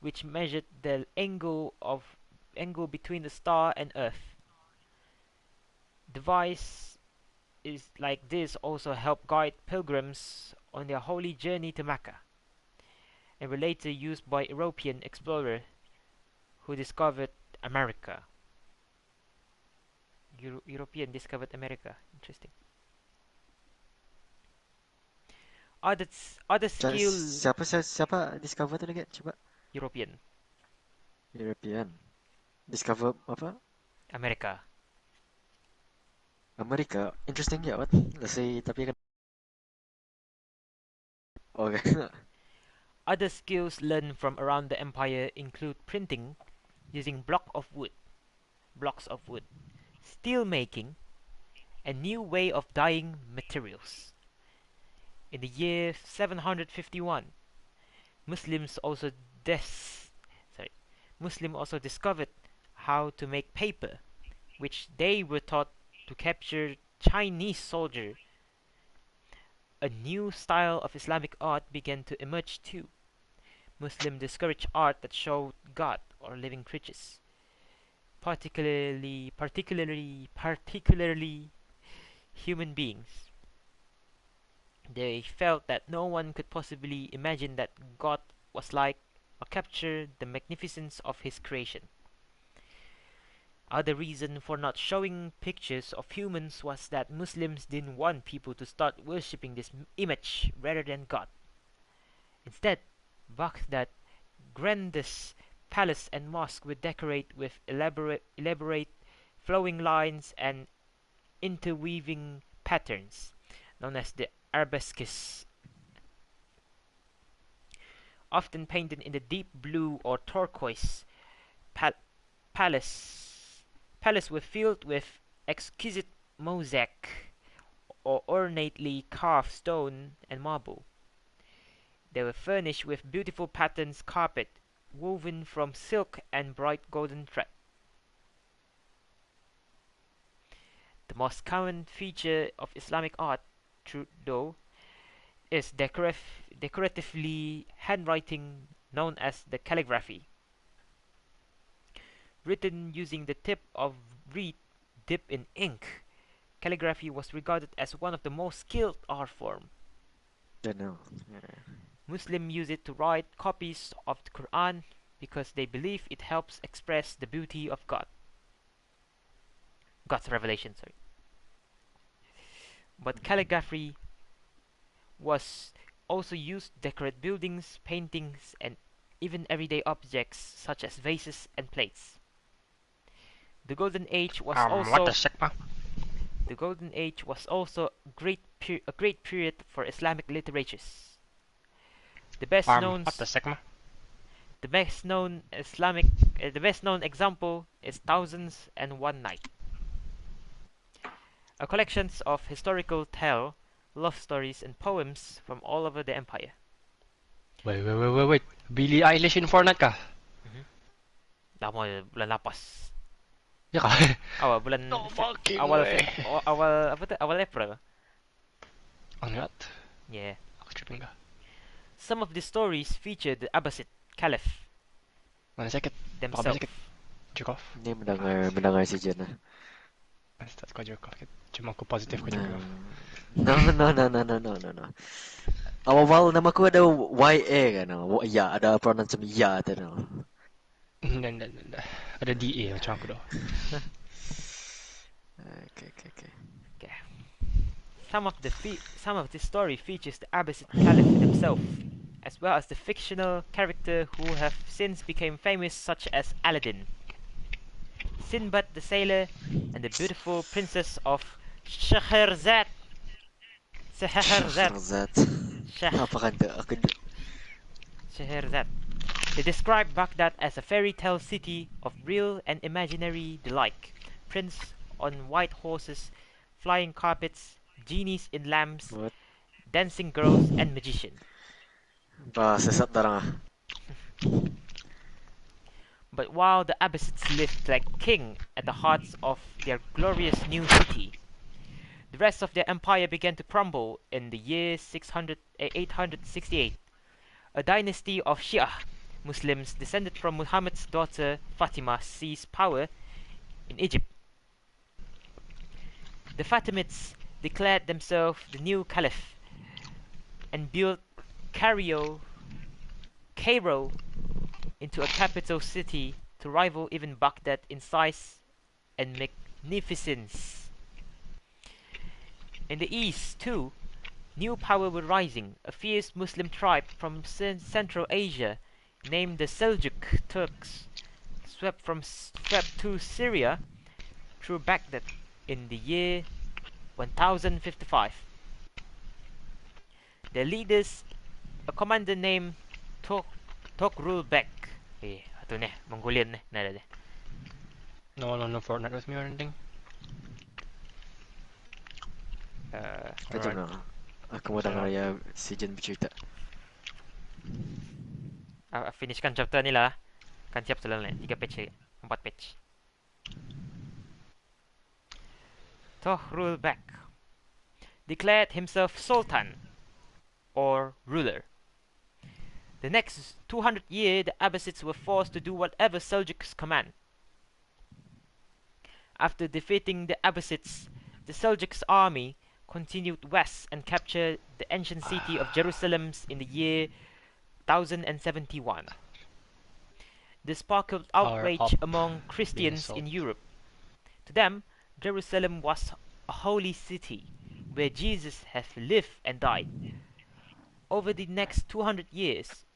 which measured the angle between the star and Earth. Device is like this also help guide pilgrims on their holy journey to Mecca, and were later used by European explorers who discovered America. European discovered America. Interesting. Other skill Siapa discover tu lagi? Coba. European. European. Discover apa? America. America. Interesting ya, what? Let's say, tapi kan. Okay. Other skills learned from around the empire include printing using blocks of wood, steel making, and new way of dyeing materials. In the year 751, Muslims also des- Muslim also discovered how to make paper, which they were taught to capture Chinese soldiers. A new style of Islamic art began to emerge too. Muslims discouraged art that showed God or living creatures, particularly human beings. They felt that no one could possibly imagine that God was like or capture the magnificence of his creation. Other reason for not showing pictures of humans was that Muslims didn't want people to start worshipping this image rather than God. Instead, Baghdad grandest palace and mosque were decorated with elaborate flowing lines and interweaving patterns, known as the arabesques, often painted in the deep blue or turquoise. Palace were filled with exquisite mosaic or ornately carved stone and marble. They were furnished with beautiful patterns carpet woven from silk and bright golden thread. The most common feature of Islamic art, though, is decoratively handwriting known as the calligraphy. Written using the tip of reed dipped in ink, calligraphy was regarded as one of the most skilled art forms. Don't know. Muslims use it to write copies of the Quran because they believe it helps express the beauty of God. God's revelation, sorry. But calligraphy was also used to decorate buildings, paintings, and even everyday objects such as vases and plates. The Golden Age was What the also Sigma? the Golden Age was also a great period for Islamic literatures. The best known What the Sigma? the best known Islamic the best known example is Thousands and One Night, a collection of historical tale, love stories, and poems from all over the empire. Wait. Billie Eilish in Fortnite ka? Tama, bulan lapas. Ya ka? Awal bulan No fucking awal way. awal apa tuh? Awal April. Ano yat? Yeah. Ako tripping ka. Some of the stories feature the Abbasid Caliph Mana sakit? Baka themselves. ba sakit? Jerk off? Hindi mendengar si Jen ah. Basta ko jerk off. Cuma ko positive ko jerk off. No. Awal nama aku ada YA kan. Ya, ada pronoun macam ya tu. Hindi. Ada DA macam aku daw. Okay. Okay. Some of the story features the Abbasid Caliph himself, as well as the fictional character who have since become famous, such as Aladdin, Sinbad the Sailor, and the beautiful princess of Scheherazade. Apa kata? Scheherazade. They describe Baghdad as a fairy tale city of real and imaginary delight. Prince on white horses, flying carpets, genies in lamps, What? dancing girls, and magicians. Sesat darang ah. But while the Abbasids lived like king at the hearts of their glorious new city, the rest of their empire began to crumble in the year 868. A dynasty of Shia Muslims descended from Muhammad's daughter Fatima seized power in Egypt. The Fatimids declared themselves the new caliph and built Cairo into a capital city to rival even Baghdad in size and magnificence. In the east, too, new power were rising. A fierce Muslim tribe from Central Asia, named the Seljuk Turks, swept to Syria through Baghdad in the year 1055. Their leaders, a commander named Togrulbek. Ito ne, Mongolian ne, nada de. No Fortnite with me or anything. Kejap nak. Aku mau dengar ya si Jen bercerita. Finishkan chapter ni lah. Kan siap selang 3 page lagi. 4 page. Togrulbek declared himself Sultan or ruler. The next 200 years, the Abbasids were forced to do whatever Seljuks command. After defeating the Abbasids, the Seljuks army continued west and captured the ancient city of Jerusalem in the year 1071. This sparked outrage among Christians in Europe. To them, Jerusalem was a holy city where Jesus has lived and died. Over the next 200 years,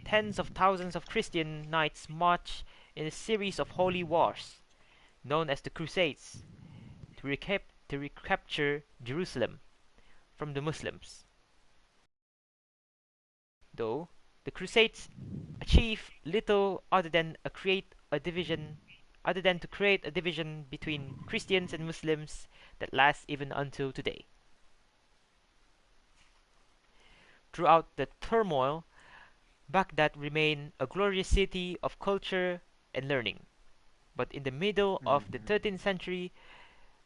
tens of thousands of Christian knights marched in a series of holy wars, known as the Crusades, to recapture Jerusalem from the Muslims. Though the Crusades achieved little other than to create a division between Christians and Muslims that lasts even until today. Throughout the turmoil, Baghdad remained a glorious city of culture and learning. But in the middle of the 13th century,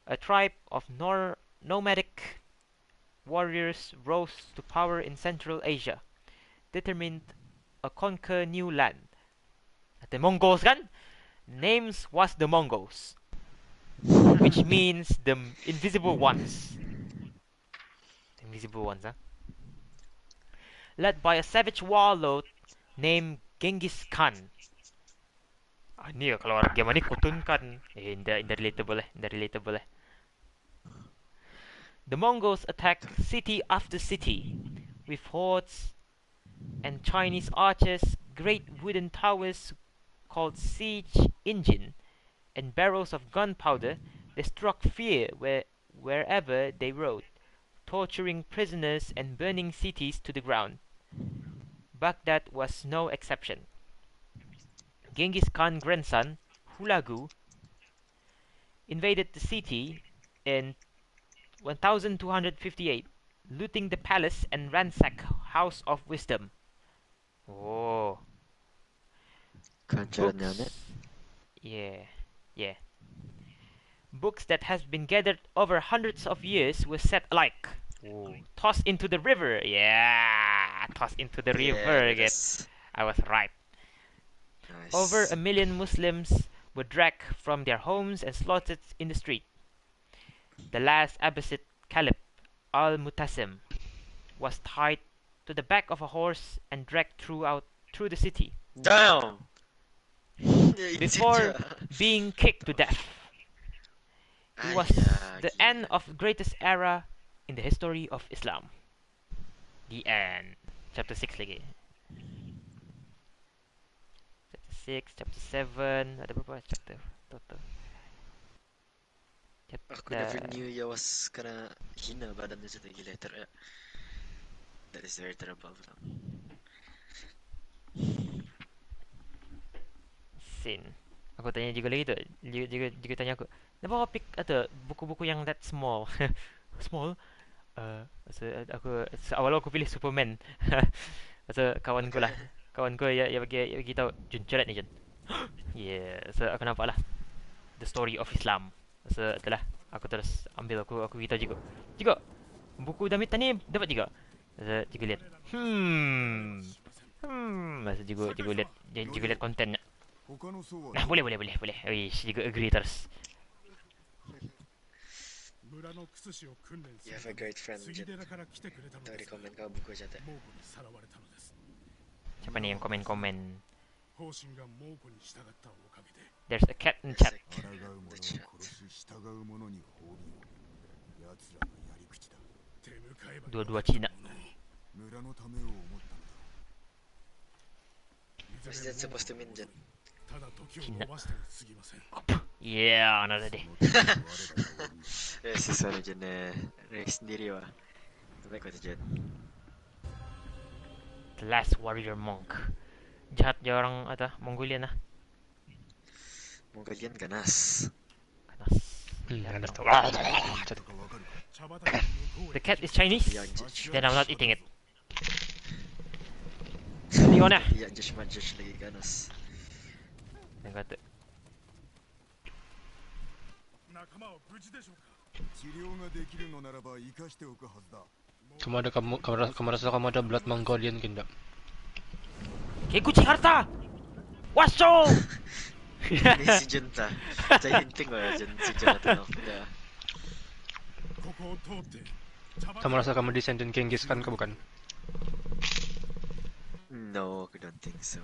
a tribe of nomadic warriors rose to power in Central Asia, determined to conquer new land. The Mongols kan? Names was the Mongols, which means the invisible ones. The invisible ones, huh? Led by a savage warlord named Genghis Khan. Ni kalau orang game ni kutunkan. Indah relatable indah relatable The Mongols attacked city after city with hordes and Chinese archers, great wooden towers called siege engine, and barrels of gunpowder. They struck fear wherever they rode, torturing prisoners and burning cities to the ground. Baghdad was no exception. Genghis Khan's grandson, Hulagu, invaded the city in 1258, looting the palace and ransacked House of Wisdom. Oh. Books. Yeah. Books that have been gathered over hundreds of years were set alike. Ooh. Tossed into the river. Yeah, tossed into the river again. I was right. Nice. Over 1 million Muslims were dragged from their homes and slaughtered in the street. The last Abbasid Caliph, Al-Mutasim, was tied to the back of a horse and dragged through the city. Damn! Before being kicked to death. It was the end of the greatest era in the history of Islam. The end. Chapter 6 lagi. Chapter 6, chapter 7, ada berapa chapter total? Aku never knew ya was kena hina badan dia lagi later. That is very terrible. Sin. Aku tanya juga lagi tu. Juga tanya aku. Kenapa kau pick buku-buku yang that small? Small? Awal aku pilih Superman. Kawan ku lah. Kawan ku ya bagi tahu Jun cerat ni Jun. Yeah, so aku nampak lah the story of Islam. So itulah aku terus ambil aku kita juga buku Damit ni dapat juga. So juga lihat. Masa juga lihat kontennya. Nah, boleh. Wish, juga agree terus. You have a great friend, Jin. Tak recommend kau buku aja tak? Siapa ni yang komen? There's a cat in chat. Dua-dua Cina. What's that supposed to mean, Jin? Cina. Yeah, another day. Sesuatu Jin Rex sendiri wah. Baik kata Jin. The last warrior monk. Jahat je orang Mongolian lah. Mongolian ganas. The cat is Chinese. Then I'm not eating it. Tengok na. Ya, just lagi ganas. Yang kata. Kamu rasa kamu ada blood Mongolian kinda? Kayak kucing harta. Washo. Ini si Junta. Saya hinting lah Jun si Junta. Kamu rasa kamu descendant Genghis Khan ke bukan? No, I don't think so.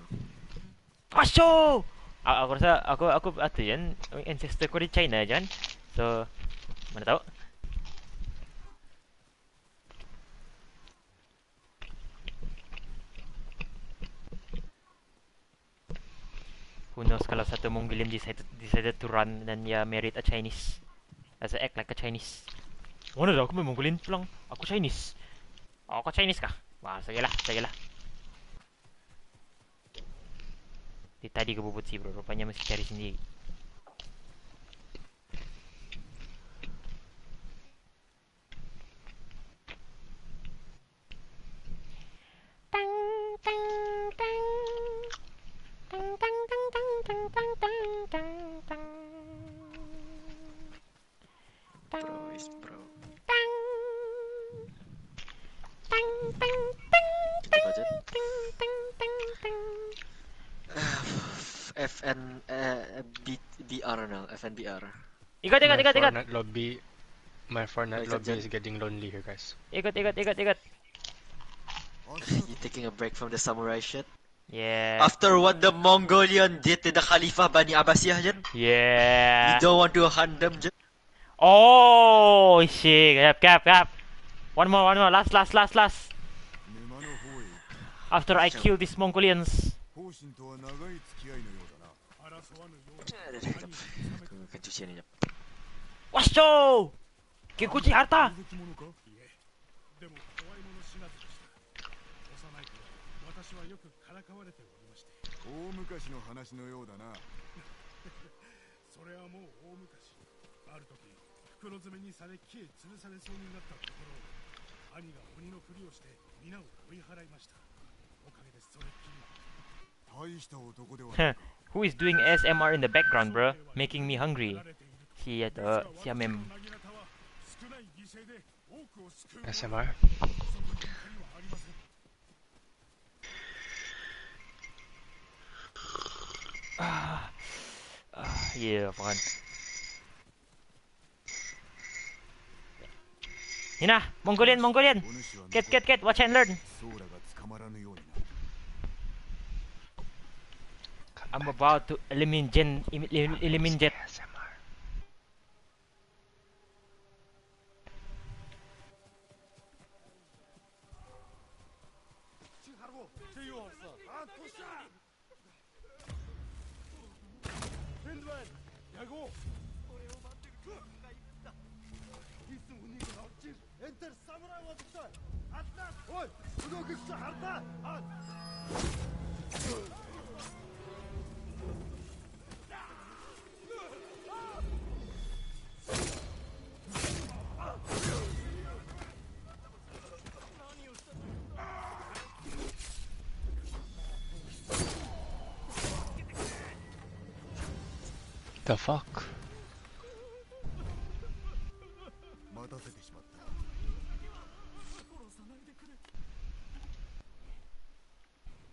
Washo. Aku rasa aku Jan ancestor ko di China Jan. So mana tahu. Who knows kalau satu Mongolian decided to run dan dia married a Chinese. As a act like a Chinese. Mana dah aku main Mongolian pulang. Aku Chinese. Oh, kau Chinese kah? Wah, sajalah. Dia tadi kebubut sih bro, rupanya mesti cari sendiri. Bro. FNBR. Ikut. My Fortnite lobby is getting lonely here, guys. Ikut. You taking a break from the samurai shit? Yeah. After what the Mongolian did to the Khalifah Bani Abbasiyah, Jen. Yeah. You don't want to hunt them, Jen. Oh shit! Cap. One more. Last. 沼の方へ行った。 After I kill these Mongolians. 方針とは長い付き合いのようだな。争わぬように兄に収めて Kan cuci ni, jap. Washo! Kikuchi harta! 出来物かいえでも怖いもの知らずでした幼い頃私はよくからかわれておりまして大昔の話のようだな。それはもう大昔ある時袋詰めにされ木へ吊るされそうになったところ兄が鬼のふりをして皆を追い払いましたおかげでそれっきり大した男ではない。 Who is doing ASMR in the background, bro? Making me hungry. Si mem. なぎなたは少ない犠牲で多くを救う SMR. そこに光はありません Yeah, fun. Hina, Mongolian. お主は Get, watch and learn. ソーラが捕まらぬようにな。 I'm about to eliminate ASMR. The fuck? 待たせてしまった。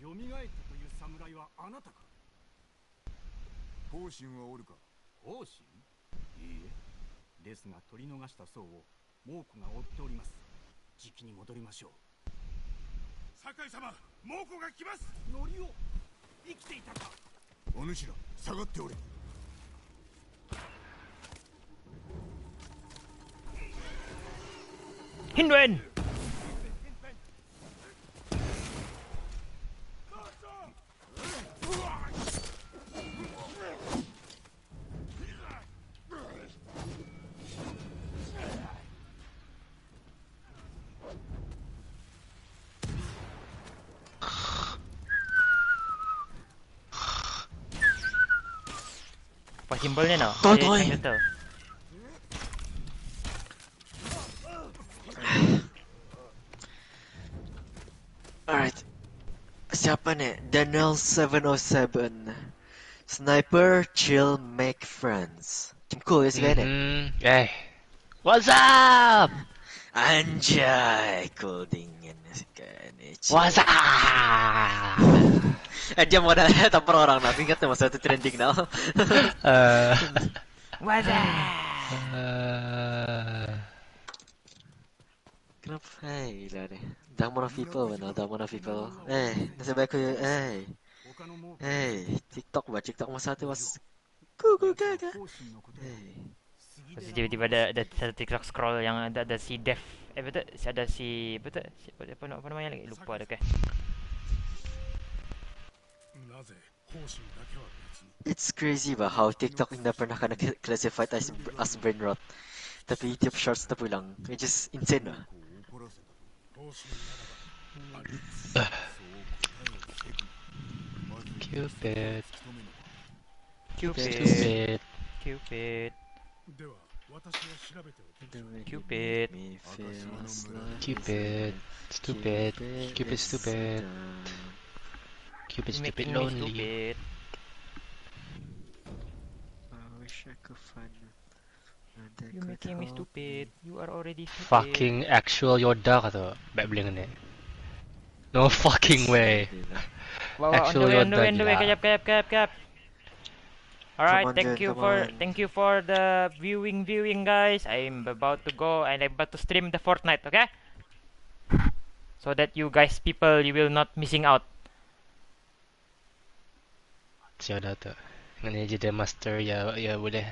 蘇ったという侍はあなたか方針はおるか。王神いいえですが取り逃した僧を猛虎が追っておりますじきに戻りましょう酒井様猛虎が来ますノリオ生きていたかお主ら下がっておれ。 Hinduen! Apa simbolnya no? Toy. Alright. Siapa nih? Daniel 707. Sniper, chill, make friends. Macam cool ya si guy nih. Hey. What's up? Anjay, cool dingin si guy nih. What's up? Dia modal tampar orang nah. Ingat tuh masa itu trending now. What's up? Kenapa? Hey, gila deh. Damn of people, benar. Damn of people. Nasib baik aku. TikTok buat TikTok masa itu was. Google gaga. Terus tiba-tiba ada satu TikTok scroll yang ada si Dev. Betul? Ada si betul? Apa namanya lagi? Lupa dah ke. It's crazy ba how TikTok hindi pernah ka classified as brain rot. Tapi YouTube shorts na po lang. It's just insane ba? Cupid. Cupid. Me feels like Cupid. Stupid. Cupid stupid. Cupid stupid lonely. I wish I could find You making me stupid. You are already stupid. Fucking actual Yoda ka to. Back bling ni. No fucking way. Actual On the Yoda way. gila. Kap. Alright, Come on, thank Jen, you come on. for the viewing guys. I'm about to go and I'm about to stream the Fortnite, okay? So that you guys people you will not missing out. si Yoda tu. Dengan dia jadi master, ya boleh